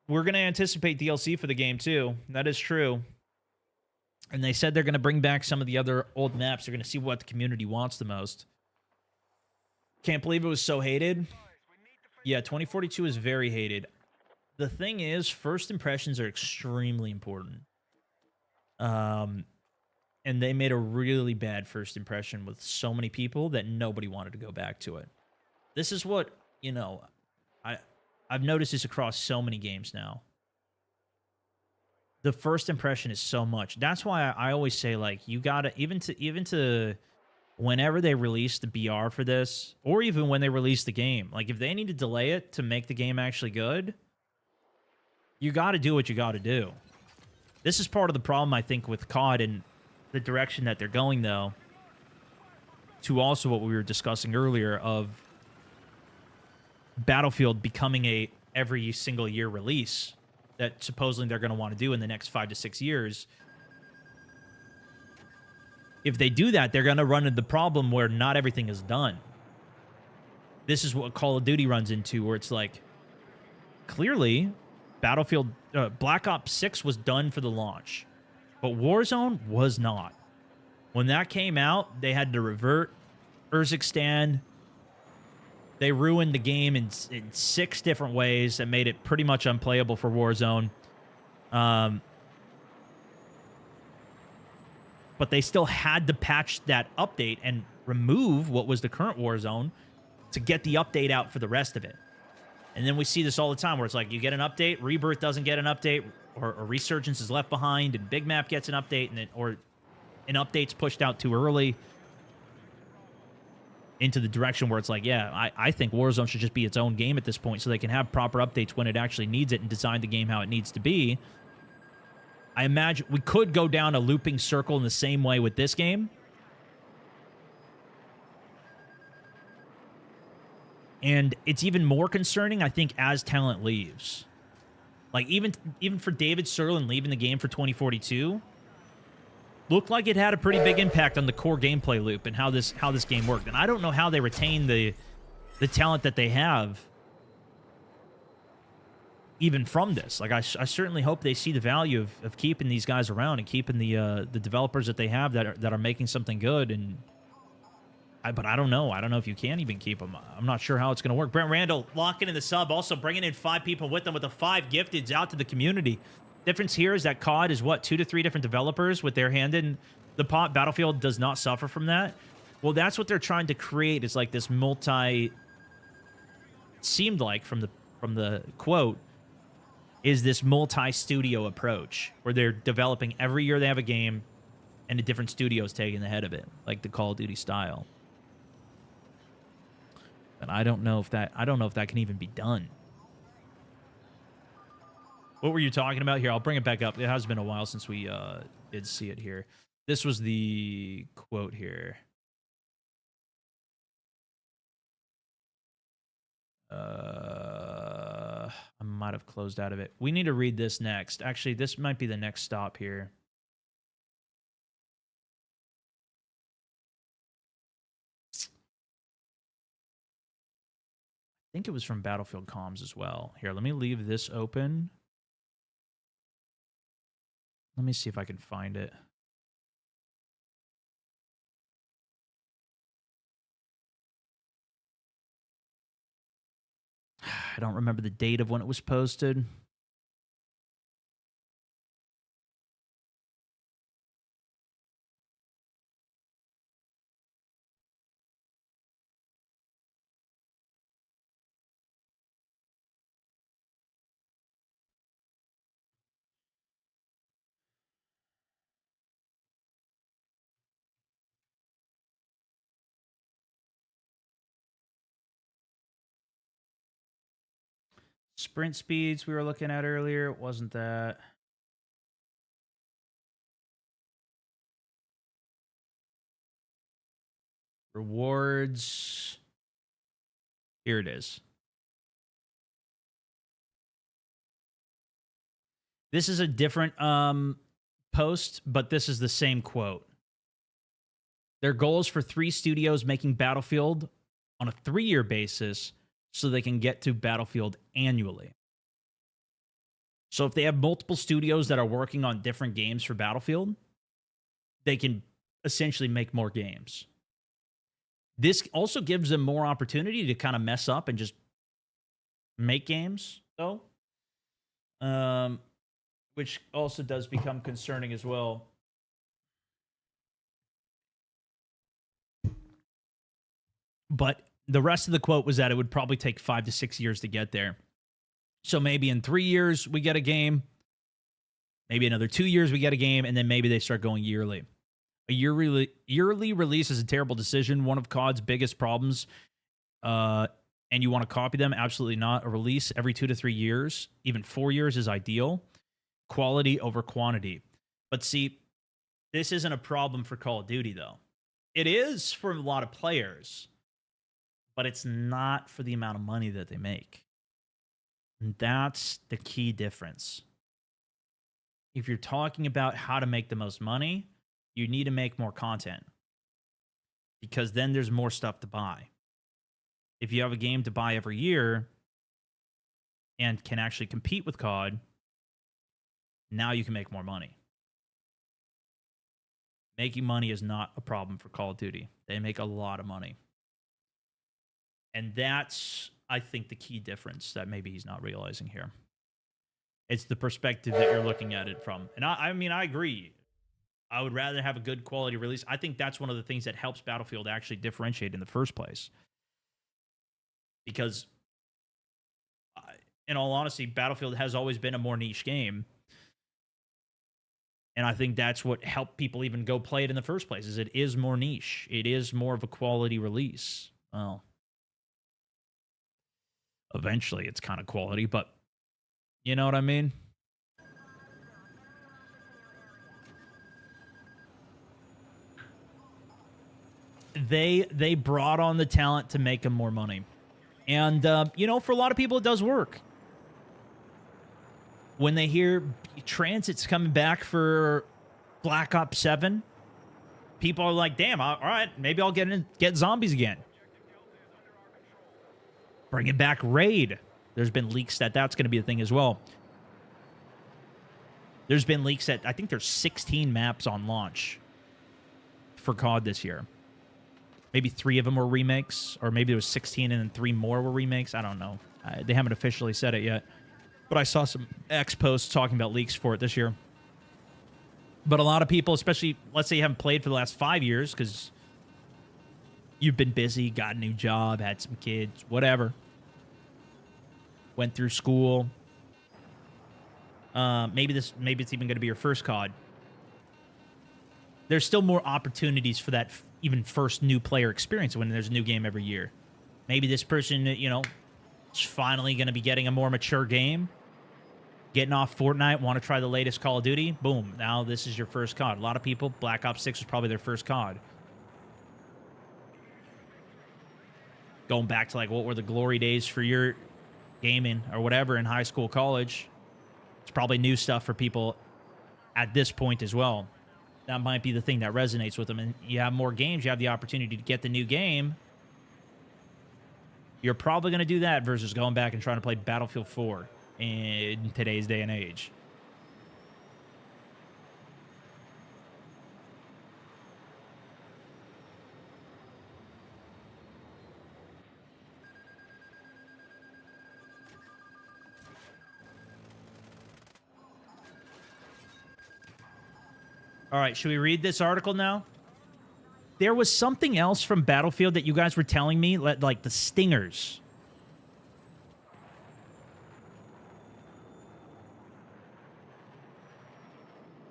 we're going to anticipate DLC for the game, too. That is true. And they said they're going to bring back some of the other old maps. They're going to see what the community wants the most. Can't believe it was so hated. Yeah, 2042 is very hated. The thing is, first impressions are extremely important. And they made a really bad first impression with so many people that nobody wanted to go back to it. This is what, I've noticed this across so many games now. The first impression is so much. That's why I always say, like, you gotta, even to whenever they release the BR for this, or even when they release the game, like, if they need to delay it to make the game actually good, you gotta do what you gotta do. This is part of the problem, I think, with COD and the direction that they're going, though, to also what we were discussing earlier of Battlefield becoming a every single year release that supposedly they're going to want to do in the next 5 to 6 years. If they do that, they're going to run into the problem where not everything is done. This is what Call of Duty runs into, where it's like, clearly, Battlefield, Black Ops 6 was done for the launch, but Warzone was not. When that came out, they had to revert Urzikstan. They ruined the game in 6 different ways that made it pretty much unplayable for Warzone. But they still had to patch that update and remove what was the current Warzone to get the update out for the rest of it. And then we see this all the time where it's like you get an update, Rebirth doesn't get an update, or Resurgence is left behind, and Big Map gets an update, or an update's pushed out too early into the direction where it's like, yeah, I think Warzone should just be its own game at this point so they can have proper updates when it actually needs it and design the game how it needs to be. I imagine we could go down a looping circle in the same way with this game. And it's even more concerning, I think, as talent leaves. Like, even for David Sirlin leaving the game for 2042, looked like it had a pretty big impact on the core gameplay loop and how this game worked. And I don't know how they retain the talent that they have even from this. Like I certainly hope they see the value of keeping these guys around and keeping the developers that they have that are making something good. And but I don't know. I don't know if you can even keep them. I'm not sure how it's going to work. Brent Randall locking in the sub, also bringing in 5 people with them with the 5 gifteds out to the community. Difference here is that COD is what, 2 to 3 different developers with their hand in the pot. Battlefield does not suffer from that. Well, that's what they're trying to create, is like this multi. It seemed like from the quote is this multi-studio approach where they're developing every year they have a game, and a different studio's taking the head of it, like the Call of Duty style. And I don't know if that can even be done. What were you talking about here? I'll bring it back up. It has been a while since we did see it here. This was the quote here. I might have closed out of it. We need to read this next. Actually, this might be the next stop here. I think it was from Battlefield Comms as well. Here, let me leave this open. Let me see if I can find it. I don't remember the date of when it was posted. Sprint speeds we were looking at earlier. It wasn't that. Rewards. Here it is. This is a different post, but this is the same quote. Their goal is for 3 studios making Battlefield on a 3-year basis so they can get to Battlefield annually. So if they have multiple studios that are working on different games for Battlefield, they can essentially make more games. This also gives them more opportunity to kind of mess up and just make games, though. Which also does become concerning as well. But the rest of the quote was that it would probably take 5 to 6 years to get there. So maybe in 3 years we get a game. Maybe another 2 years we get a game, and then maybe they start going yearly. A yearly release is a terrible decision. One of COD's biggest problems. And you want to copy them? Absolutely not. A release every 2 to 3 years, even 4 years is ideal. Quality over quantity. But see, this isn't a problem for Call of Duty, though. It is for a lot of players, but it's not for the amount of money that they make. And that's the key difference. If you're talking about how to make the most money, you need to make more content, because then there's more stuff to buy. If you have a game to buy every year and can actually compete with COD, now you can make more money. Making money is not a problem for Call of Duty. They make a lot of money. And that's, I think, the key difference that maybe he's not realizing here. It's the perspective that you're looking at it from. And I mean, I agree. I would rather have a good quality release. I think that's one of the things that helps Battlefield actually differentiate in the first place. Because, in all honesty, Battlefield has always been a more niche game. And I think that's what helped people even go play it in the first place, is it is more niche. It is more of a quality release. Well, eventually it's kind of quality, but you know what I mean? They brought on the talent to make them more money. And, for a lot of people, it does work. When they hear Transit's coming back for Black Ops 7, people are like, damn, all right, maybe I'll get zombies again. Bringing back Raid. There's been leaks that that's going to be a thing as well. There's been leaks that I think there's 16 maps on launch for COD this year. Maybe 3 of them were remakes, or maybe there was 16 and then 3 more were remakes. I don't know. They haven't officially said it yet. But I saw some X posts talking about leaks for it this year. But a lot of people, especially, let's say you haven't played for the last 5 years because you've been busy, got a new job, had some kids, whatever. Went through school. Maybe it's even going to be your first COD. There's still more opportunities for that even first new player experience when there's a new game every year. Maybe this person, you know, is finally going to be getting a more mature game. Getting off Fortnite, want to try the latest Call of Duty. Boom. Now this is your first COD. A lot of people, Black Ops 6 was probably their first COD. Going back to like what were the glory days for your gaming or whatever in high school, college. It's probably new stuff for people at this point as well. That might be the thing that resonates with them. And you have more games, you have the opportunity to get the new game. You're probably going to do that versus going back and trying to play Battlefield 4 in today's day and age. All right, should we read this article now? There was something else from Battlefield that you guys were telling me, like the stingers.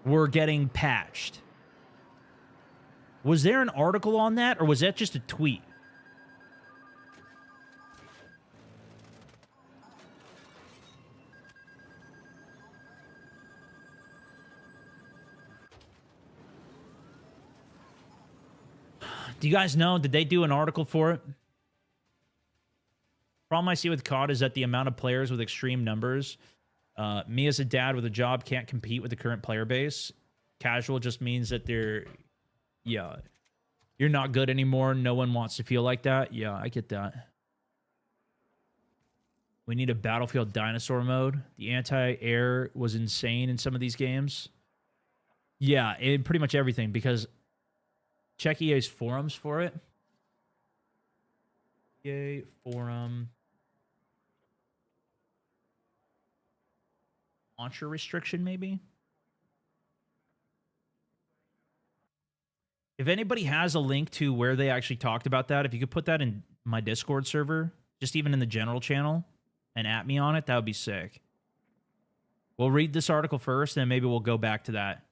Were getting patched. Was there an article on that, or was that just a tweet? Do you guys know? Did they do an article for it? Problem I see with COD is that the amount of players with extreme numbers. Me as a dad with a job can't compete with the current player base. Casual just means that they're... Yeah. You're not good anymore. No one wants to feel like that. Yeah, I get that. We need a Battlefield dinosaur mode. The anti-air was insane in some of these games. Yeah, in pretty much everything, because... Check EA's forums for it. EA forum. Launcher restriction, maybe? If anybody has a link to where they actually talked about that, if you could put that in my Discord server, just even in the general channel, and at me on it, that would be sick. We'll read this article first, and then maybe we'll go back to that.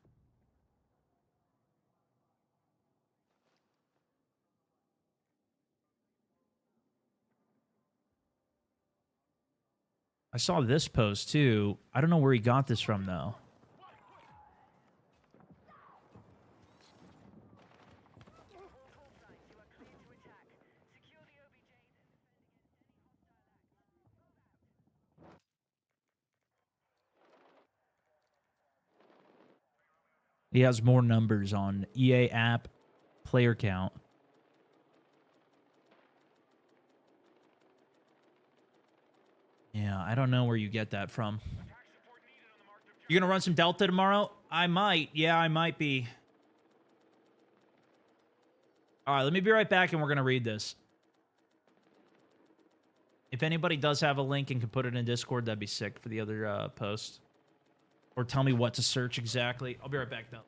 I saw this post, too. I don't know where he got this from, though. He has more numbers on EA app player count. Yeah, I don't know where you get that from. You gonna run some Delta tomorrow? I might. Yeah, I might be. All right, let me be right back, and we're gonna read this. If anybody does have a link and can put it in Discord, that'd be sick for the other post. Or tell me what to search exactly. I'll be right back, though.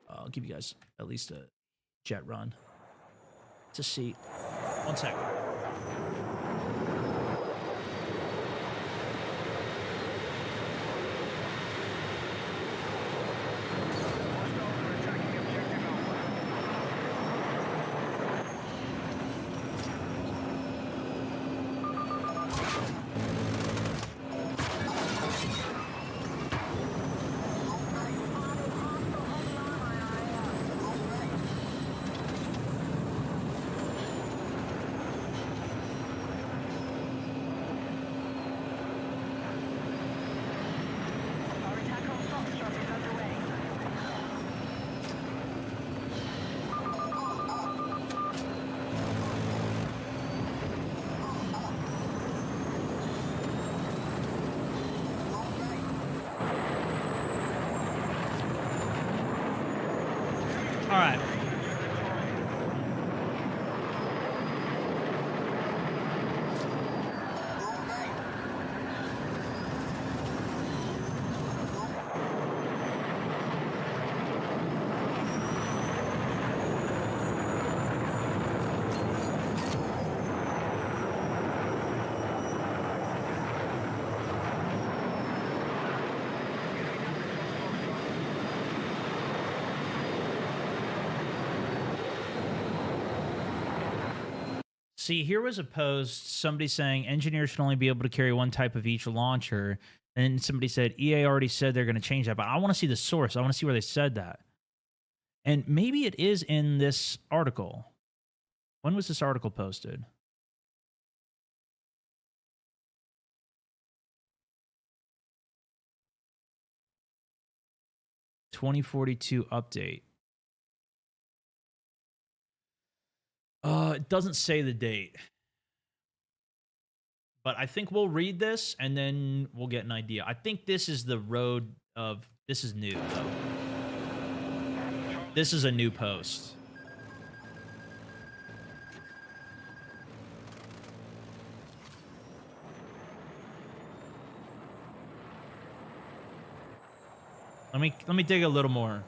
I'll give you guys at least a jet run to see. 1 second. See, here was a post, somebody saying engineers should only be able to carry one type of each launcher. And somebody said EA already said they're going to change that, but I want to see the source. I want to see where they said that. And maybe it is in this article. When was this article posted? "2042 update." It doesn't say the date. But I think we'll read this and then we'll get an idea. I think this is the road of... This is new, though. This is a new post. Let me dig a little more.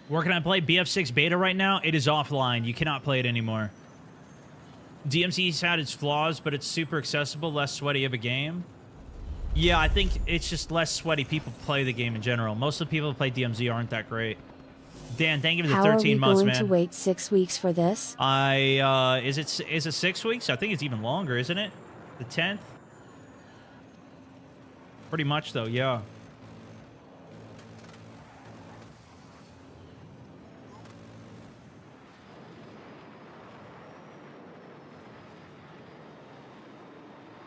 Where can I play BF6 beta right now? It is offline. You cannot play it anymore. DMC's had its flaws, but it's super accessible, less sweaty of a game. Yeah, I think it's just less sweaty. People play the game in general. Most of the people who play DMZ aren't that great. Dan, thank you for the 13 months, man. How are we going to wait 6 weeks for this? Is it 6 weeks? I think it's even longer, isn't it? The 10th? Pretty much, though, yeah.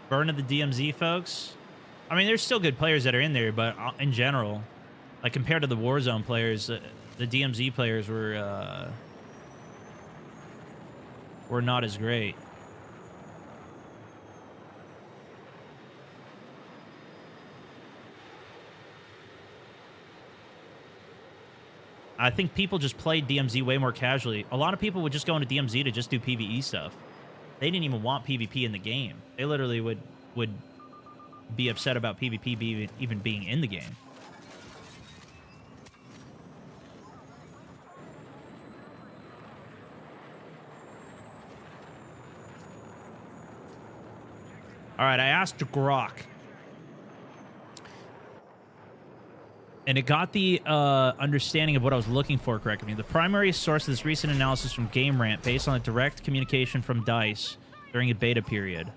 Burn of the DMZ, folks. I mean, there's still good players that are in there, but in general, like compared to the Warzone players, the DMZ players were not as great. I think people just played DMZ way more casually. A lot of people would just go into DMZ to just do PvE stuff. They didn't even want PvP in the game. They literally would be upset about PvP even being in the game. All right, I asked Grok. And it got the understanding of what I was looking for correctly. The primary source of this recent analysis from Game Rant based on the direct communication from DICE during a beta period.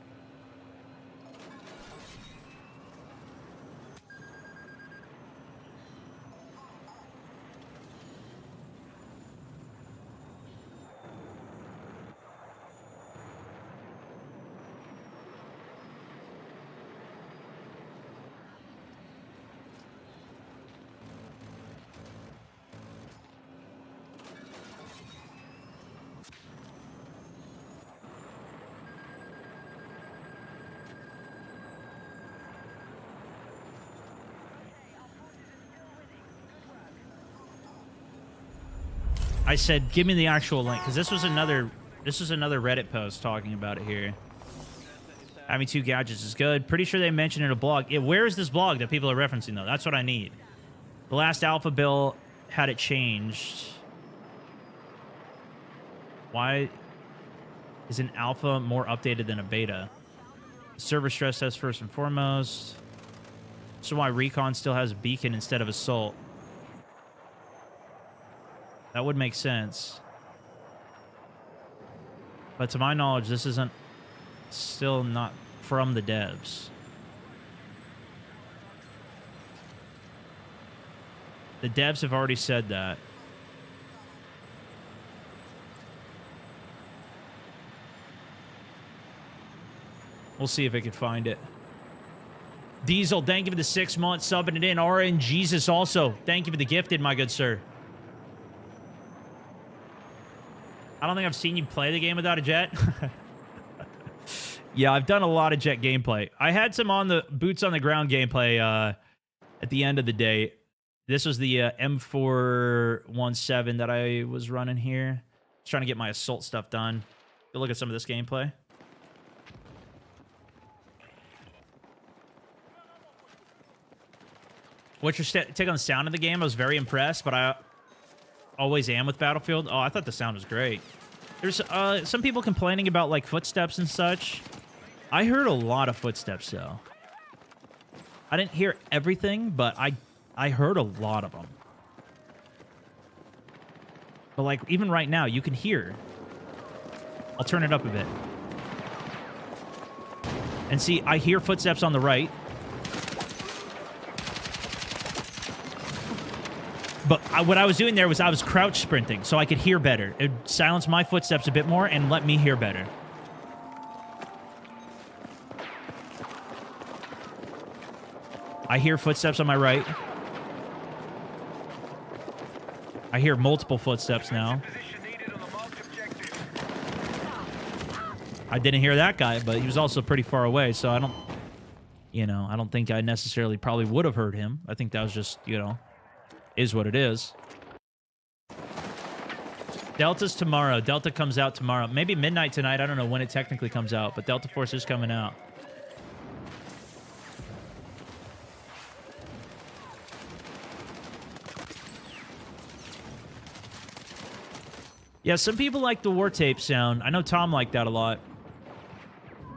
I said, give me the actual link, because this was another Reddit post talking about it here. Having 2 gadgets is good. Pretty sure they mentioned in a blog. Where is this blog that people are referencing, though? That's what I need. The last alpha bill had it changed. Why is an alpha more updated than a beta? Server stress test first and foremost. So why Recon still has a beacon instead of assault? That would make sense. But to my knowledge, this isn't still not from the devs. The devs have already said that. We'll see if I can find it. Diesel, thank you for the 6 months, subbing it in. RN Jesus also, thank you for the gifted, my good sir. I don't think I've seen you play the game without a jet. Yeah, I've done a lot of jet gameplay. I had some on the boots on the ground gameplay at the end of the day. This was the M417 that I was running here. Just trying to get my assault stuff done. Go look at some of this gameplay. What's your take on the sound of the game? I was very impressed, but I always am with Battlefield. Oh, I thought the sound was great. There's some people complaining about like footsteps and such. I heard a lot of footsteps though. I didn't hear everything, but I heard a lot of them. But like even right now, you can hear. I'll turn it up a bit. And see, I hear footsteps on the right. But what I was doing there was I was crouch sprinting, so I could hear better. It silenced my footsteps a bit more and let me hear better. I hear footsteps on my right. I hear multiple footsteps now. I didn't hear that guy, but he was also pretty far away, so I don't, I don't think I necessarily probably would have heard him. I think that was just, is what it is. Delta's tomorrow. Delta comes out tomorrow. Maybe midnight tonight. I don't know when it technically comes out, but Delta Force is coming out. Yeah, some people like the war tape sound. I know Tom liked that a lot.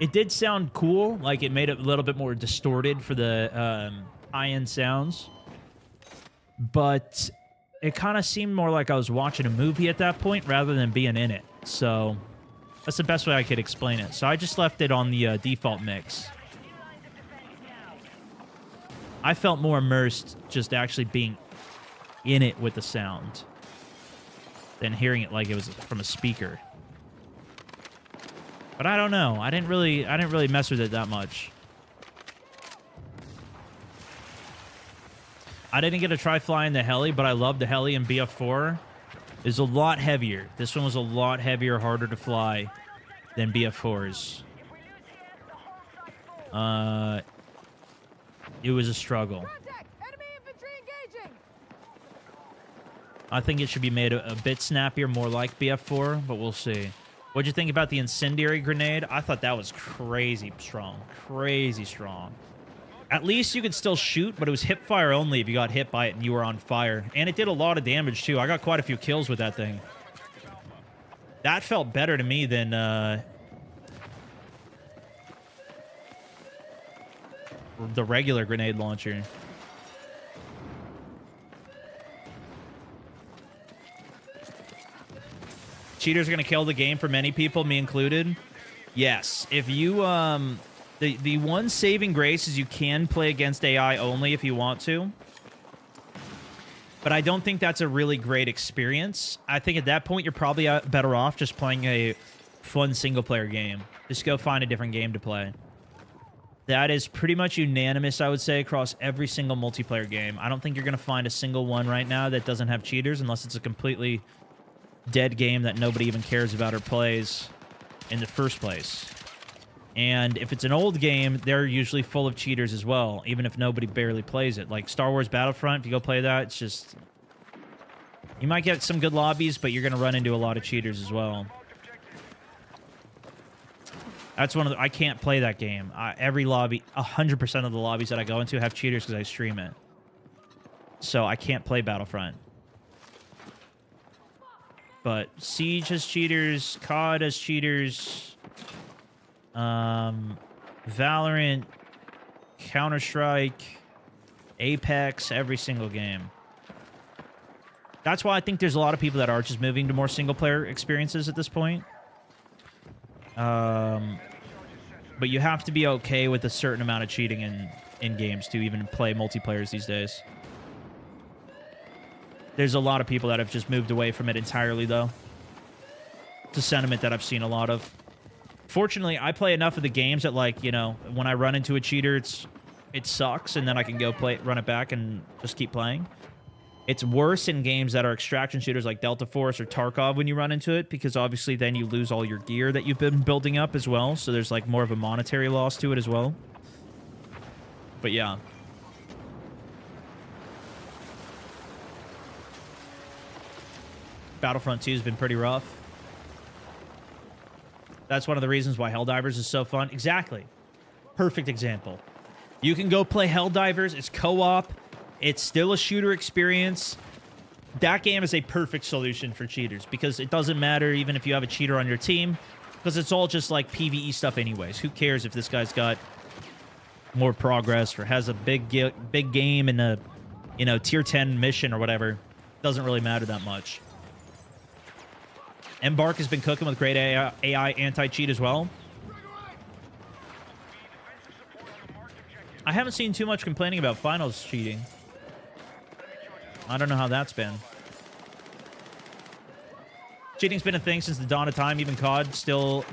It did sound cool. Like, it made it a little bit more distorted for the high-end sounds. But it kind of seemed more like I was watching a movie at that point rather than being in it. So that's the best way I could explain it. So I just left it on the default mix. I felt more immersed just actually being in it with the sound than hearing it like it was from a speaker. But I don't know. I didn't really mess with it that much. I didn't get to try flying the heli, but I love the heli in BF4. It's a lot heavier. This one was a lot heavier, harder to fly than BF4's. It was a struggle. I think it should be made a bit snappier, more like BF4, but we'll see. What'd you think about the incendiary grenade? I thought that was crazy strong. Crazy strong. At least you could still shoot, but it was hip fire only if you got hit by it and you were on fire. And it did a lot of damage, too. I got quite a few kills with that thing. That felt better to me than... the regular grenade launcher. Cheaters are going to kill the game for many people, me included. Yes. If you... The one saving grace is you can play against AI only if you want to. But I don't think that's a really great experience. I think at that point, you're probably better off just playing a fun single-player game. Just go find a different game to play. That is pretty much unanimous, I would say, across every single multiplayer game. I don't think you're going to find a single one right now that doesn't have cheaters unless it's a completely dead game that nobody even cares about or plays in the first place. And if it's an old game, they're usually full of cheaters as well, even if nobody barely plays it. Like Star Wars Battlefront, if you go play that, it's just... You might get some good lobbies, but you're going to run into a lot of cheaters as well. That's one of the... I can't play that game. Every lobby, 100% of the lobbies that I go into have cheaters because I stream it. So I can't play Battlefront. But Siege has cheaters, COD has cheaters... Valorant, Counter-Strike, Apex, every single game. That's why I think there's a lot of people that are just moving to more single-player experiences at this point. But you have to be okay with a certain amount of cheating in games to even play multiplayers these days. There's a lot of people that have just moved away from it entirely, though. It's a sentiment that I've seen a lot of. Fortunately, I play enough of the games that, like, you know, when I run into a cheater, it sucks, and then I can go run it back and just keep playing. It's worse in games that are extraction shooters like Delta Force or Tarkov when you run into it, because obviously then you lose all your gear that you've been building up as well, so there's like more of a monetary loss to it as well. But yeah. Battlefront 2 has been pretty rough. That's one of the reasons why Helldivers is so fun. Exactly. Perfect example. You can go play Helldivers. It's co-op. It's still a shooter experience. That game is a perfect solution for cheaters because it doesn't matter even if you have a cheater on your team, because it's all just like PvE stuff anyways. Who cares if this guy's got more progress or has a big game in a, you know, tier 10 mission or whatever? Doesn't really matter that much. Embark has been cooking with great AI anti-cheat as well. I haven't seen too much complaining about finals cheating. I don't know how that's been. Cheating's been a thing since the dawn of time. Even COD still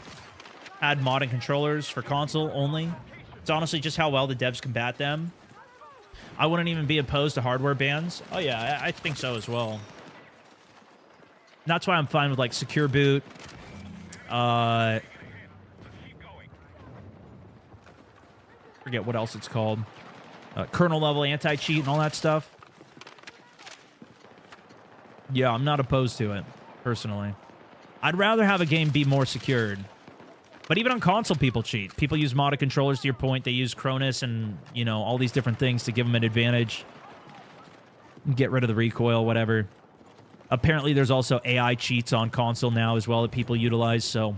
had modding controllers for console only. It's honestly just how well the devs combat them. I wouldn't even be opposed to hardware bans. Oh yeah, I think so as well. That's why I'm fine with like secure boot. Forget what else it's called. Kernel level anti-cheat and all that stuff. Yeah, I'm not opposed to it, personally. I'd rather have a game be more secured. But even on console, people cheat. People use modded controllers, to your point. They use Cronus and, you know, all these different things to give them an advantage. Get rid of the recoil, whatever. Apparently, there's also AI cheats on console now as well that people utilize, so...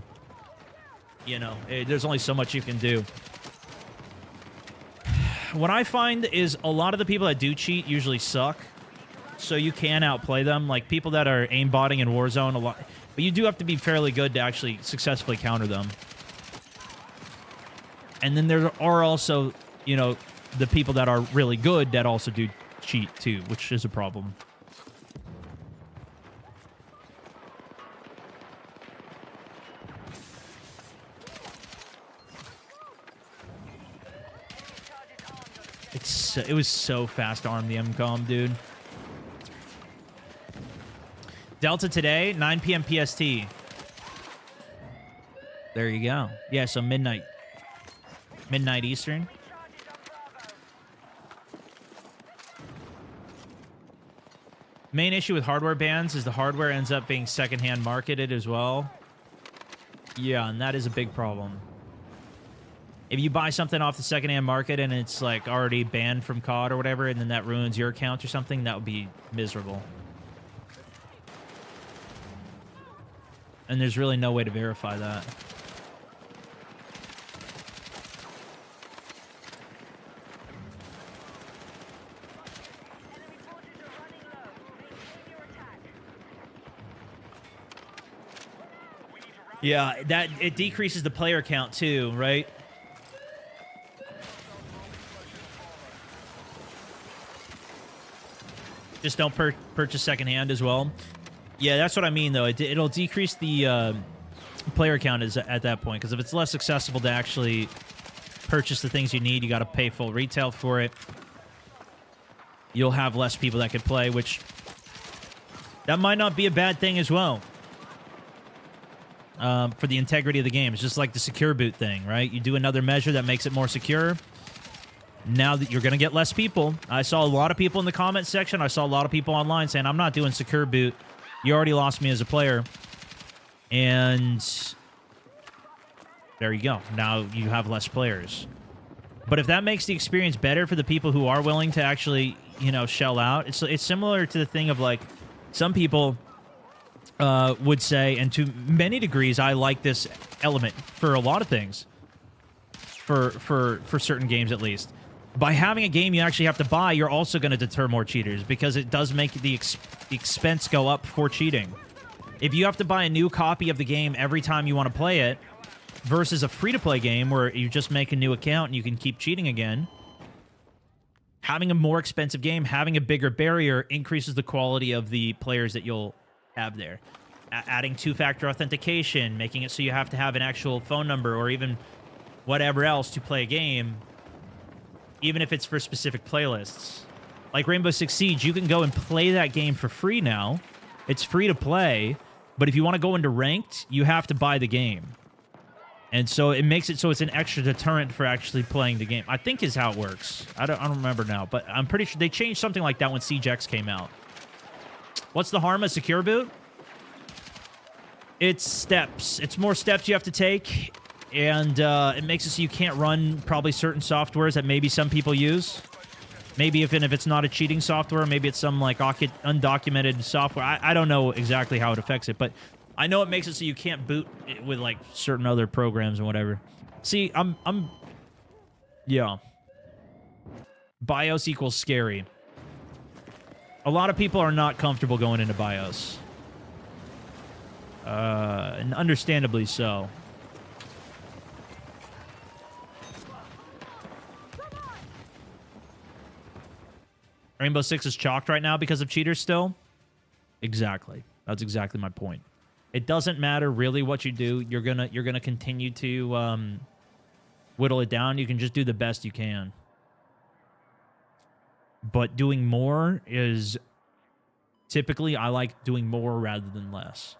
You know, there's only so much you can do. What I find is a lot of the people that do cheat usually suck. So you can outplay them. Like, people that are aimbotting in Warzone a lot. But you do have to be fairly good to actually successfully counter them. And then there are also, you know, the people that are really good that also do cheat too, which is a problem. It was so fast armed, the MCOM, dude. Delta today, 9 p.m. PST. There you go. Yeah, so midnight. Midnight Eastern. Main issue with hardware bans is the hardware ends up being secondhand marketed as well. Yeah, and that is a big problem. If you buy something off the secondhand market and it's like already banned from COD or whatever, and then that ruins your account or something, that would be miserable. And there's really no way to verify that. Yeah, it decreases the player count too, right? Just don't purchase secondhand as well. Yeah, that's what I mean, though. It'll decrease the player count at that point, because if it's less accessible to actually purchase the things you need, you got to pay full retail for it. You'll have less people that could play, which that might not be a bad thing as well. For the integrity of the game. It's just like the secure boot thing, right? You do another measure that makes it more secure. Now that you're going to get less people. I saw a lot of people in the comment section. I saw a lot of people online saying, I'm not doing secure boot. You already lost me as a player. And there you go. Now you have less players. But if that makes the experience better for the people who are willing to actually, you know, shell out, it's similar to the thing of like some people would say, and to many degrees, I like this element for a lot of things. For certain games at least. By having a game you actually have to buy, you're also going to deter more cheaters because it does make the expense go up for cheating. If you have to buy a new copy of the game every time you want to play it, versus a free-to-play game where you just make a new account and you can keep cheating again. Having a more expensive game, having a bigger barrier increases the quality of the players that you'll have there. Adding two-factor authentication, making it so you have to have an actual phone number or even whatever else to play a game, even if it's for specific playlists. Like Rainbow Six Siege, you can go and play that game for free now. It's free to play, but if you want to go into ranked, you have to buy the game. And so it makes it so it's an extra deterrent for actually playing the game. I think is how it works. I don't remember now, but I'm pretty sure they changed something like that when Siege X came out. What's the harm of secure boot? It's steps. It's more steps you have to take, and it makes it so you can't run probably certain softwares that maybe some people use. Maybe if it's not a cheating software, maybe it's some like undocumented software. I don't know exactly how it affects it, but I know it makes it so you can't boot it with like certain other programs and whatever. See, yeah. BIOS equals scary. A lot of people are not comfortable going into BIOS. And understandably so. Rainbow Six is chalked right now because of cheaters still? Exactly. That's exactly my point. It doesn't matter really what you do. You're gonna continue to whittle it down. You can just do the best you can. But doing more is typically I like doing more rather than less.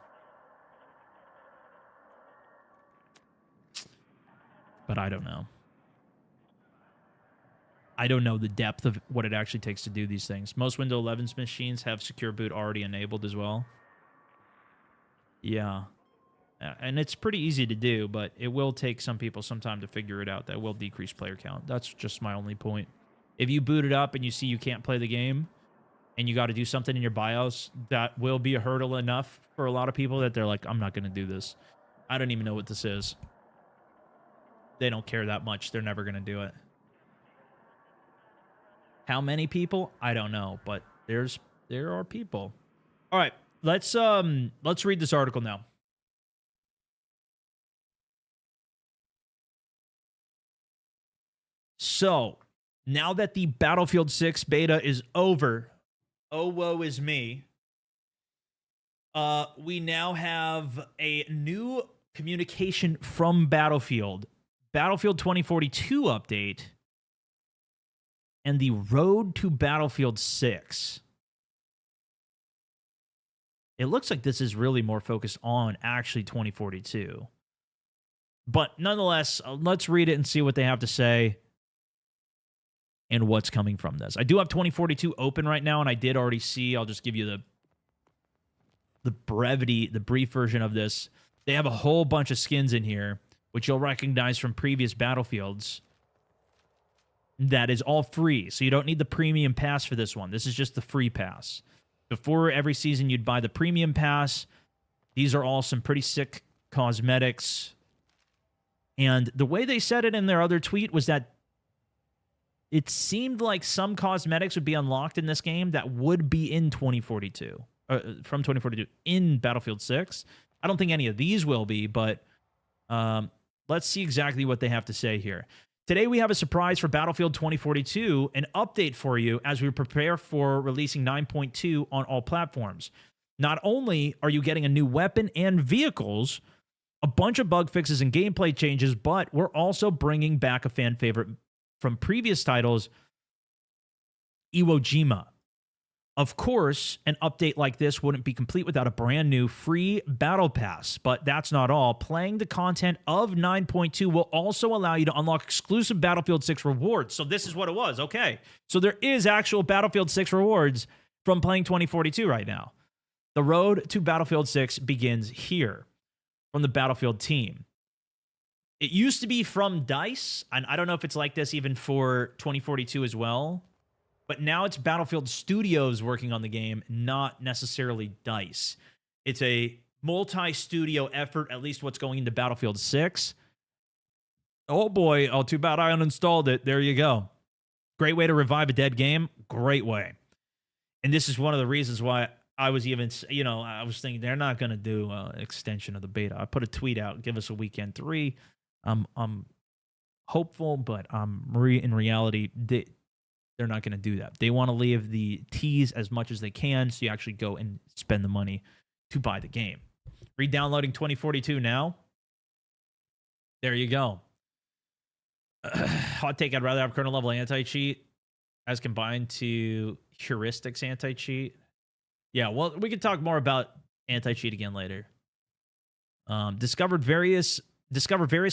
But I don't know. I don't know the depth of what it actually takes to do these things. Most Windows 11 machines have secure boot already enabled as well. Yeah. And it's pretty easy to do, but it will take some people some time to figure it out. That will decrease player count. That's just my only point. If you boot it up and you see you can't play the game and you got to do something in your BIOS, that will be a hurdle enough for a lot of people that they're like, I'm not going to do this. I don't even know what this is. They don't care that much. They're never going to do it. How many people? I don't know, but there are people. All right, let's read this article now. So, now that the Battlefield 6 beta is over, oh woe is me. We now have a new communication from Battlefield 2042 update. And the road to Battlefield 6. It looks like this is really more focused on actually 2042. But nonetheless, let's read it and see what they have to say and what's coming from this. I do have 2042 open right now, and I did already see. I'll just give you the brief version of this. They have a whole bunch of skins in here, which you'll recognize from previous Battlefields. That is all free, so you don't need the premium pass for this one. This is just the free pass. Before every season, you'd buy the premium pass. These are all some pretty sick cosmetics. And the way they said it in their other tweet was that it seemed like some cosmetics would be unlocked in this game that would be in 2042, from 2042 in Battlefield 6. I don't think any of these will be, but let's see exactly what they have to say here. Today, we have a surprise for Battlefield 2042, an update for you as we prepare for releasing 9.2 on all platforms. Not only are you getting a new weapon and vehicles, a bunch of bug fixes and gameplay changes, but we're also bringing back a fan favorite from previous titles, Iwo Jima. Of course, an update like this wouldn't be complete without a brand new free battle pass, but that's not all. Playing the content of 9.2 will also allow you to unlock exclusive Battlefield 6 rewards. So this is what it was. Okay. So there is actual Battlefield 6 rewards from playing 2042 right now. The road to Battlefield 6 begins here from the Battlefield team. It used to be from DICE, and I don't know if it's like this even for 2042 as well. But now it's Battlefield Studios working on the game, not necessarily DICE. It's a multi-studio effort, at least what's going into Battlefield 6. Oh boy, oh, too bad I uninstalled it. There you go. Great way to revive a dead game. Great way. And this is one of the reasons why I was even, I was thinking they're not going to do an extension of the beta. I put a tweet out, give us a weekend 3. I'm hopeful, but in reality, they're not going to do that. They want to leave the tease as much as they can, so you actually go and spend the money to buy the game. Re-downloading 2042 now. There you go. Hot take, I'd rather have kernel level anti-cheat as combined to heuristics anti-cheat. Yeah, well, we can talk more about anti-cheat again later. Discover various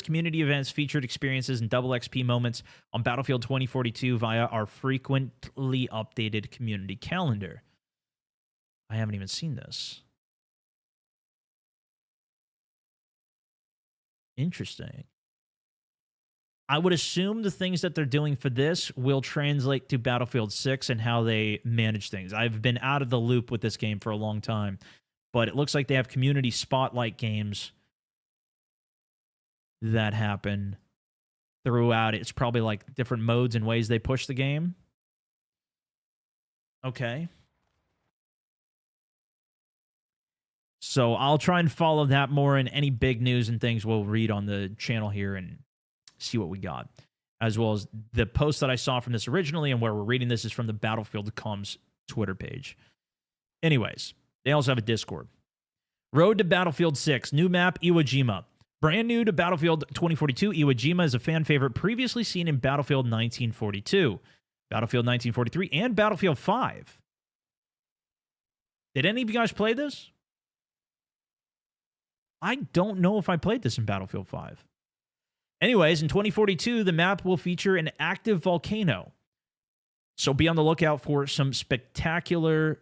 community events, featured experiences, and double XP moments on Battlefield 2042 via our frequently updated community calendar. I haven't even seen this. Interesting. I would assume the things that they're doing for this will translate to Battlefield 6 and how they manage things. I've been out of the loop with this game for a long time, but it looks like they have community spotlight games that happen throughout. It's probably like different modes and ways they push the game. Okay. So I'll try and follow that more, and any big news and things we'll read on the channel here and see what we got, as well as the post that I saw from this originally, and where we're reading this is from the Battlefield.com's Twitter page. Anyways, they also have a Discord. Road to Battlefield 6, new map, Iwo Jima. Brand new to Battlefield 2042, Iwo Jima is a fan favorite previously seen in Battlefield 1942, Battlefield 1943, and Battlefield 5. Did any of you guys play this? I don't know if I played this in Battlefield 5. Anyways, in 2042, the map will feature an active volcano. So be on the lookout for some spectacle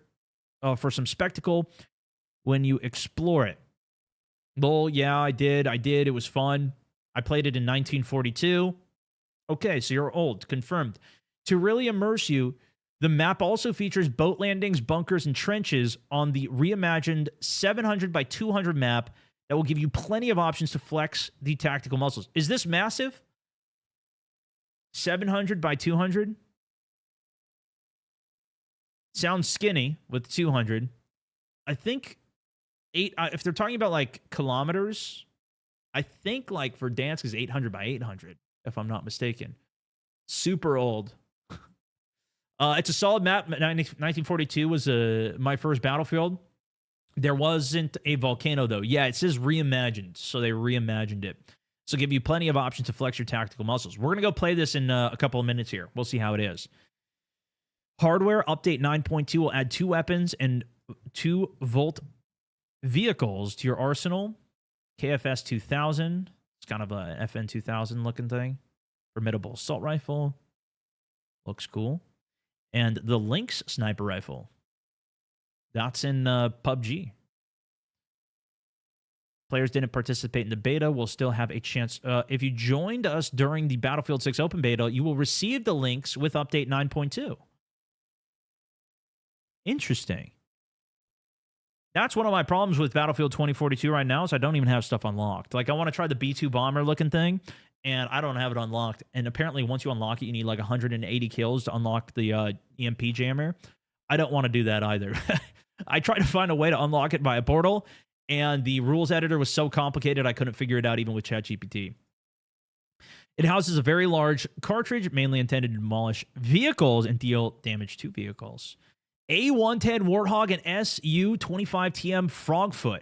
when you explore it. Well, yeah, I did. It was fun. I played it in 1942. Okay, so you're old. Confirmed. To really immerse you, the map also features boat landings, bunkers, and trenches on the reimagined 700 by 200 map that will give you plenty of options to flex the tactical muscles. Is this massive? 700 by 200? Sounds skinny with 200. I think if they're talking about like kilometers, I think like for Dansk is 800 by 800, if I'm not mistaken. Super old. It's a solid map. 1942 was my first Battlefield. There wasn't a volcano, though. Yeah, it says reimagined, so they reimagined it. So give you plenty of options to flex your tactical muscles. We're going to go play this in a couple of minutes here. We'll see how it is. Hardware update 9.2 will add 2 weapons and 2-volt vehicles to your arsenal. KFS 2000. It's kind of a FN 2000 looking thing. Formidable assault rifle. Looks cool. And the Lynx sniper rifle. That's in PUBG. Players didn't participate in the beta will still have a chance. If you joined us during the Battlefield 6 open beta, you will receive the links with update 9.2. Interesting. That's one of my problems with Battlefield 2042 right now is I don't even have stuff unlocked. Like, I want to try the B-2 bomber looking thing, and I don't have it unlocked. And apparently, once you unlock it, you need like 180 kills to unlock the EMP jammer. I don't want to do that either. I tried to find a way to unlock it by a portal, and the rules editor was so complicated I couldn't figure it out even with ChatGPT. It houses a very large cartridge, mainly intended to demolish vehicles and deal damage to vehicles. A110 Warthog and SU-25TM Frogfoot.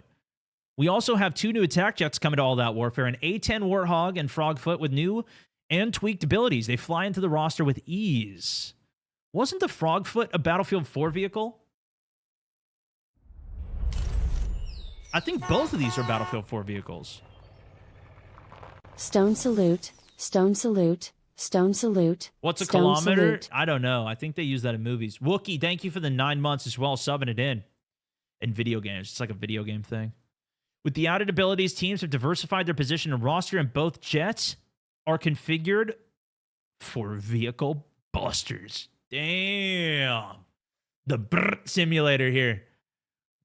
We also have 2 new attack jets coming to All Out Warfare, an A10 Warthog and Frogfoot with new and tweaked abilities. They fly into the roster with ease. Wasn't the Frogfoot a Battlefield 4 vehicle? I think both of these are Battlefield 4 vehicles. Stone salute, stone salute, stone salute. What's a stone kilometer? Salute. I don't know. I think they use that in movies. Wookie, thank you for the 9 months as well, subbing it in video games. It's like a video game thing. With the added abilities, teams have diversified their position and roster, and both jets are configured for vehicle busters. Damn. The simulator here.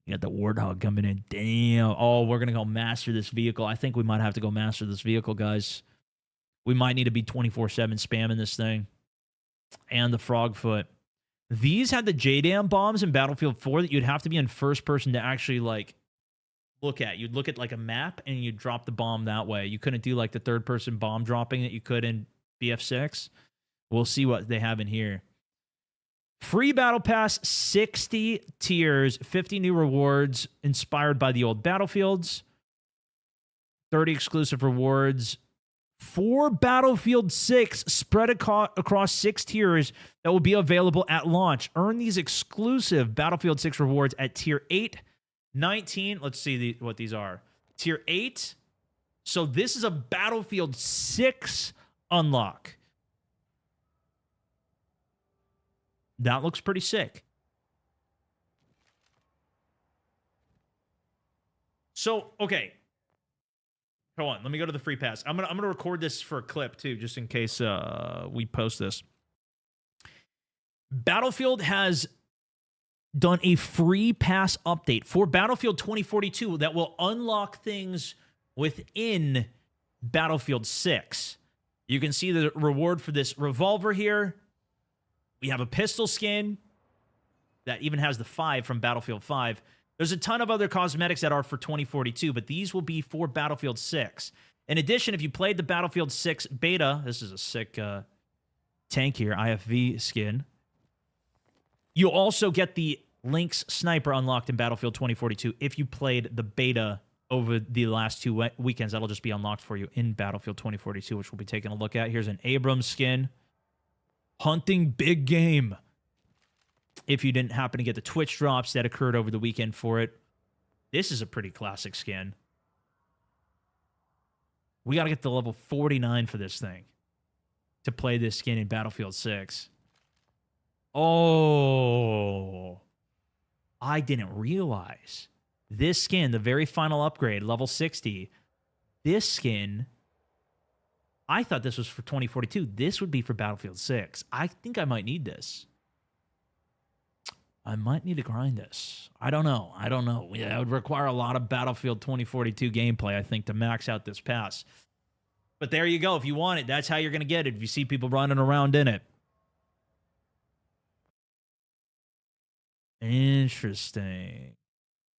You got the Warthog coming in. Damn. Oh, we're going to go master this vehicle. I think we might have to go master this vehicle, guys. We might need to be 24/7 spamming this thing. And the Frogfoot. These had the JDAM bombs in Battlefield 4 that you'd have to be in first person to actually, like, look at. You'd look at like a map and you'd drop the bomb that way. You couldn't do like the third person bomb dropping that you could in BF6. We'll see what they have in here. Free battle pass, 60 tiers, 50 new rewards inspired by the old battlefields, 30 exclusive rewards for Battlefield 6 spread across 6 tiers that will be available at launch. Earn these exclusive Battlefield 6 rewards at tier 8, 19. Let's see what these are. Tier 8. So this is a Battlefield 6 unlock. That looks pretty sick. So, okay. Hold on. Let me go to the free pass. I'm gonna record this for a clip too, just in case we post this. Battlefield has done a free pass update for Battlefield 2042 that will unlock things within Battlefield 6. You can see the reward for this revolver here. We have a pistol skin that even has the 5 from Battlefield 5. There's a ton of other cosmetics that are for 2042, but these will be for Battlefield 6. In addition, if you played the Battlefield 6 beta, this is a sick tank here, IFV skin. You'll also get the Lynx Sniper unlocked in Battlefield 2042 if you played the beta over the last 2 weekends. That'll just be unlocked for you in Battlefield 2042, which we'll be taking a look at. Here's an Abrams skin. Hunting big game. If you didn't happen to get the Twitch drops that occurred over the weekend for it, this is a pretty classic skin. We got to get to level 49 for this thing to play this skin in Battlefield 6. Oh, I didn't realize this skin, the very final upgrade, level 60, this skin, I thought this was for 2042. This would be for Battlefield 6. I think I might need this. I might need to grind this. I don't know. Yeah, it would require a lot of Battlefield 2042 gameplay, I think, to max out this pass. But there you go. If you want it, that's how you're going to get it if you see people running around in it. Interesting.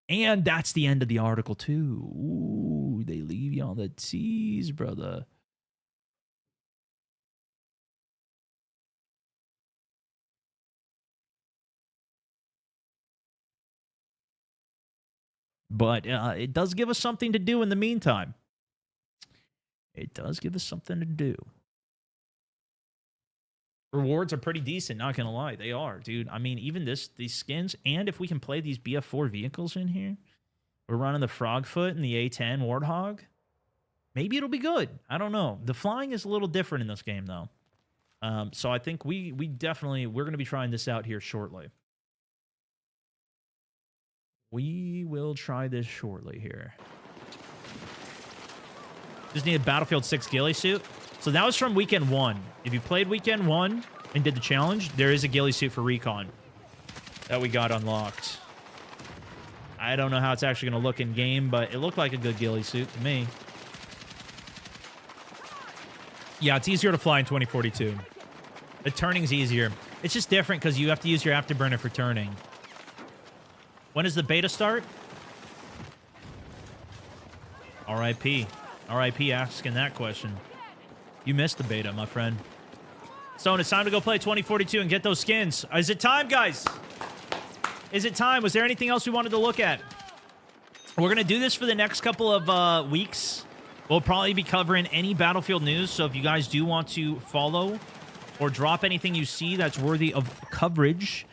And that's the end of the article, too. Ooh, they leave you on the tease, brother. But it does give us something to do in the meantime. It does give us something to do. Rewards are pretty decent, not going to lie. They are, dude. I mean, even these skins, and if we can play these BF4 vehicles in here, we're running the Frogfoot and the A10 Warthog, maybe it'll be good. I don't know. The flying is a little different in this game, though. So I think we're going to be trying this out here shortly. We will try this shortly here. Just need a Battlefield 6 ghillie suit. So that was from weekend 1. If you played weekend 1 and did the challenge, there is a ghillie suit for recon that we got unlocked. I don't know how it's actually going to look in game, but it looked like a good ghillie suit to me. Yeah, it's easier to fly in 2042. The turning's easier. It's just different because you have to use your afterburner for turning. When does the beta start? RIP. RIP asking that question. You missed the beta, my friend. Stone, it's time to go play 2042 and get those skins. Is it time, guys? Is it time? Was there anything else we wanted to look at? We're going to do this for the next couple of weeks. We'll probably be covering any Battlefield news, so if you guys do want to follow or drop anything you see that's worthy of coverage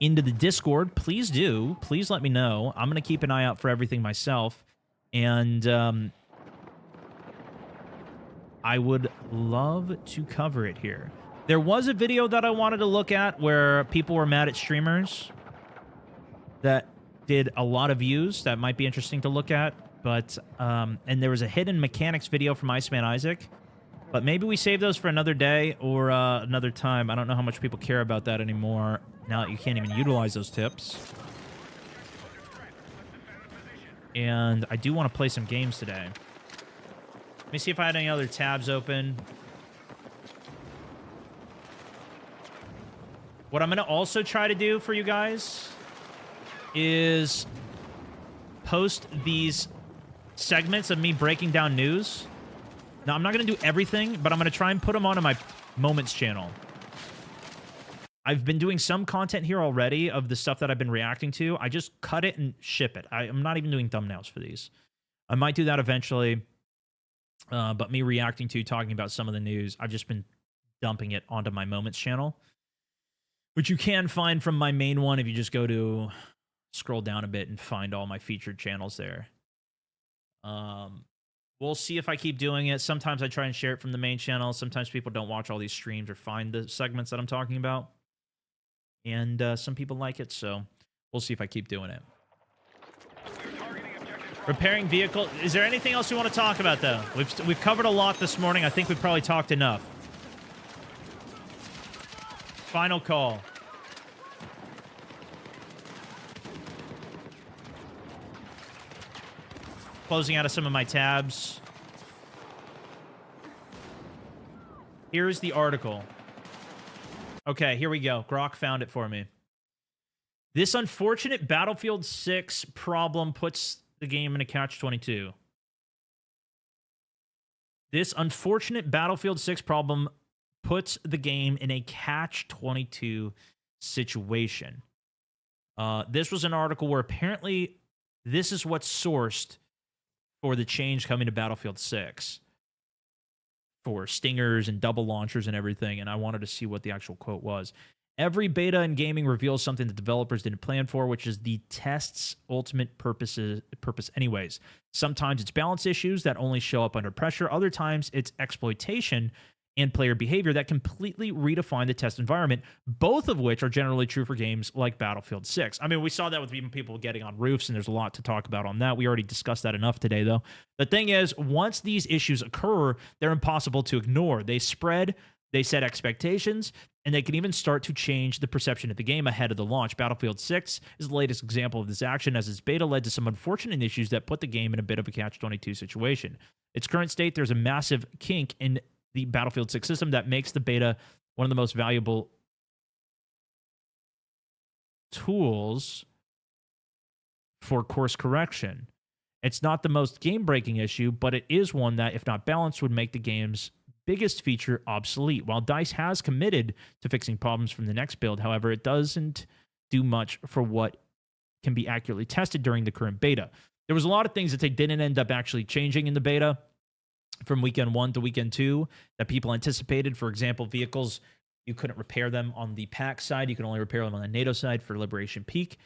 into the Discord, please do. Please let me know. I'm going to keep an eye out for everything myself. And I would love to cover it here. There was a video that I wanted to look at where people were mad at streamers that did a lot of views. That might be interesting to look at. But, and there was a hidden mechanics video from Iceman Isaac. But maybe we save those for another day or another time. I don't know how much people care about that anymore now that you can't even utilize those tips. And I do want to play some games today. Let me see if I had any other tabs open. What I'm going to also try to do for you guys is post these segments of me breaking down news. Now, I'm not going to do everything, but I'm going to try and put them onto my Moments channel. I've been doing some content here already of the stuff that I've been reacting to. I just cut it and ship it. I'm not even doing thumbnails for these. I might do that eventually, but me reacting to, talking about some of the news, I've just been dumping it onto my Moments channel, which you can find from my main one if you just go to scroll down a bit and find all my featured channels there. We'll see if I keep doing it. Sometimes I try and share it from the main channel. Sometimes people don't watch all these streams or find the segments that I'm talking about. And some people like it, so we'll see if I keep doing it. Repairing vehicle. Is there anything else you want to talk about, though? We've covered a lot this morning. I think we've probably talked enough. Final call. Closing out of some of my tabs. Here's the article. Okay, here we go. Grok found it for me. This unfortunate Battlefield 6 problem puts the game in a catch-22. This unfortunate Battlefield 6 problem puts the game in a catch-22 situation. This was an article where apparently this is what's sourced for the change coming to Battlefield 6 for stingers and double launchers and everything, and I wanted to see what the actual quote was. Every beta in gaming reveals something that developers didn't plan for, which is the test's ultimate purpose anyways. Sometimes it's balance issues that only show up under pressure. Other times it's exploitation and player behavior that completely redefine the test environment, both of which are generally true for games like Battlefield 6. I mean, we saw that with even people getting on roofs, and there's a lot to talk about on that. We already discussed that enough today, though. The thing is, once these issues occur, they're impossible to ignore. They spread, they set expectations, and they can even start to change the perception of the game ahead of the launch. Battlefield 6 is the latest example of this action, as its beta led to some unfortunate issues that put the game in a bit of a catch-22 situation. Its current state, there's a massive kink in the Battlefield 6 system that makes the beta one of the most valuable tools for course correction. It's not the most game-breaking issue, but it is one that, if not balanced, would make the game's biggest feature obsolete. While DICE has committed to fixing problems from the next build, however, it doesn't do much for what can be accurately tested during the current beta. There was a lot of things that they didn't end up actually changing in the beta from weekend 1 to weekend 2 that people anticipated. For example, vehicles, you couldn't repair them on the PAX side. You can only repair them on the NATO side for Liberation Peak.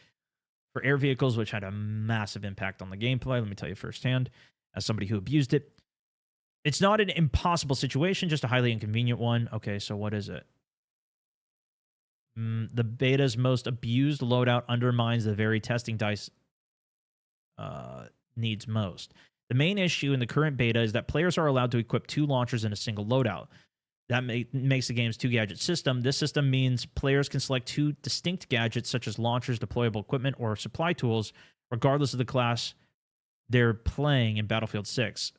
For air vehicles, which had a massive impact on the gameplay, let me tell you firsthand, as somebody who abused it. It's not an impossible situation, just a highly inconvenient one. Okay, so what is it? The beta's most abused loadout undermines the very testing DICE needs most. The main issue in the current beta is that players are allowed to equip 2 launchers in a single loadout. That makes the game's 2-gadget system. This system means players can select 2 distinct gadgets, such as launchers, deployable equipment, or supply tools, regardless of the class they're playing in Battlefield 6.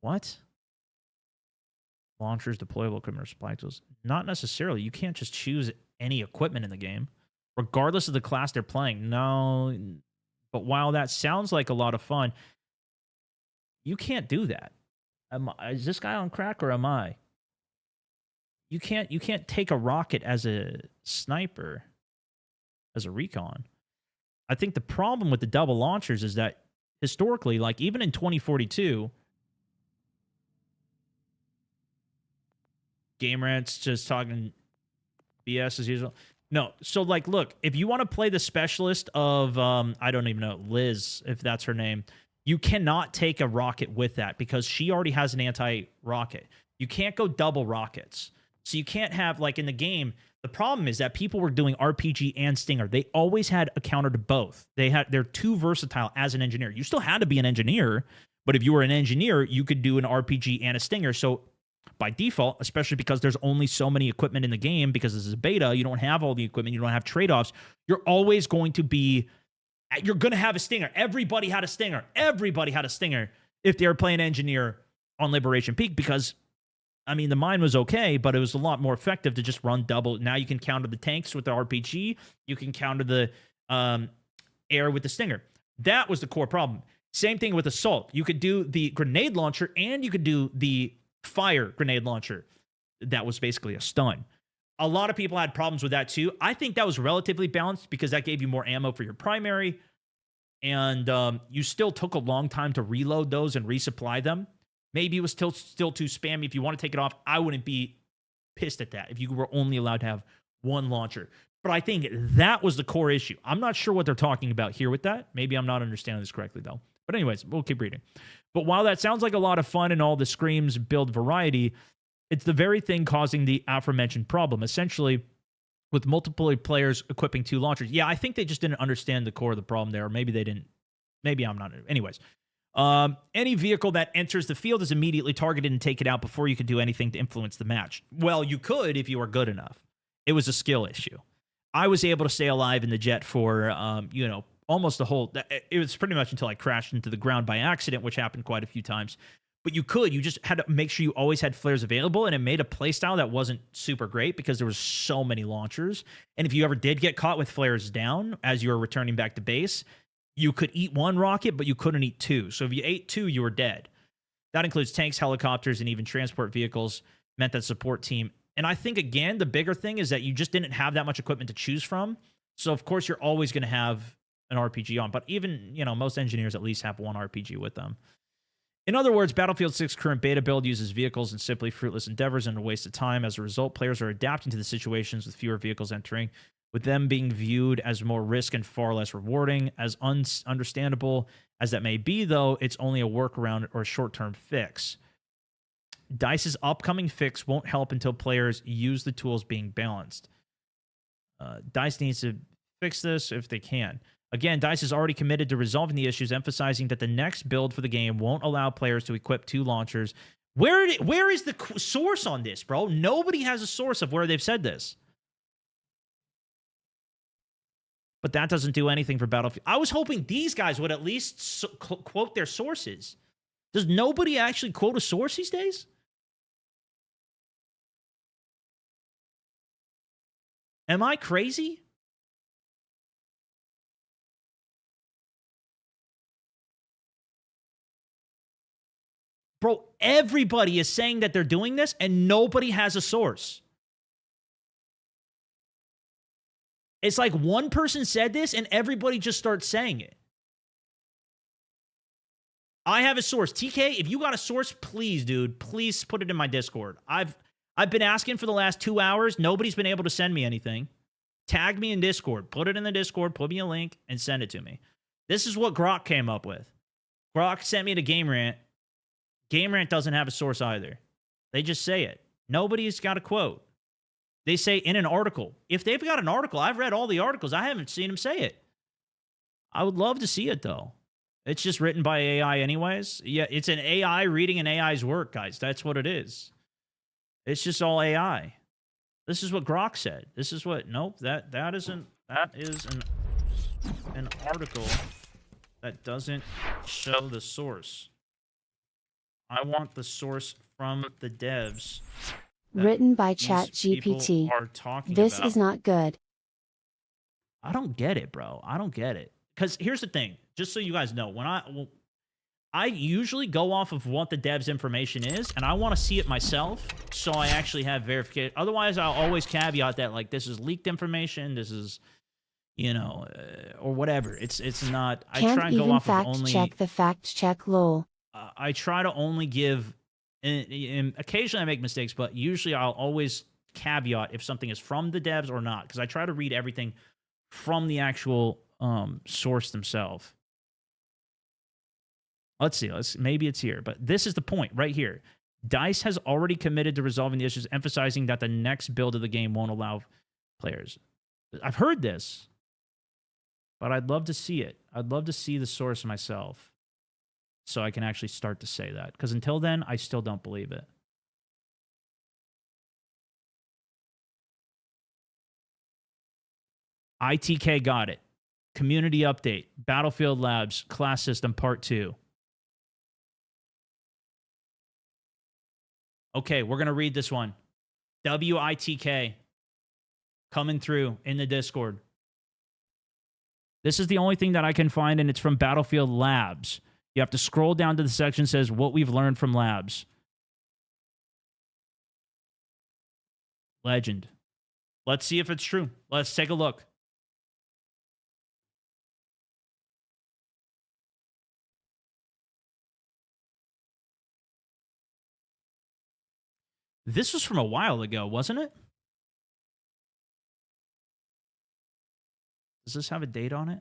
What? Launchers, deployable equipment, or supply tools? Not necessarily. You can't just choose any equipment in the game, regardless of the class they're playing. No. But while that sounds like a lot of fun, you can't do that. Is this guy on crack or am I? You can't take a rocket as a sniper, as a recon. I think the problem with the double launchers is that historically, like even in 2042, Game Rant's just talking BS as usual. No, so like, look, if you want to play the specialist of, I don't even know, Liz, if that's her name, you cannot take a rocket with that because she already has an anti-rocket. You can't go double rockets. So you can't have, like in the game, the problem is that people were doing RPG and Stinger. They always had a counter to both. They're too versatile as an engineer. You still had to be an engineer, but if you were an engineer, you could do an RPG and a Stinger. So by default, especially because there's only so many equipment in the game, because this is a beta, you don't have all the equipment, you don't have trade-offs, you're always going to have a Stinger. Everybody had a Stinger. Everybody had a Stinger if they were playing engineer on Liberation Peak, because, I mean, the mine was okay, but it was a lot more effective to just run double. Now you can counter the tanks with the RPG. You can counter the air with the Stinger. That was the core problem. Same thing with Assault. You could do the grenade launcher and you could do the fire grenade launcher. That was basically a stun. A lot of people had problems with that too. I think that was relatively balanced because that gave you more ammo for your primary. And you still took a long time to reload those and resupply them. Maybe it was still too spammy. If you want to take it off, I wouldn't be pissed at that if you were only allowed to have one launcher. But I think that was the core issue. I'm not sure what they're talking about here with that. Maybe I'm not understanding this correctly, though. But anyways, we'll keep reading. But while that sounds like a lot of fun and all the screams build variety, it's the very thing causing the aforementioned problem. Essentially, with multiple players equipping 2 launchers. Yeah, I think they just didn't understand the core of the problem there. Or maybe they didn't. Maybe I'm not. Anyways. Any vehicle that enters the field is immediately targeted and taken out before you can do anything to influence the match. Well, you could if you were good enough. It was a skill issue. I was able to stay alive in the jet for, almost the whole... It was pretty much until I crashed into the ground by accident, which happened quite a few times. But you just had to make sure you always had flares available, and it made a playstyle that wasn't super great because there was so many launchers. And if you ever did get caught with flares down as you were returning back to base, you could eat 1 rocket, but you couldn't eat 2. So if you ate 2, you were dead. That includes tanks, helicopters, and even transport vehicles, meant that support team. And I think, again, the bigger thing is that you just didn't have that much equipment to choose from. So, of course, you're always going to have an RPG on. But even, most engineers at least have 1 RPG with them. In other words, Battlefield 6 current beta build uses vehicles in simply fruitless endeavors and a waste of time. As a result, players are adapting to the situations with fewer vehicles entering, with them being viewed as more risk and far less rewarding. As understandable as that may be, though, it's only a workaround or a short-term fix. DICE's upcoming fix won't help until players use the tools being balanced. DICE needs to fix this if they can. Again, DICE is already committed to resolving the issues, emphasizing that the next build for the game won't allow players to equip 2 launchers. Where is the source on this, bro? Nobody has a source of where they've said this. But that doesn't do anything for Battlefield. I was hoping these guys would at least quote their sources. Does nobody actually quote a source these days? Am I crazy? Bro, everybody is saying that they're doing this, and nobody has a source. It's like one person said this, and everybody just starts saying it. I have a source. TK, if you got a source, please, dude, please put it in my Discord. I've been asking for the last 2 hours. Nobody's been able to send me anything. Tag me in Discord. Put it in the Discord. Put me a link and send it to me. This is what Grok came up with. Grok sent me to Game Rant. Game Rant doesn't have a source either. They just say it. Nobody's got a quote. They say in an article. If they've got an article, I've read all the articles. I haven't seen them say it. I would love to see it, though. It's just written by AI anyways. Yeah, it's an AI reading an AI's work, guys. That's what it is. It's just all AI. This is what Grok said. This is what... Nope, that is an article that doesn't show the source. I want the source from the devs. Written by ChatGPT. This is not good. I don't get it, bro. I don't get it. Because here's the thing. Just so you guys know, when I usually go off of what the devs' information is, and I want to see it myself, so I actually have verification. Otherwise, I'll always caveat that, like, this is leaked information. This is, or whatever. It's not. I try and go off of only. Check the fact check, lol. I try to only give, and occasionally I make mistakes, but usually I'll always caveat if something is from the devs or not, because I try to read everything from the actual source themselves. Let's see. Maybe it's here, but this is the point right here. DICE has already committed to resolving the issues, emphasizing that the next build of the game won't allow players. I've heard this, but I'd love to see it. I'd love to see the source myself, so I can actually start to say that. Because until then, I still don't believe it. ITK got it. Community update. Battlefield Labs. Class System Part 2. Okay, we're going to read this one. WITK. Coming through in the Discord. This is the only thing that I can find, and it's from Battlefield Labs. You have to scroll down to the section that says what we've learned from Labs. Legend. Let's see if it's true. Let's take a look. This was from a while ago, wasn't it? Does this have a date on it?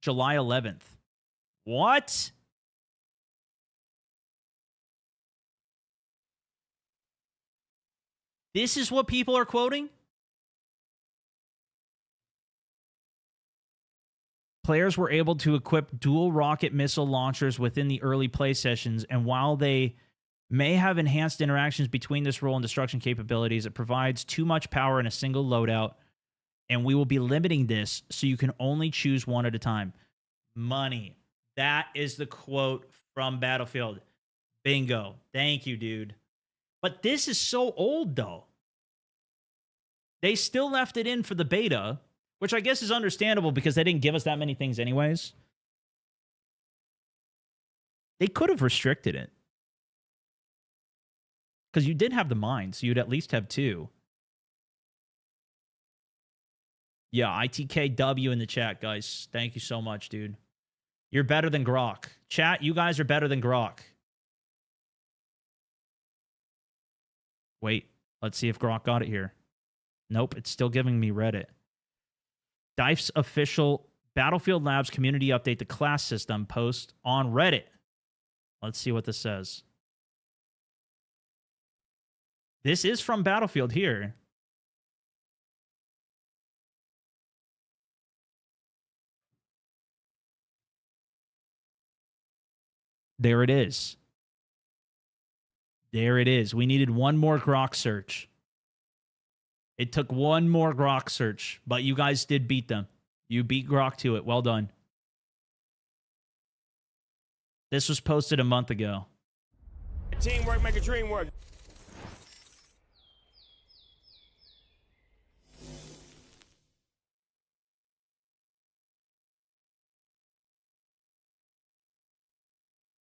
July 11th. What? This is what people are quoting? Players were able to equip dual rocket missile launchers within the early play sessions, and while they may have enhanced interactions between this role and destruction capabilities, it provides too much power in a single loadout, and we will be limiting this so you can only choose one at a time. Money. That is the quote from Battlefield. Bingo. Thank you, dude. But this is so old, though. They still left it in for the beta, which I guess is understandable because they didn't give us that many things anyways. They could have restricted it. Because you did have the mine, so you'd at least have two. Yeah, ITKW in the chat, guys. Thank you so much, dude. You're better than Grok. Chat, you guys are better than Grok. Wait, let's see if Grok got it here. Nope, it's still giving me Reddit. Dife's official Battlefield Labs community update, the class system post on Reddit. Let's see what this says. This is from Battlefield here. There it is. There it is. We needed one more Grok search. It took one more Grok search, but you guys did beat them. You beat Grok to it. Well done. This was posted a month ago. Teamwork make a dream work.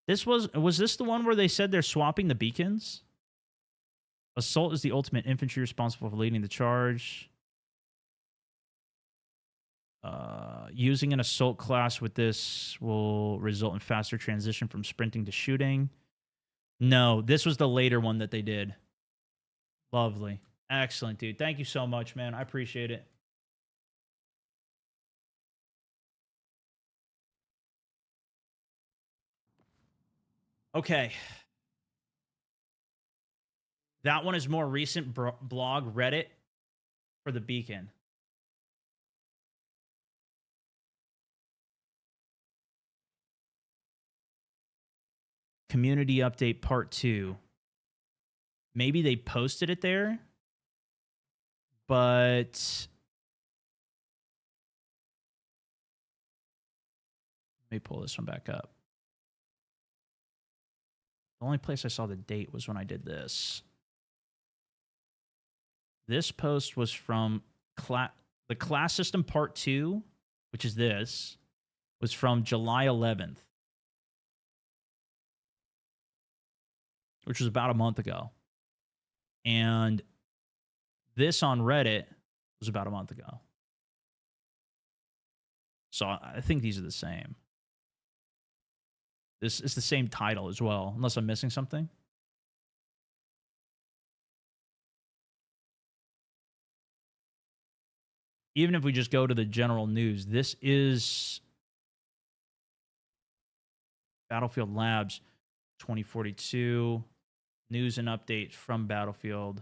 This was this the one where they said they're swapping the beacons? Assault is the ultimate infantry responsible for leading the charge. Using an assault class with this will result in faster transition from sprinting to shooting. No, this was the later one that they did. Lovely. Excellent, dude. Thank you so much, man. I appreciate it. Okay. That one is more recent blog Reddit for the beacon. Community update part 2. Maybe they posted it there, but let me pull this one back up. The only place I saw the date was when I did this. This post was from the class system part 2, which is this, was from July 11th, which was about a month ago. And this on Reddit was about a month ago. So I think these are the same. This is the same title as well, unless I'm missing something. Even if we just go to the general news, this is Battlefield Labs 2042. News and update from Battlefield.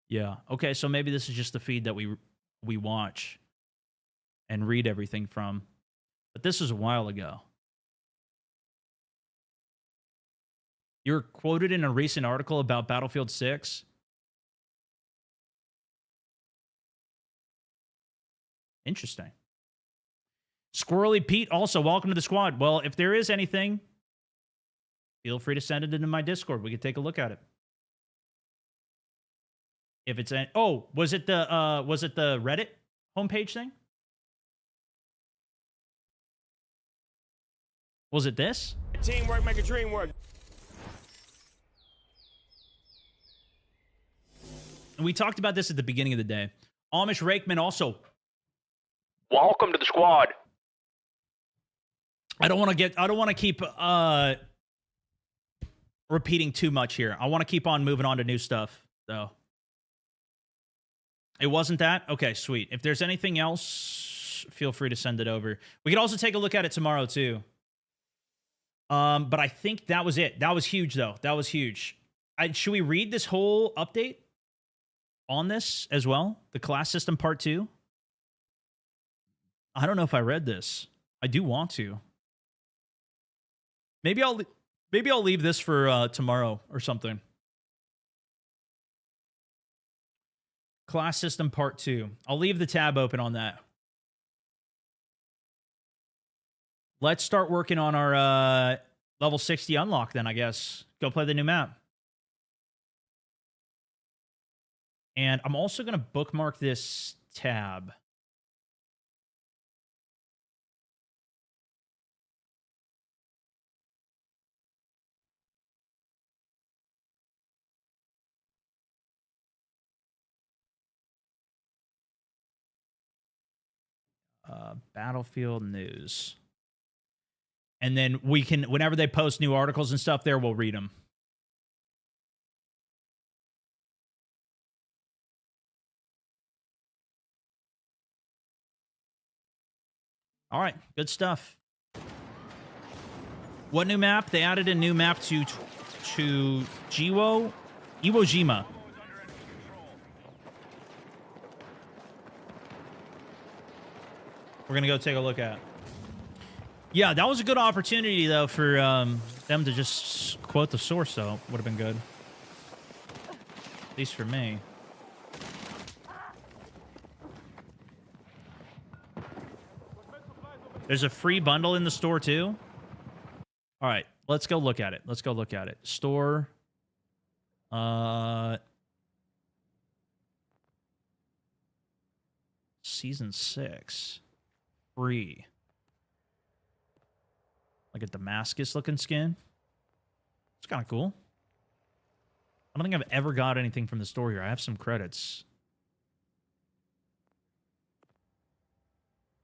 Yeah. Okay, so maybe this is just the feed that we watch and read everything from. But this was a while ago. You're quoted in a recent article about Battlefield 6. Interesting. Squirrely Pete also, welcome to the squad. Well, if there is anything feel free to send it into my Discord. We could take a look at it. If it's was it the Reddit homepage thing? Was it this? Teamwork make a dream work. And we talked about this at the beginning of the day. Amish Rakeman also. Welcome to the squad. I don't want to keep repeating too much here. I want to keep on moving on to new stuff, though. It wasn't that? Okay, sweet. If there's anything else, feel free to send it over. We could also take a look at it tomorrow, too. But I think that was it. That was huge, though. That was huge. Should we read this whole update on this as well? The class system part 2? I don't know if I read this. I do want to. Maybe I'll leave this for tomorrow or something. Class system part 2. I'll leave the tab open on that. Let's start working on our level 60 unlock then, I guess. Go play the new map. And I'm also going to bookmark this tab. Battlefield news. And then we can, whenever they post new articles and stuff there, we'll read them. All right, good stuff. What new map? They added a new map to Iwo Jima. We're going to go take a look at. Yeah, that was a good opportunity, though, for them to just quote the source, though. Would have been good. At least for me. There's a free bundle in the store, too. All right, let's go look at it. Let's go look at it. Store. Season 6. Free. Like a Damascus looking skin. It's kind of cool. I don't think I've ever got anything from the store here. I have some credits.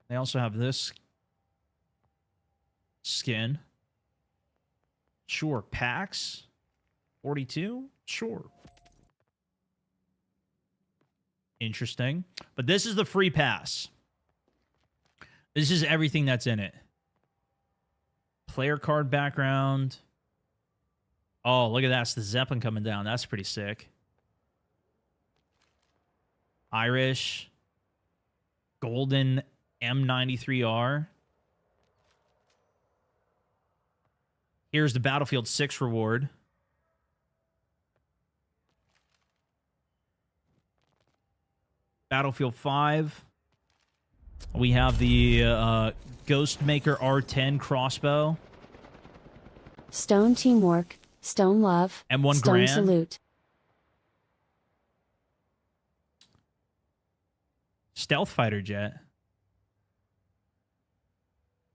They also have this skin. Sure. Packs. 42? Sure. Interesting. But this is the free pass. This is everything that's in it. Player card background. Oh, look at that. It's the Zeppelin coming down. That's pretty sick. Irish. Golden M93R. Here's the Battlefield 6 reward. Battlefield 5. We have the Ghostmaker R10 crossbow. Stone teamwork, stone love, M1 stone Grand. salute. Stealth fighter jet.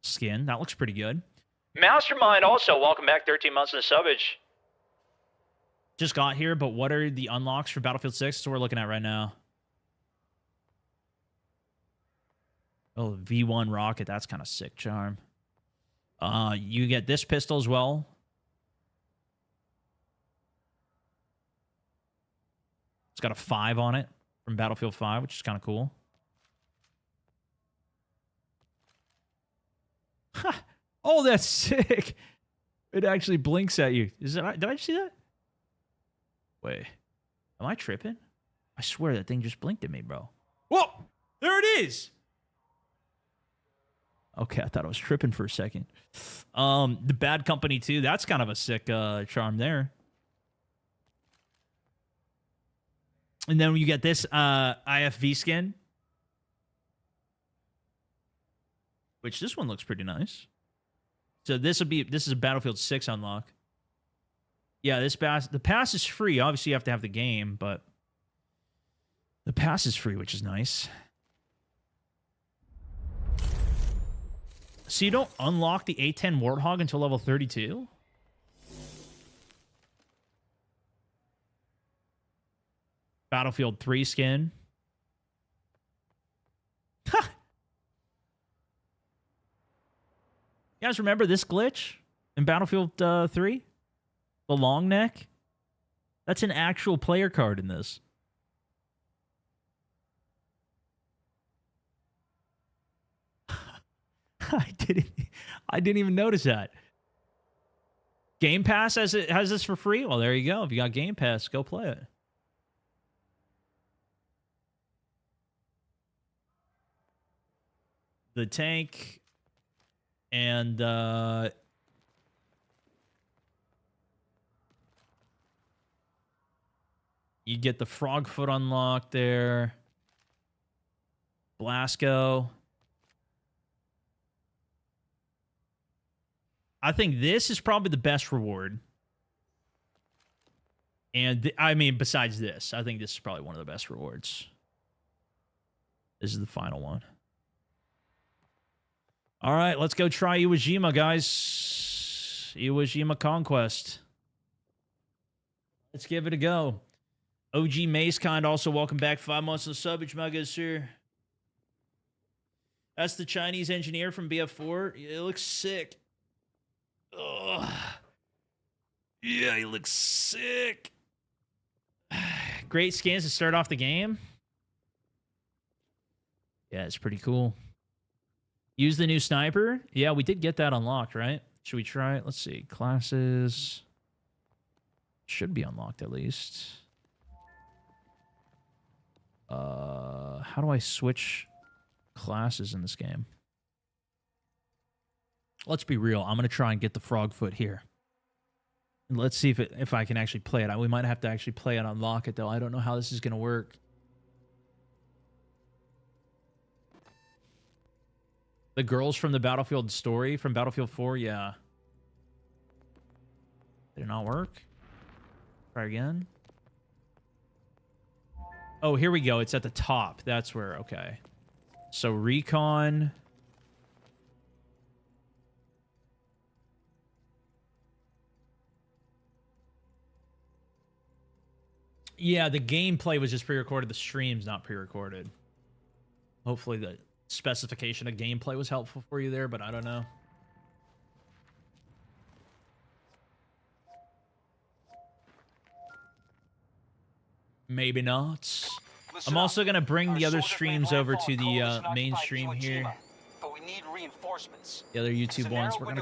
Skin. That looks pretty good. Mastermind also. Welcome back. 13 months in the subbage. Just got here, but what are the unlocks for Battlefield 6? That's what we're looking at right now. Oh, V1 rocket. That's kind of sick, Charm. You get this pistol as well. It's got a 5 on it from Battlefield 5, which is kind of cool. Oh, that's sick. It actually blinks at you. Did I see that? Wait. Am I tripping? I swear that thing just blinked at me, bro. Whoa! There it is! Okay, I thought I was tripping for a second. The Bad Company 2, that's kind of a sick charm there. And then you get this IFV skin. Which this one looks pretty nice. So this is a Battlefield 6 unlock. Yeah, the pass is free. Obviously, you have to have the game, but the pass is free, which is nice. So you don't unlock the A10 Warthog until level 32? Battlefield 3 skin. Ha! You guys remember this glitch in Battlefield 3? The long neck? That's an actual player card in this. I didn't even notice that. Game Pass has this for free? Well, there you go. If you got Game Pass, go play it. The tank and you get the frog foot unlocked there. Blasco. I think this is probably the best reward. And I mean, besides this, I think this is probably one of the best rewards. This is the final one. All right, let's go try Iwo Jima, guys. Iwo Jima Conquest. Let's give it a go. OG Macekind also welcome back. 5 months of subbage, my good sir. That's the Chinese engineer from BF4. It looks sick. Ugh. Yeah, he looks sick. Great skins to start off the game. Yeah, it's pretty cool. Use the new sniper. Yeah, we did get that unlocked, right? Should we try it? Let's see. Classes. Should be unlocked at least. How do I switch classes in this game? Let's be real. I'm going to try and get the frog foot here. And let's see if I can actually play it. We might have to actually play it, unlock it, though. I don't know how this is going to work. The girls from the Battlefield story from Battlefield 4, yeah. Did it not work? Try again. Oh, here we go. It's at the top. That's where, okay. So recon. Yeah, the gameplay was just pre-recorded. The stream's not pre-recorded. Hopefully the specification of gameplay was helpful for you there, but I don't know. Maybe not. I'm also going to bring the other streams over to the main stream here. But we need reinforcements. The other YouTube ones. We're going to